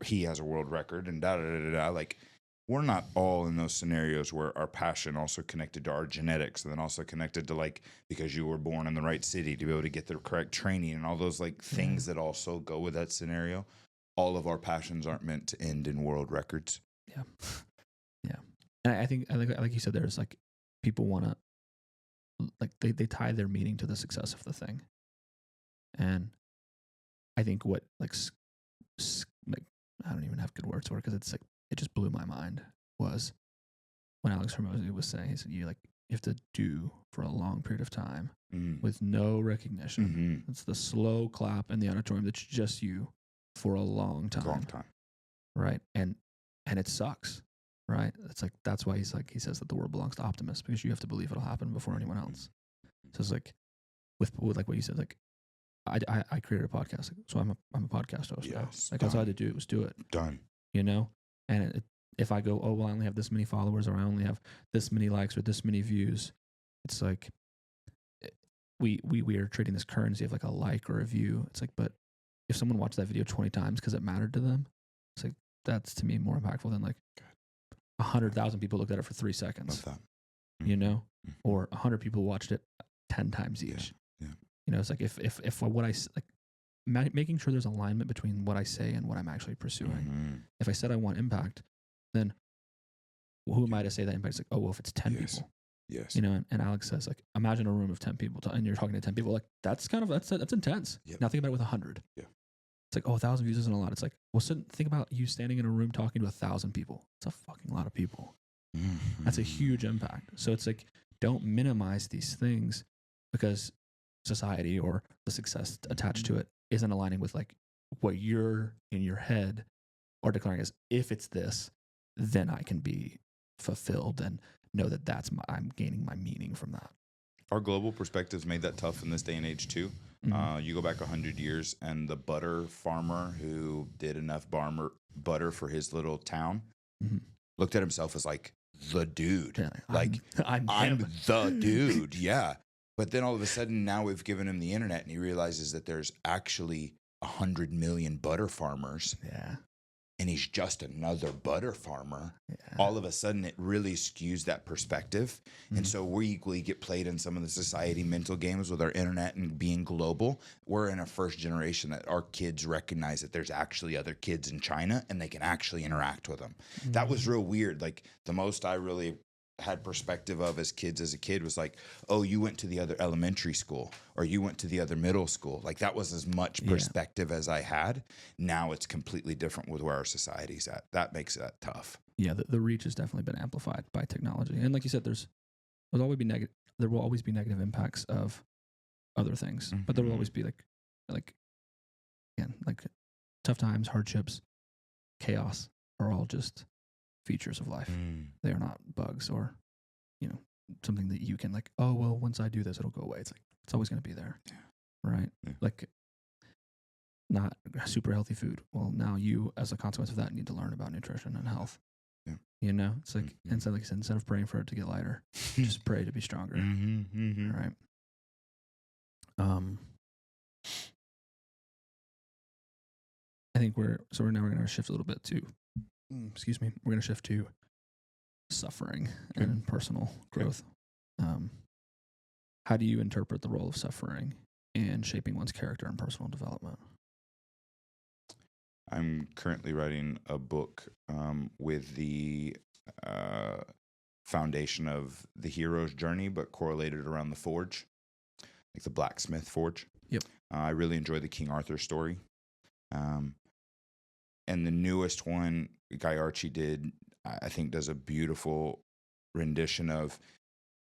he has a world record and da da da da. Like, we're not all in those scenarios where our passion also connected to our genetics, and then also connected to, like, because you were born in the right city to be able to get the correct training and all those like things that also go with that scenario. All of our passions aren't meant to end in world records. Yeah. Yeah. And I think, like you said, there's like, people want to, like, they tie their meaning to the success of the thing. And I think what, like, I don't even have good words for it, because it's like, it just blew my mind, was when Alex Hormozi was saying, he said, you have to do for a long period of time with no recognition. Mm-hmm. It's the slow clap in the auditorium that's just you for a long time. Right. And it sucks. Right. It's like, that's why he says that the world belongs to optimists, because you have to believe it'll happen before anyone else. So it's like, with like what you said, like, I created a podcast, so I'm a podcast host. Yes, like, that's all I had to do was do it. Done. You know, and if I go, oh well, I only have this many followers, or I only have this many likes or this many views, it's like, we are trading this currency of like a like or a view. It's like, but if someone watched that video 20 times because it mattered to them, it's like, that's to me more impactful than like 100,000 people looked at it for 3 seconds. Love that. Mm-hmm. You know, or 100 people watched it 10 times each. Yeah. You know, it's like, if what I like, making sure there's alignment between what I say and what I'm actually pursuing. Mm-hmm. If I said I want impact, then who am I to say that impact? It's like, oh well, if it's 10 people. Yes. You know, and Alex says, like, imagine a room of 10 people and you're talking to 10 people. Like, that's intense. Yep. Now think about it with 100. Yeah. It's like, oh, 1,000 views isn't a lot. It's like, well, think about you standing in a room talking to 1,000 people. It's a fucking lot of people. Mm-hmm. That's a huge impact. So it's like, don't minimize these things because society or the success attached to it isn't aligning with like what you're in your head are declaring as, if it's this, then I can be fulfilled and know that I'm gaining my meaning from that. Our global perspectives made that tough in this day and age too. Mm-hmm. You go back 100 years and the butter farmer who did enough butter for his little town looked at himself as like the dude. Yeah, like, I'm the dude. Yeah. But then all of a sudden now we've given him the internet and he realizes that there's actually 100 million butter farmers. Yeah. And he's just another butter farmer. Yeah. All of a sudden, it really skews that perspective. Mm-hmm. And so we equally get played in some of the society mental games with our internet and being global. We're in a first generation that our kids recognize that there's actually other kids in China and they can actually interact with them. Mm-hmm. That was real weird. Like, the most I really had perspective of as a kid was like, oh, you went to the other elementary school or you went to the other middle school. Like that was as much perspective as I had. Now it's completely different with where our society's at. That makes that tough. Yeah, the reach has definitely been amplified by technology. And like you said, there will always be negative impacts of other things, but there will always be like again, like tough times, hardships, chaos are all just features of life. They are not bugs or, something that you can like, oh, well, once I do this, it'll go away. It's like, it's always going to be there. Yeah. Right. Yeah. Like not super healthy food. Well, now you, as a consequence of that, need to learn about nutrition and health. Yeah. It's like, instead of praying for it to get lighter, just pray to be stronger. Right. I think we're going to shift a little bit to, we're going to shift to suffering and personal growth. How do you interpret the role of suffering in shaping one's character and personal development? I'm currently writing a book with the foundation of the hero's journey, but correlated around the forge, like the blacksmith forge. Yep. I really enjoy the King Arthur story. And the newest one, Guy Archie did, I think does a beautiful rendition of,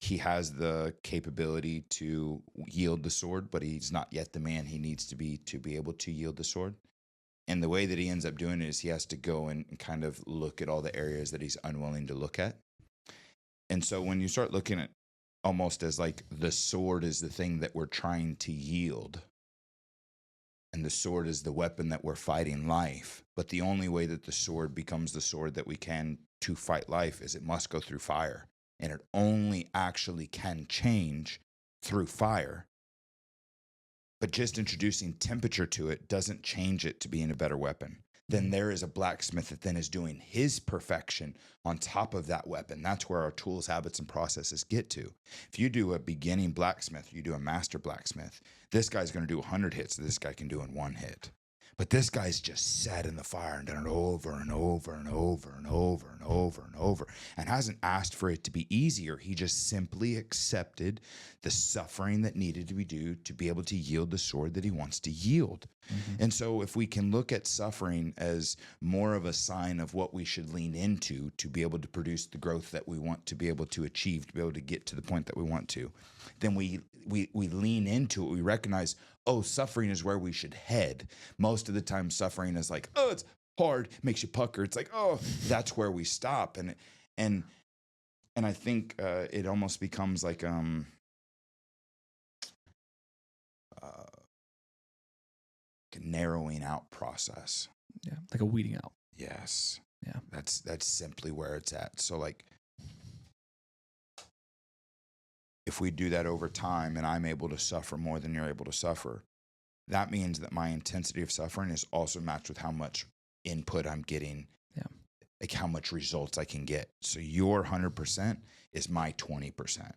he has the capability to yield the sword, but he's not yet the man he needs to be able to yield the sword. And the way that he ends up doing it is he has to go and kind of look at all the areas that he's unwilling to look at. And so when you start looking at almost as like the sword is the thing that we're trying to yield, and the sword is the weapon that we're fighting life. But the only way that the sword becomes the sword that we can to fight life is it must go through fire. And it only actually can change through fire. But just introducing temperature to it doesn't change it to being a better weapon. Then there is a blacksmith that then is doing his perfection on top of that weapon. That's where our tools, habits, and processes get to. If you do a beginning blacksmith, you do a master blacksmith, this guy's going to do 100 hits that this guy can do in one hit. But this guy's just sat in the fire and done it over and over and over and over and over and over and hasn't asked for it to be easier. He just simply accepted the suffering that needed to be due to be able to yield the sword that he wants to yield. And so if we can look at suffering as more of a sign of what we should lean into to be able to produce the growth that we want to be able to achieve, to be able to get to the point that we want to, then we lean into it. We recognize, oh, suffering is where we should head. Most of the time suffering is like, oh, it's hard, makes you pucker. It's like, oh, that's where we stop. And I think it almost becomes like a narrowing out process. Yeah, like a weeding out. Yes. Yeah. That's simply where it's at. So like, if we do that over time and I'm able to suffer more than you're able to suffer, that means that my intensity of suffering is also matched with how much input I'm getting, like how much results I can get. So your 100% is my 20%.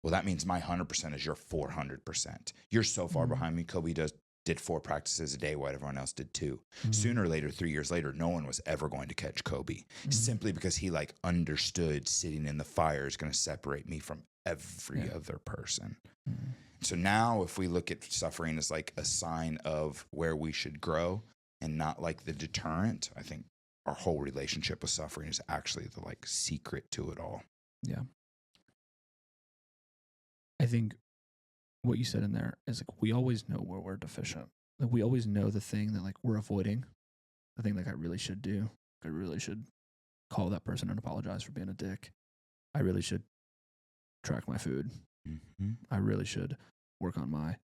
Well, that means my 100% is your 400%. You're so far behind me. Kobe did 4 practices a day while everyone else did 2. Sooner or later, 3 years later, no one was ever going to catch Kobe simply because he like understood sitting in the fire is going to separate me from every other person. So now if we look at suffering as like a sign of where we should grow and not like the deterrent, I think our whole relationship with suffering is actually the like secret to it all. Yeah. I think what you said in there is like, we always know where we're deficient. Like we always know the thing that like we're avoiding, the thing like I really should do. I really should call that person and apologize for being a dick. I really should track my food. I really should work on my,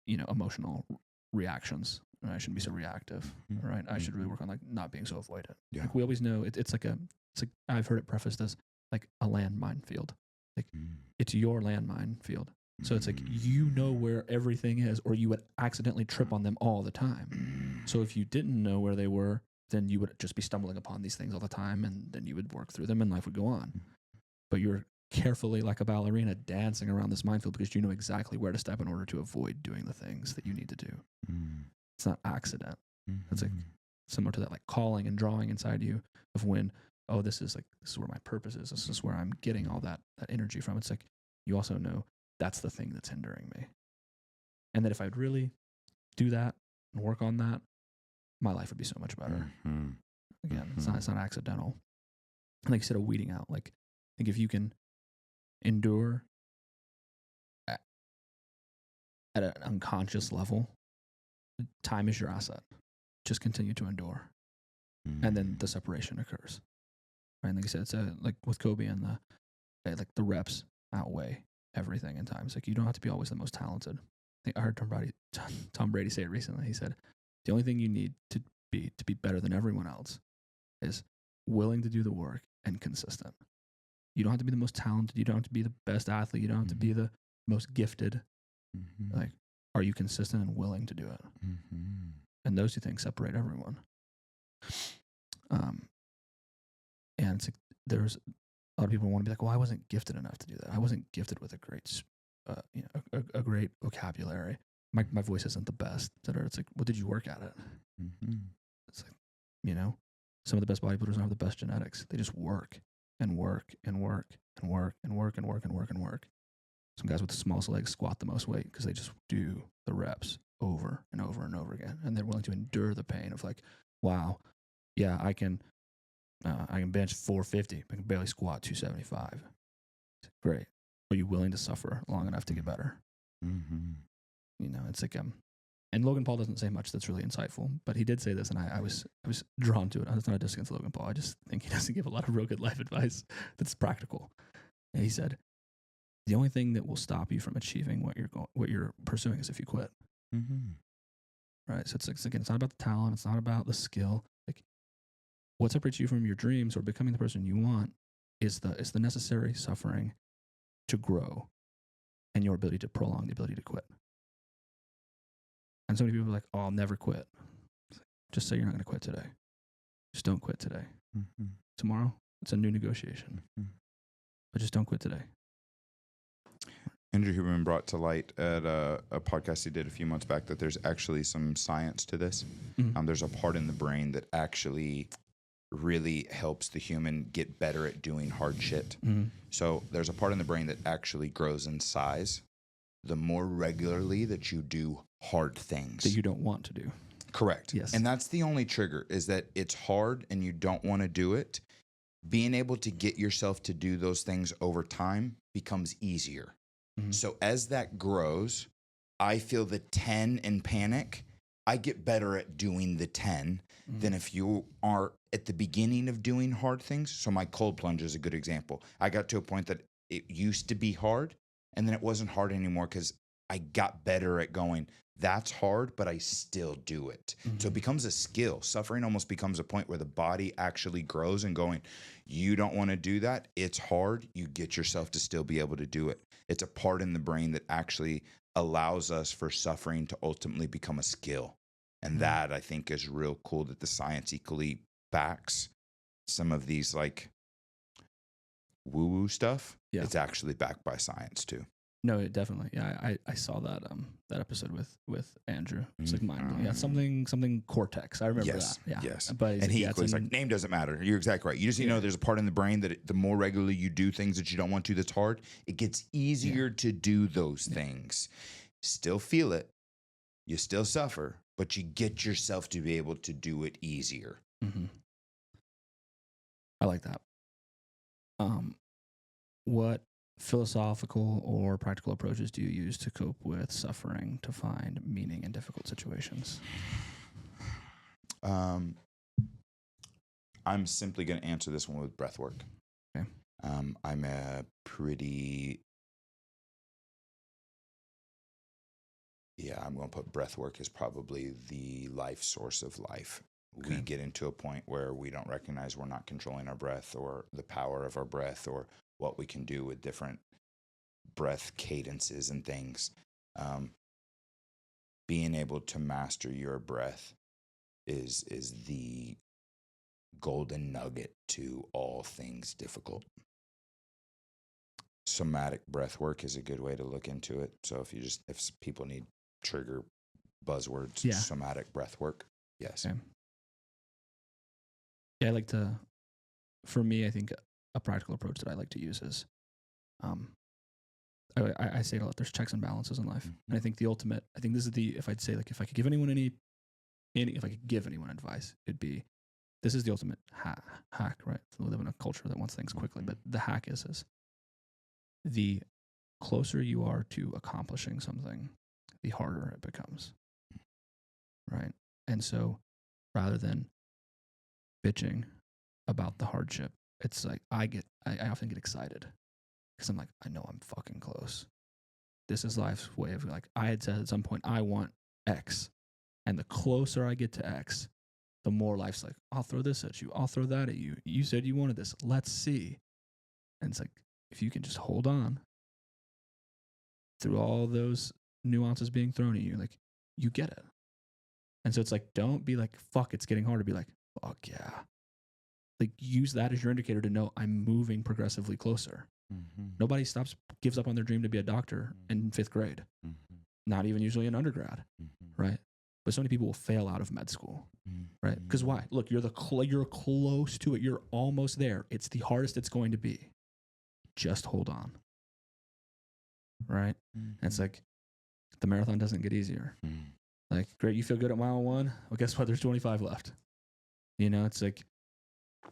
emotional reactions. I shouldn't be so reactive, right? I should really work on like not being so avoidant. Yeah. Like we always know it's like I've heard it prefaced as like a landmine field. Like it's your landmine field. So it's like, where everything is, or you would accidentally trip on them all the time. So if you didn't know where they were, then you would just be stumbling upon these things all the time, and then you would work through them and life would go on. But you're carefully, like a ballerina, dancing around this minefield because you know exactly where to step in order to avoid doing the things that you need to do. It's not accident. It's like similar to that, like calling and drawing inside you of when oh, this is where my purpose is. This is where I'm getting all that energy from. It's like, you also know that's the thing that's hindering me. And that if I'd really do that and work on that, my life would be so much better. Mm-hmm. Again, it's not accidental. And like you said, weeding out. Like, I think if you can endure at an unconscious level, time is your asset. Just continue to endure. And then the separation occurs. Right? And like I said, it's like with Kobe and the reps outweigh everything in times. Like, you don't have to be always the most talented. I heard Tom Brady say it recently. He said, the only thing you need to be better than everyone else is willing to do the work and consistent. You don't have to be the most talented. You don't have to be the best athlete. You don't have to be the most gifted. Like, are you consistent and willing to do it? And those two things separate everyone. And it's like, there's a lot of people want to be like, well, I wasn't gifted enough to do that. I wasn't gifted with a great, a great vocabulary. My voice isn't the best. It's like, well, did you work at it? It's like, some of the best bodybuilders don't have the best genetics. They just work and work and work and work and work and work and work and work. Some guys with the smallest legs squat the most weight because they just do the reps over and over and over again. And they're willing to endure the pain of like, wow, yeah, I can bench 450. I can barely squat 275. Great. Are you willing to suffer long enough to get better? It's like, and Logan Paul doesn't say much that's really insightful, but he did say this, and I was drawn to it. It's not a diss against Logan Paul. I just think he doesn't give a lot of real good life advice that's practical. And he said, the only thing that will stop you from achieving what you're pursuing is if you quit. Right. So it's again, it's not about the talent. It's not about the skill. Like, what separates you from your dreams or becoming the person you want is the necessary suffering to grow and your ability to prolong the ability to quit. And so many people are like, oh, I'll never quit. Just say you're not going to quit today. Just don't quit today. Tomorrow, it's a new negotiation. But just don't quit today. Andrew Huberman brought to light at a podcast he did a few months back that there's actually some science to this. There's a part in the brain that actually really helps the human get better at doing hard shit. So there's a part in the brain that actually grows in size the more regularly that you do hard things that you don't want to do. Correct. Yes. And that's the only trigger, is that it's hard and you don't want to do it. Being able to get yourself to do those things over time becomes easier. So as that grows, I feel the 10 in panic. I get better at doing the 10 than if you are at the beginning of doing hard things. So my cold plunge is a good example. I got to a point that it used to be hard, and then it wasn't hard anymore because I got better at going, that's hard, but I still do it. So it becomes a skill. Suffering almost becomes a point where the body actually grows and going, you don't want to do that. It's hard. You get yourself to still be able to do it. It's a part in the brain that actually allows us for suffering to ultimately become a skill. And that, I think, is real cool, that the science equally backs some of these like woo-woo stuff. Yeah. It's actually backed by science too. No, it definitely. Yeah, I saw that episode with Andrew. It's like mind blowing. Yeah, something cortex. I remember that. Yeah. Yes. But and he's like, name doesn't matter. You're exactly right. You just need to know there's a part in the brain that the more regularly you do things that you don't want to, that's hard, it gets easier to do those things. Still feel it. You still suffer, but you get yourself to be able to do it easier. I like that. What philosophical or practical approaches do you use to cope with suffering, to find meaning in difficult situations? I'm simply going to answer this one with breath work. Okay. I'm a pretty... I'm going to put breath work as probably the life source of life. Okay. We get into a point where we don't recognize we're not controlling our breath or the power of our breath or what we can do with different breath cadences and things. Being able to master your breath is the golden nugget to all things difficult. Somatic breath work is a good way to look into it. So if people need trigger buzzwords, somatic breath work. Yes. Okay. Yeah, I like to for me, I think a practical approach that I like to use is, I say it a lot, there's checks and balances in life. Mm-hmm. And I think the ultimate, I think this is if I'd say, like, if I could give anyone if I could give anyone advice, it'd be, this is the ultimate hack, right? So we live in a culture that wants things quickly, but the hack is the closer you are to accomplishing something, the harder it becomes, right? And so rather than bitching about the hardship, it's like I often get excited because I'm like, I know I'm fucking close. This is life's way of, like, I had said at some point, I want X. And the closer I get to X, the more life's like, I'll throw this at you. I'll throw that at you. You said you wanted this. Let's see. And it's like, if you can just hold on through all those nuances being thrown at you, like, you get it. And so it's like, don't be like, fuck, it's getting harder. Be like, fuck yeah. Like, use that as your indicator to know I'm moving progressively closer. Mm-hmm. Nobody gives up on their dream to be a doctor in 5th grade. Mm-hmm. Not even usually in undergrad, right? But so many people will fail out of med school, right? Because why? Look, you're close to it. You're almost there. It's the hardest it's going to be. Just hold on, right? And it's like, the marathon doesn't get easier. Like, great, you feel good at mile 1. Well, guess what? There's 25 left. You know, it's like,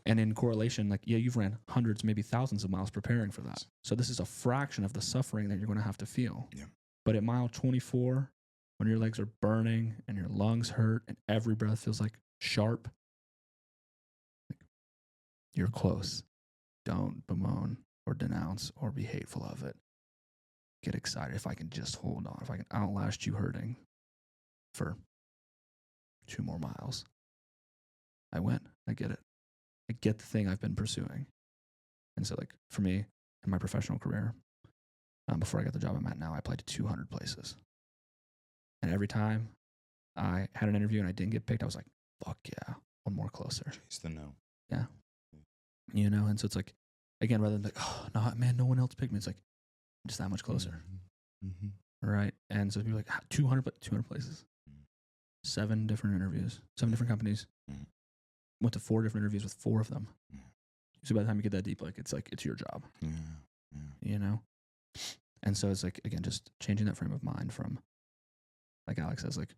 and in correlation, like, yeah, you've ran hundreds, maybe thousands of miles preparing for that. So this is a fraction of the suffering that you're going to have to feel. Yeah. But at mile 24, when your legs are burning and your lungs hurt and every breath feels like sharp, like, you're close. Don't bemoan or denounce or be hateful of it. Get excited. If I can just hold on, if I can outlast you hurting for 2 more miles, I win. I get it. I get the thing I've been pursuing. And so, like, for me, in my professional career, before I got the job I'm at now, I applied to 200 places. And every time I had an interview and I didn't get picked, I was like, fuck yeah, one more closer. Chase the no. Yeah. You know, and so it's like, again, rather than like, oh, no, man, no one else picked me. It's like, just that much closer. Mm-hmm. Right. And so people are like, 200 places, 7 different interviews, 7 different companies. Went to 4 different interviews with 4 of them. So by the time you get that deep, like, it's your job. Yeah. You know? And so it's like, again, just changing that frame of mind from, like Alex says, like,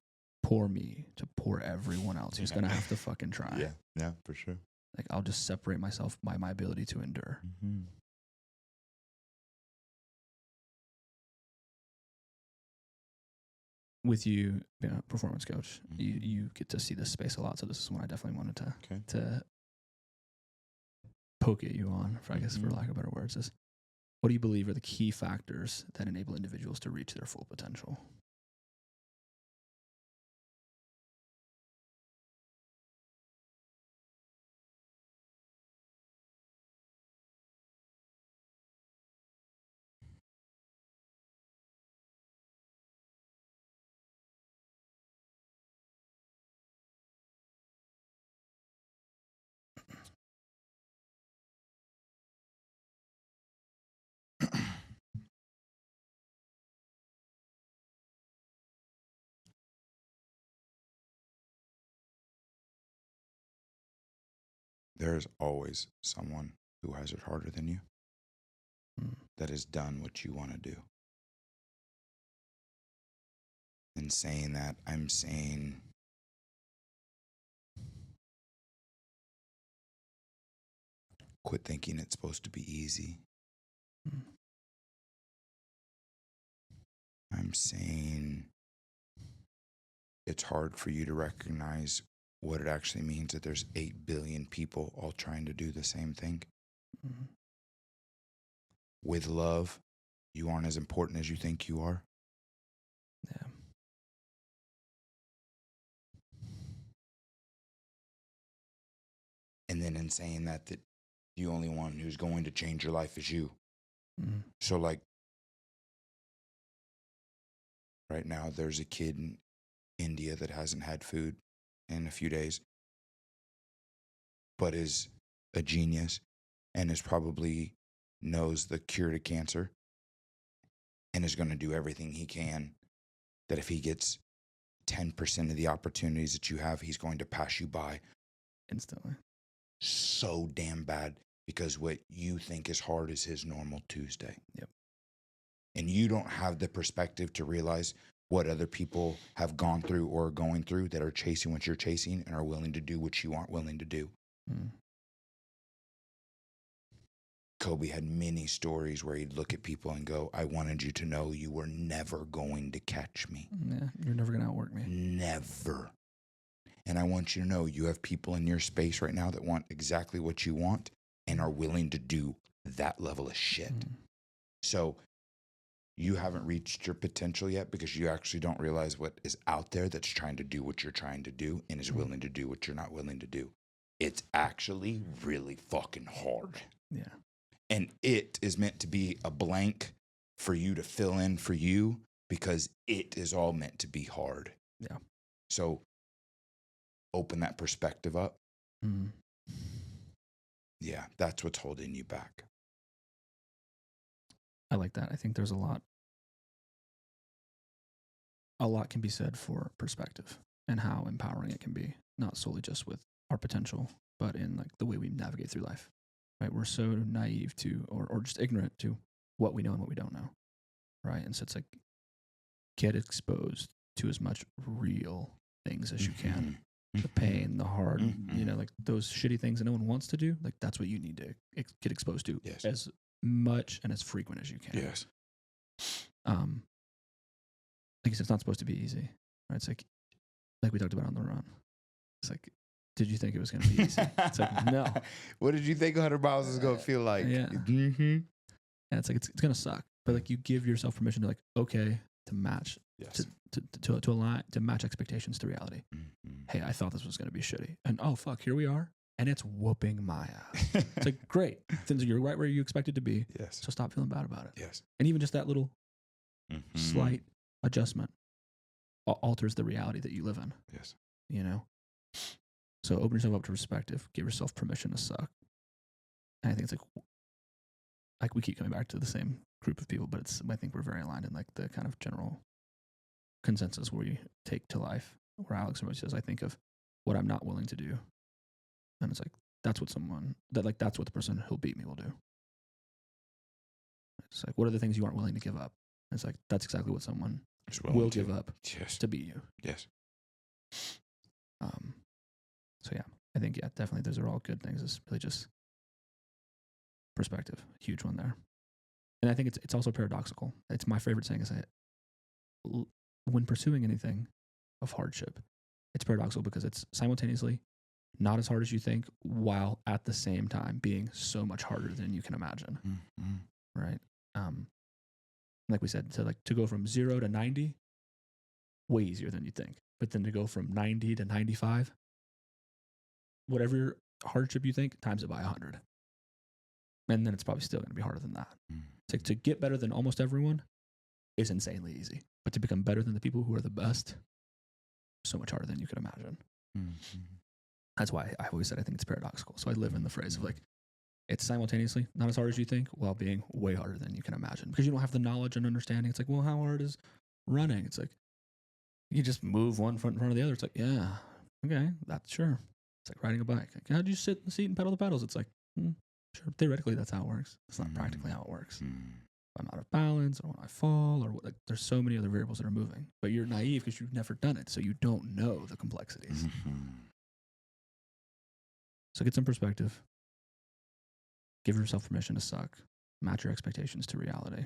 poor me to poor everyone else who's going to have to fucking try. Yeah, for sure. Like, I'll just separate myself by my ability to endure. Mm-hmm. With you being a performance coach, you get to see this space a lot. So this is one I definitely wanted to poke at you on, for, I guess, for lack of better words, is, what do you believe are the key factors that enable individuals to reach their full potential? There is always someone who has it harder than you that has done what you want to do. In saying that, I'm saying quit thinking it's supposed to be easy. I'm saying it's hard for you to recognize what it actually means that there's 8 billion people all trying to do the same thing. Mm-hmm. With love, you aren't as important as you think you are. Yeah. And then in saying that the only one who's going to change your life is you. Mm-hmm. So, like, right now, there's a kid in India that hasn't had food in a few days, but is a genius and is probably knows the cure to cancer and is going to do everything he can, that if he gets 10% of the opportunities that you have, he's going to pass you by instantly. so damn bad because what you think is hard is his normal Tuesday. Yep. And you don't have the perspective to realize what other people have gone through or are going through that are chasing what you're chasing and are willing to do what you aren't willing to do. Mm. Kobe had many stories where he'd look at people and go, I wanted you to know you were never going to catch me. Yeah, you're never going to outwork me. Never. And I want you to know you have people in your space right now that want exactly what you want and are willing to do that level of shit. Mm. So you haven't reached your potential yet because you actually don't realize what is out there that's trying to do what you're trying to do and is willing to do what you're not willing to do. It's actually really fucking hard. Yeah. And it is meant to be a blank for you to fill in for you because it is all meant to be hard. Yeah. So open that perspective up. Mm. Yeah, that's what's holding you back. I like that. I think there's a lot can be said for perspective and how empowering it can be, not solely just with our potential, but in like the way we navigate through life. Right? We're so naive to, or just ignorant to what we know and what we don't know. Right? And so it's like, get exposed to as much real things as you can. The pain, the hard, like those shitty things that no one wants to do. Like that's what you need to get exposed to as much and as frequent as you can. Yes. Like it's not supposed to be easy. Right? It's like we talked about on the run. It's like, did you think it was going to be easy? It's like, no. What did you think 100 miles was going to feel like? Yeah. Mm-hmm. And it's like, it's going to suck. But like you give yourself permission to like, okay, to match, to align, to match expectations to reality. Mm-hmm. Hey, I thought this was going to be shitty. And oh, fuck, here we are. And it's whooping my ass. It's like, great. Things you're right where you expected to be. Yes. So stop feeling bad about it. Yes. And even just that little slight adjustment alters the reality that you live in. Yes. You know? So open yourself up to perspective. Give yourself permission to suck. And I think it's like we keep coming back to the same group of people, but I think we're very aligned in like the kind of general consensus we take to life. Where Alex always says, I think of what I'm not willing to do. And it's like, that's what that's what the person who'll beat me will do. It's like, what are the things you aren't willing to give up? And it's like, that's exactly what someone will give up to beat you. Yes. So yeah, I think, definitely those are all good things. It's really just perspective. Huge one there. And I think it's also paradoxical. It's my favorite saying is that when pursuing anything of hardship, it's paradoxical because it's simultaneously not as hard as you think while at the same time being so much harder than you can imagine. Mm-hmm. Right? Like we said, to go from 0 to 90, way easier than you think. But then to go from 90 to 95, whatever hardship you think, times it by 100. And then it's probably still going to be harder than that. It's like to get better than almost everyone is insanely easy. But to become better than the people who are the best, so much harder than you could imagine. Mm-hmm. That's why I always said I think it's paradoxical. So I live in the phrase of like, it's simultaneously not as hard as you think while being way harder than you can imagine. Because you don't have the knowledge and understanding. It's like, well, how hard is running? It's like, you just move one foot in front of the other. It's like, yeah, okay, that's sure. It's like riding a bike. Like, how do you sit in the seat and pedal the pedals? It's like, sure, theoretically that's how it works. It's not practically how it works. If I'm out of balance or when I fall or what, like, there's so many other variables that are moving. But you're naive because you've never done it. So you don't know the complexities. So get some perspective. Give yourself permission to suck. Match your expectations to reality.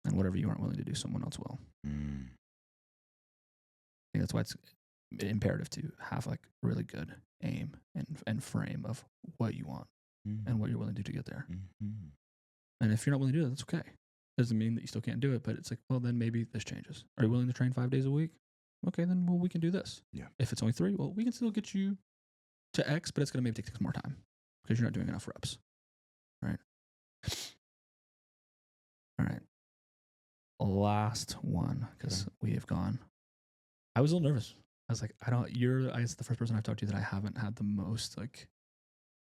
And whatever you aren't willing to do, someone else will. I think that's why it's imperative to have like really good aim and frame of what you want and what you're willing to do to get there. And if you're not willing to do that, that's okay. Doesn't mean that you still can't do it, but it's like, well, then maybe this changes. Are you willing to train 5 days a week? Okay, then well, we can do this. Yeah. If it's only 3, well, we can still get you to X, but it's going to maybe take some more time because you're not doing enough reps. Right? All right. Last one, because we have gone. I was a little nervous. I was like, it's the first person I've talked to that I haven't had the most, like,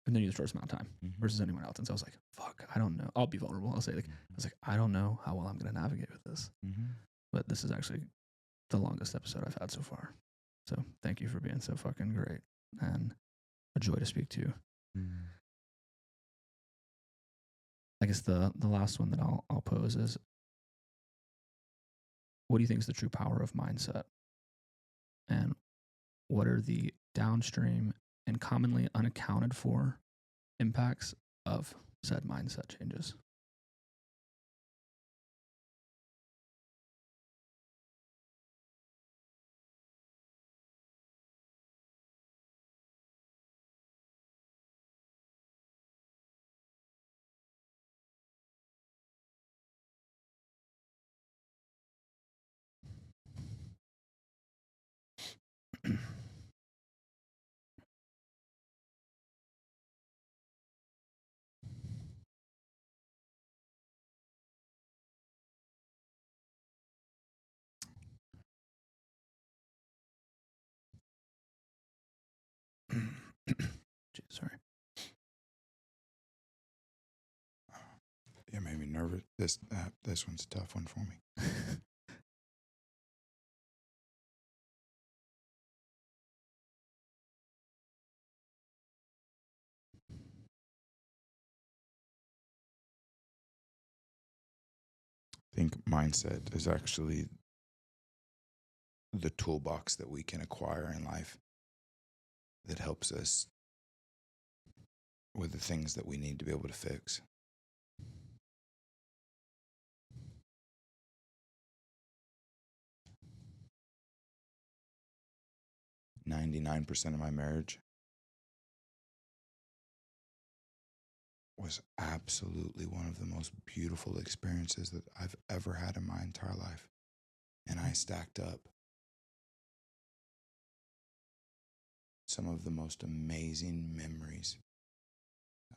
I've known you the shortest amount of time versus anyone else. And so I was like, fuck, I don't know. I'll be vulnerable. I'll say, like, I was like, I don't know how well I'm going to navigate with this. But this is actually the longest episode I've had so far. So thank you for being so fucking great. And a joy to speak to. I guess the last one that I'll pose is, what do you think is the true power of mindset? And what are the downstream and commonly unaccounted for impacts of said mindset changes? Jeez, sorry. You made me nervous. This one's a tough one for me. I think mindset is actually the toolbox that we can acquire in life that helps us with the things that we need to be able to fix. "99% of my marriage was absolutely one of the most beautiful experiences that I've ever had in my entire life. And I stacked up some of the most amazing memories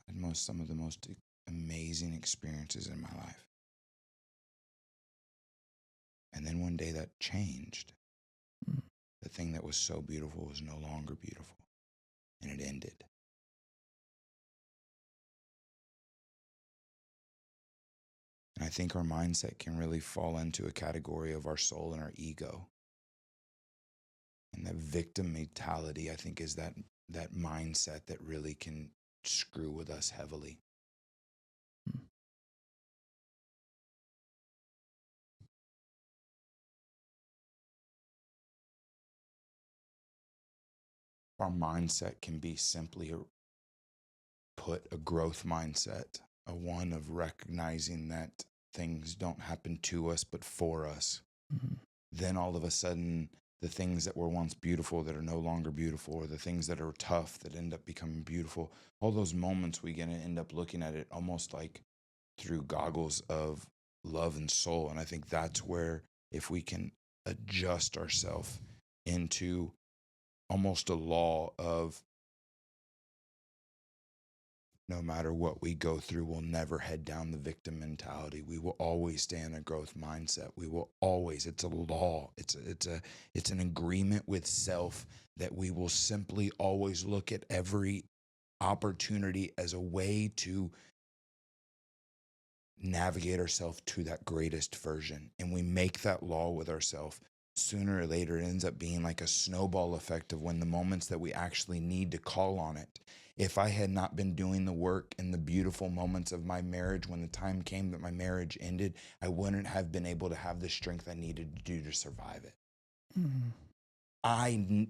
and some of the most amazing experiences in my life. And then one day that changed. The thing that was so beautiful was no longer beautiful, and it ended. And I think our mindset can really fall into a category of our soul and our ego. And that victim mentality, I think, is that mindset that really can screw with us heavily. Our mindset can be simply a growth mindset, a one of recognizing that things don't happen to us but for us. Then all of a sudden, the things that were once beautiful that are no longer beautiful, or the things that are tough that end up becoming beautiful, all those moments we get to end up looking at it almost like through goggles of love and soul. And I think that's where, if we can adjust ourselves into almost a law of no matter what we go through, we'll never head down the victim mentality. We will always stay in a growth mindset. We will always, it's a law. It's an agreement with self that we will simply always look at every opportunity as a way to navigate ourselves to that greatest version. And we make that law with ourselves. Sooner or later, it ends up being like a snowball effect of when the moments that we actually need to call on it. If I had not been doing the work in the beautiful moments of my marriage, when the time came that my marriage ended, I wouldn't have been able to have the strength I needed to do to survive it. I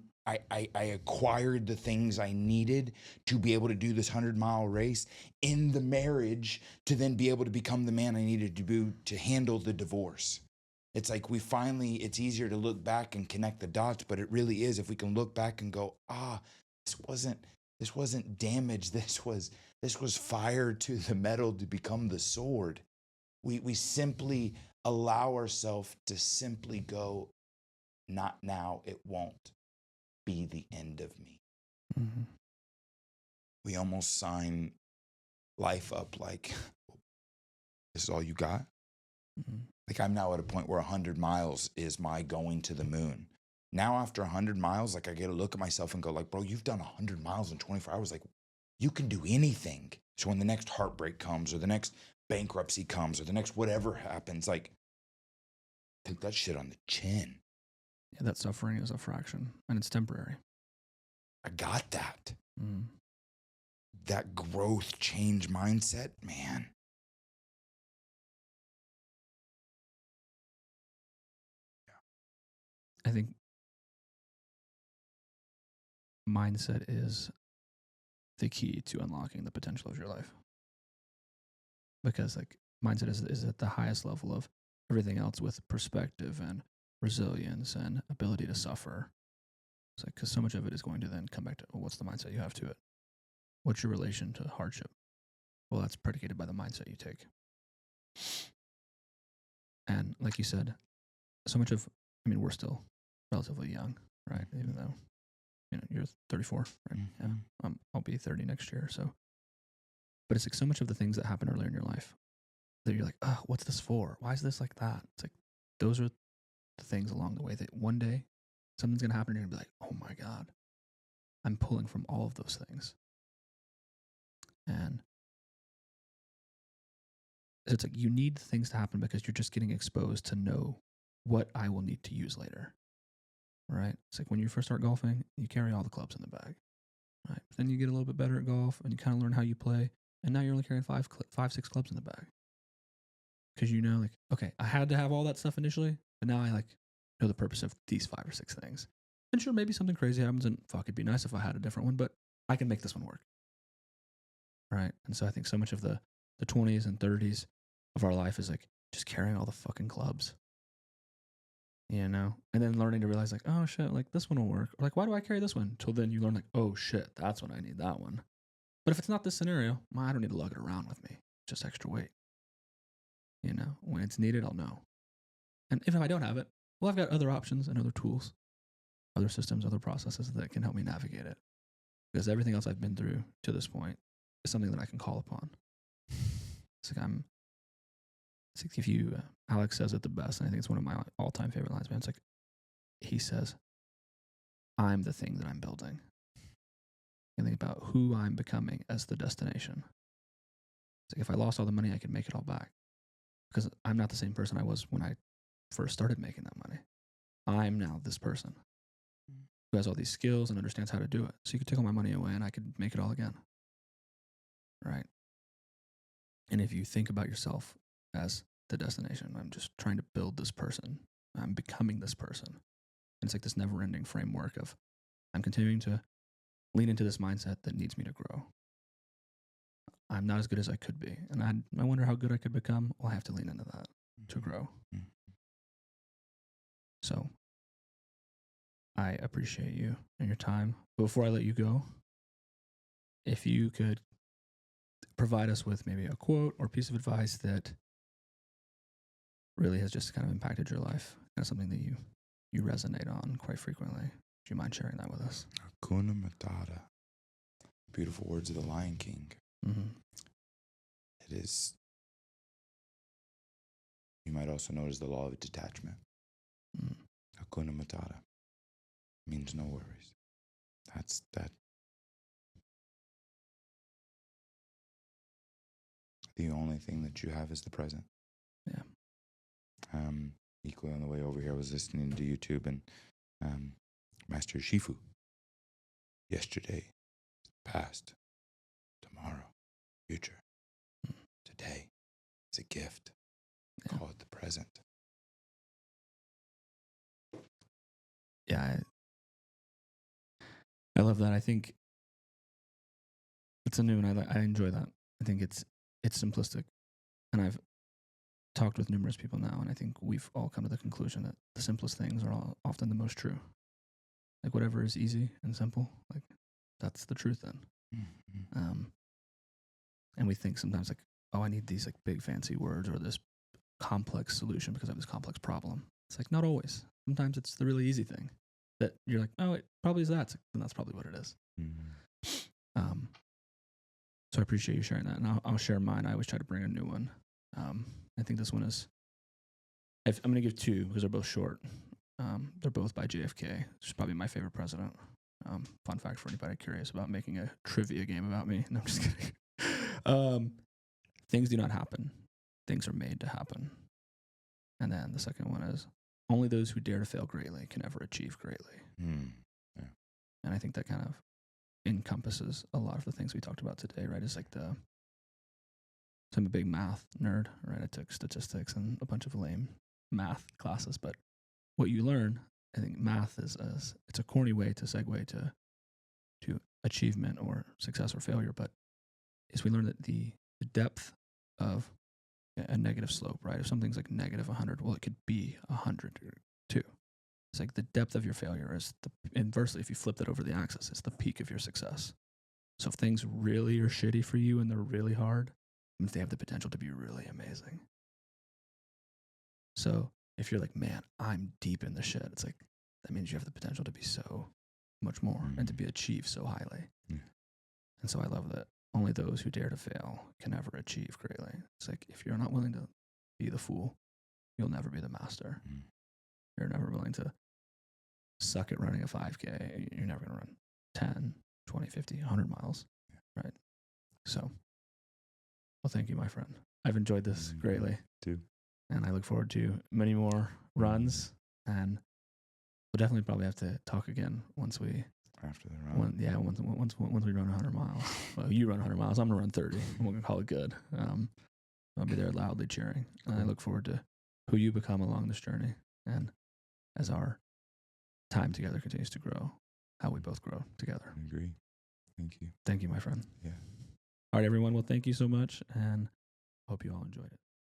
acquired the things I needed to be able to do this 100-mile race in the marriage to then be able to become the man I needed to be to handle the divorce. It's like it's easier to look back and connect the dots, but it really is. If we can look back and go, this wasn't damage. This was fire to the metal to become the sword. We simply allow ourselves to simply go, not now, it won't be the end of me. We almost sign life up like, this is all you got? Like, I'm now at a point where 100 miles is my going to the moon. Now, after 100 miles, like, I get to look at myself and go, like, bro, you've done 100 miles in 24 hours. Like, you can do anything. So when the next heartbreak comes, or the next bankruptcy comes, or the next whatever happens, like, take that shit on the chin. Yeah, that suffering is a fraction, and it's temporary. I got that. that growth change mindset, man. I think mindset is the key to unlocking the potential of your life. Because like mindset is at the highest level of everything else with perspective and resilience and ability to suffer. It's like, because so much of it is going to then come back to, well, what's the mindset you have to it? What's your relation to hardship? Well, that's predicated by the mindset you take. And like you said, so much of, I mean, we're still relatively young, right? Even though, you're 34, right? Mm-hmm. Yeah. I'll be 30 next year. So, but it's like so much of the things that happen earlier in your life that you're like, oh, what's this for? Why is this like that? It's like, those are the things along the way that one day something's going to happen and you're going to be like, oh my God, I'm pulling from all of those things. And it's like, you need things to happen because you're just getting exposed to know what I will need to use later. Right? It's like when you first start golfing, you carry all the clubs in the bag. Right? But then you get a little bit better at golf and you kind of learn how you play. And now you're only carrying 6 clubs in the bag. Because like, okay, I had to have all that stuff initially, but now I like know the purpose of these 5 or 6 things. And sure, maybe something crazy happens and fuck, it'd be nice if I had a different one, but I can make this one work. Right? And so I think so much of the 20s and 30s of our life is like just carrying all the fucking clubs. And then learning to realize like, oh shit, like this one will work. Or like, why do I carry this one? Till then you learn like, oh shit, that's when I need that one. But if it's not this scenario, well, I don't need to lug it around with me. Just extra weight. When it's needed, I'll know. And if I don't have it, well, I've got other options and other tools, other systems, other processes that can help me navigate it. Because everything else I've been through to this point is something that I can call upon. It's like if you, Alex says it the best, and I think it's one of my all-time favorite lines, man. It's like, he says, I'm the thing that I'm building. And think about who I'm becoming as the destination. It's like, if I lost all the money, I could make it all back. Because I'm not the same person I was when I first started making that money. I'm now this person who has all these skills and understands how to do it. So you could take all my money away and I could make it all again. Right? And if you think about yourself as the destination, I'm just trying to build this person. I'm becoming this person. And it's like this never-ending framework of I'm continuing to lean into this mindset that needs me to grow. I'm not as good as I could be. And I wonder how good I could become. Well, I have to lean into that to grow. So I appreciate you and your time. But before I let you go, if you could provide us with maybe a quote or piece of advice that really has just kind of impacted your life, kind of something that you resonate on quite frequently. Would you mind sharing that with us? Hakuna Matata. Beautiful words of the Lion King. Mm-hmm. It is, you might also know it as the law of detachment. Hakuna Matata means no worries. That's that. The only thing that you have is the present. Yeah. Equally on the way over here, I was listening to YouTube and Master Shifu. Yesterday, past, tomorrow, future. Today is a gift. Yeah. Call it the present. Yeah, I love that. I think it's a new, and I enjoy that. I think it's simplistic, and I've talked with numerous people now, and I think we've all come to the conclusion that the simplest things are often the most true. Like whatever is easy and simple, like that's the truth then. Mm-hmm. And we think sometimes like, oh, I need these like big fancy words or this complex solution because I have this complex problem. It's like not always. Sometimes it's the really easy thing that you're like, oh, it probably is that. And that's probably what it is. Mm-hmm. So I appreciate you sharing that. And I'll share mine. I always try to bring a new one. I think this one is, I'm going to give 2 because they're both short. They're both by JFK. It's probably my favorite president. Fun fact for anybody curious about making a trivia game about me. No, I'm just kidding. Things do not happen. Things are made to happen. And then the second one is, only those who dare to fail greatly can ever achieve greatly. Yeah. And I think that kind of encompasses a lot of the things we talked about today, right? It's like so I'm a big math nerd, right? I took statistics and a bunch of lame math classes, but what you learn, I think math is it's a corny way to segue to achievement or success or failure, but is we learn that the depth of a negative slope, right? If something's like negative 100, well, it could be 100 too. It's like the depth of your failure is inversely, if you flip that over the axis, it's the peak of your success. So if things really are shitty for you and they're really hard, I mean, they have the potential to be really amazing. So if you're like, man, I'm deep in the shit, it's like, that means you have the potential to be so much more and to be achieved so highly. And so I love that only those who dare to fail can ever achieve greatly. It's like, if you're not willing to be the fool, you'll never be the master. You're never willing to suck at running a 5K. You're never going to run 10, 20, 50, 100 miles, right? So, well, thank you, my friend. I've enjoyed this greatly. Too. And I look forward to many more runs. And we'll definitely probably have to talk again once we... After the run. Once we run 100 miles. Well, you run 100 miles. I'm going to run 30. And we're going to call it good. I'll be there loudly cheering. And I look forward to who you become along this journey. And as our time together continues to grow, how we both grow together. I agree. Thank you. Thank you, my friend. Yeah. All right, everyone. Well, thank you so much. And hope you all enjoyed it.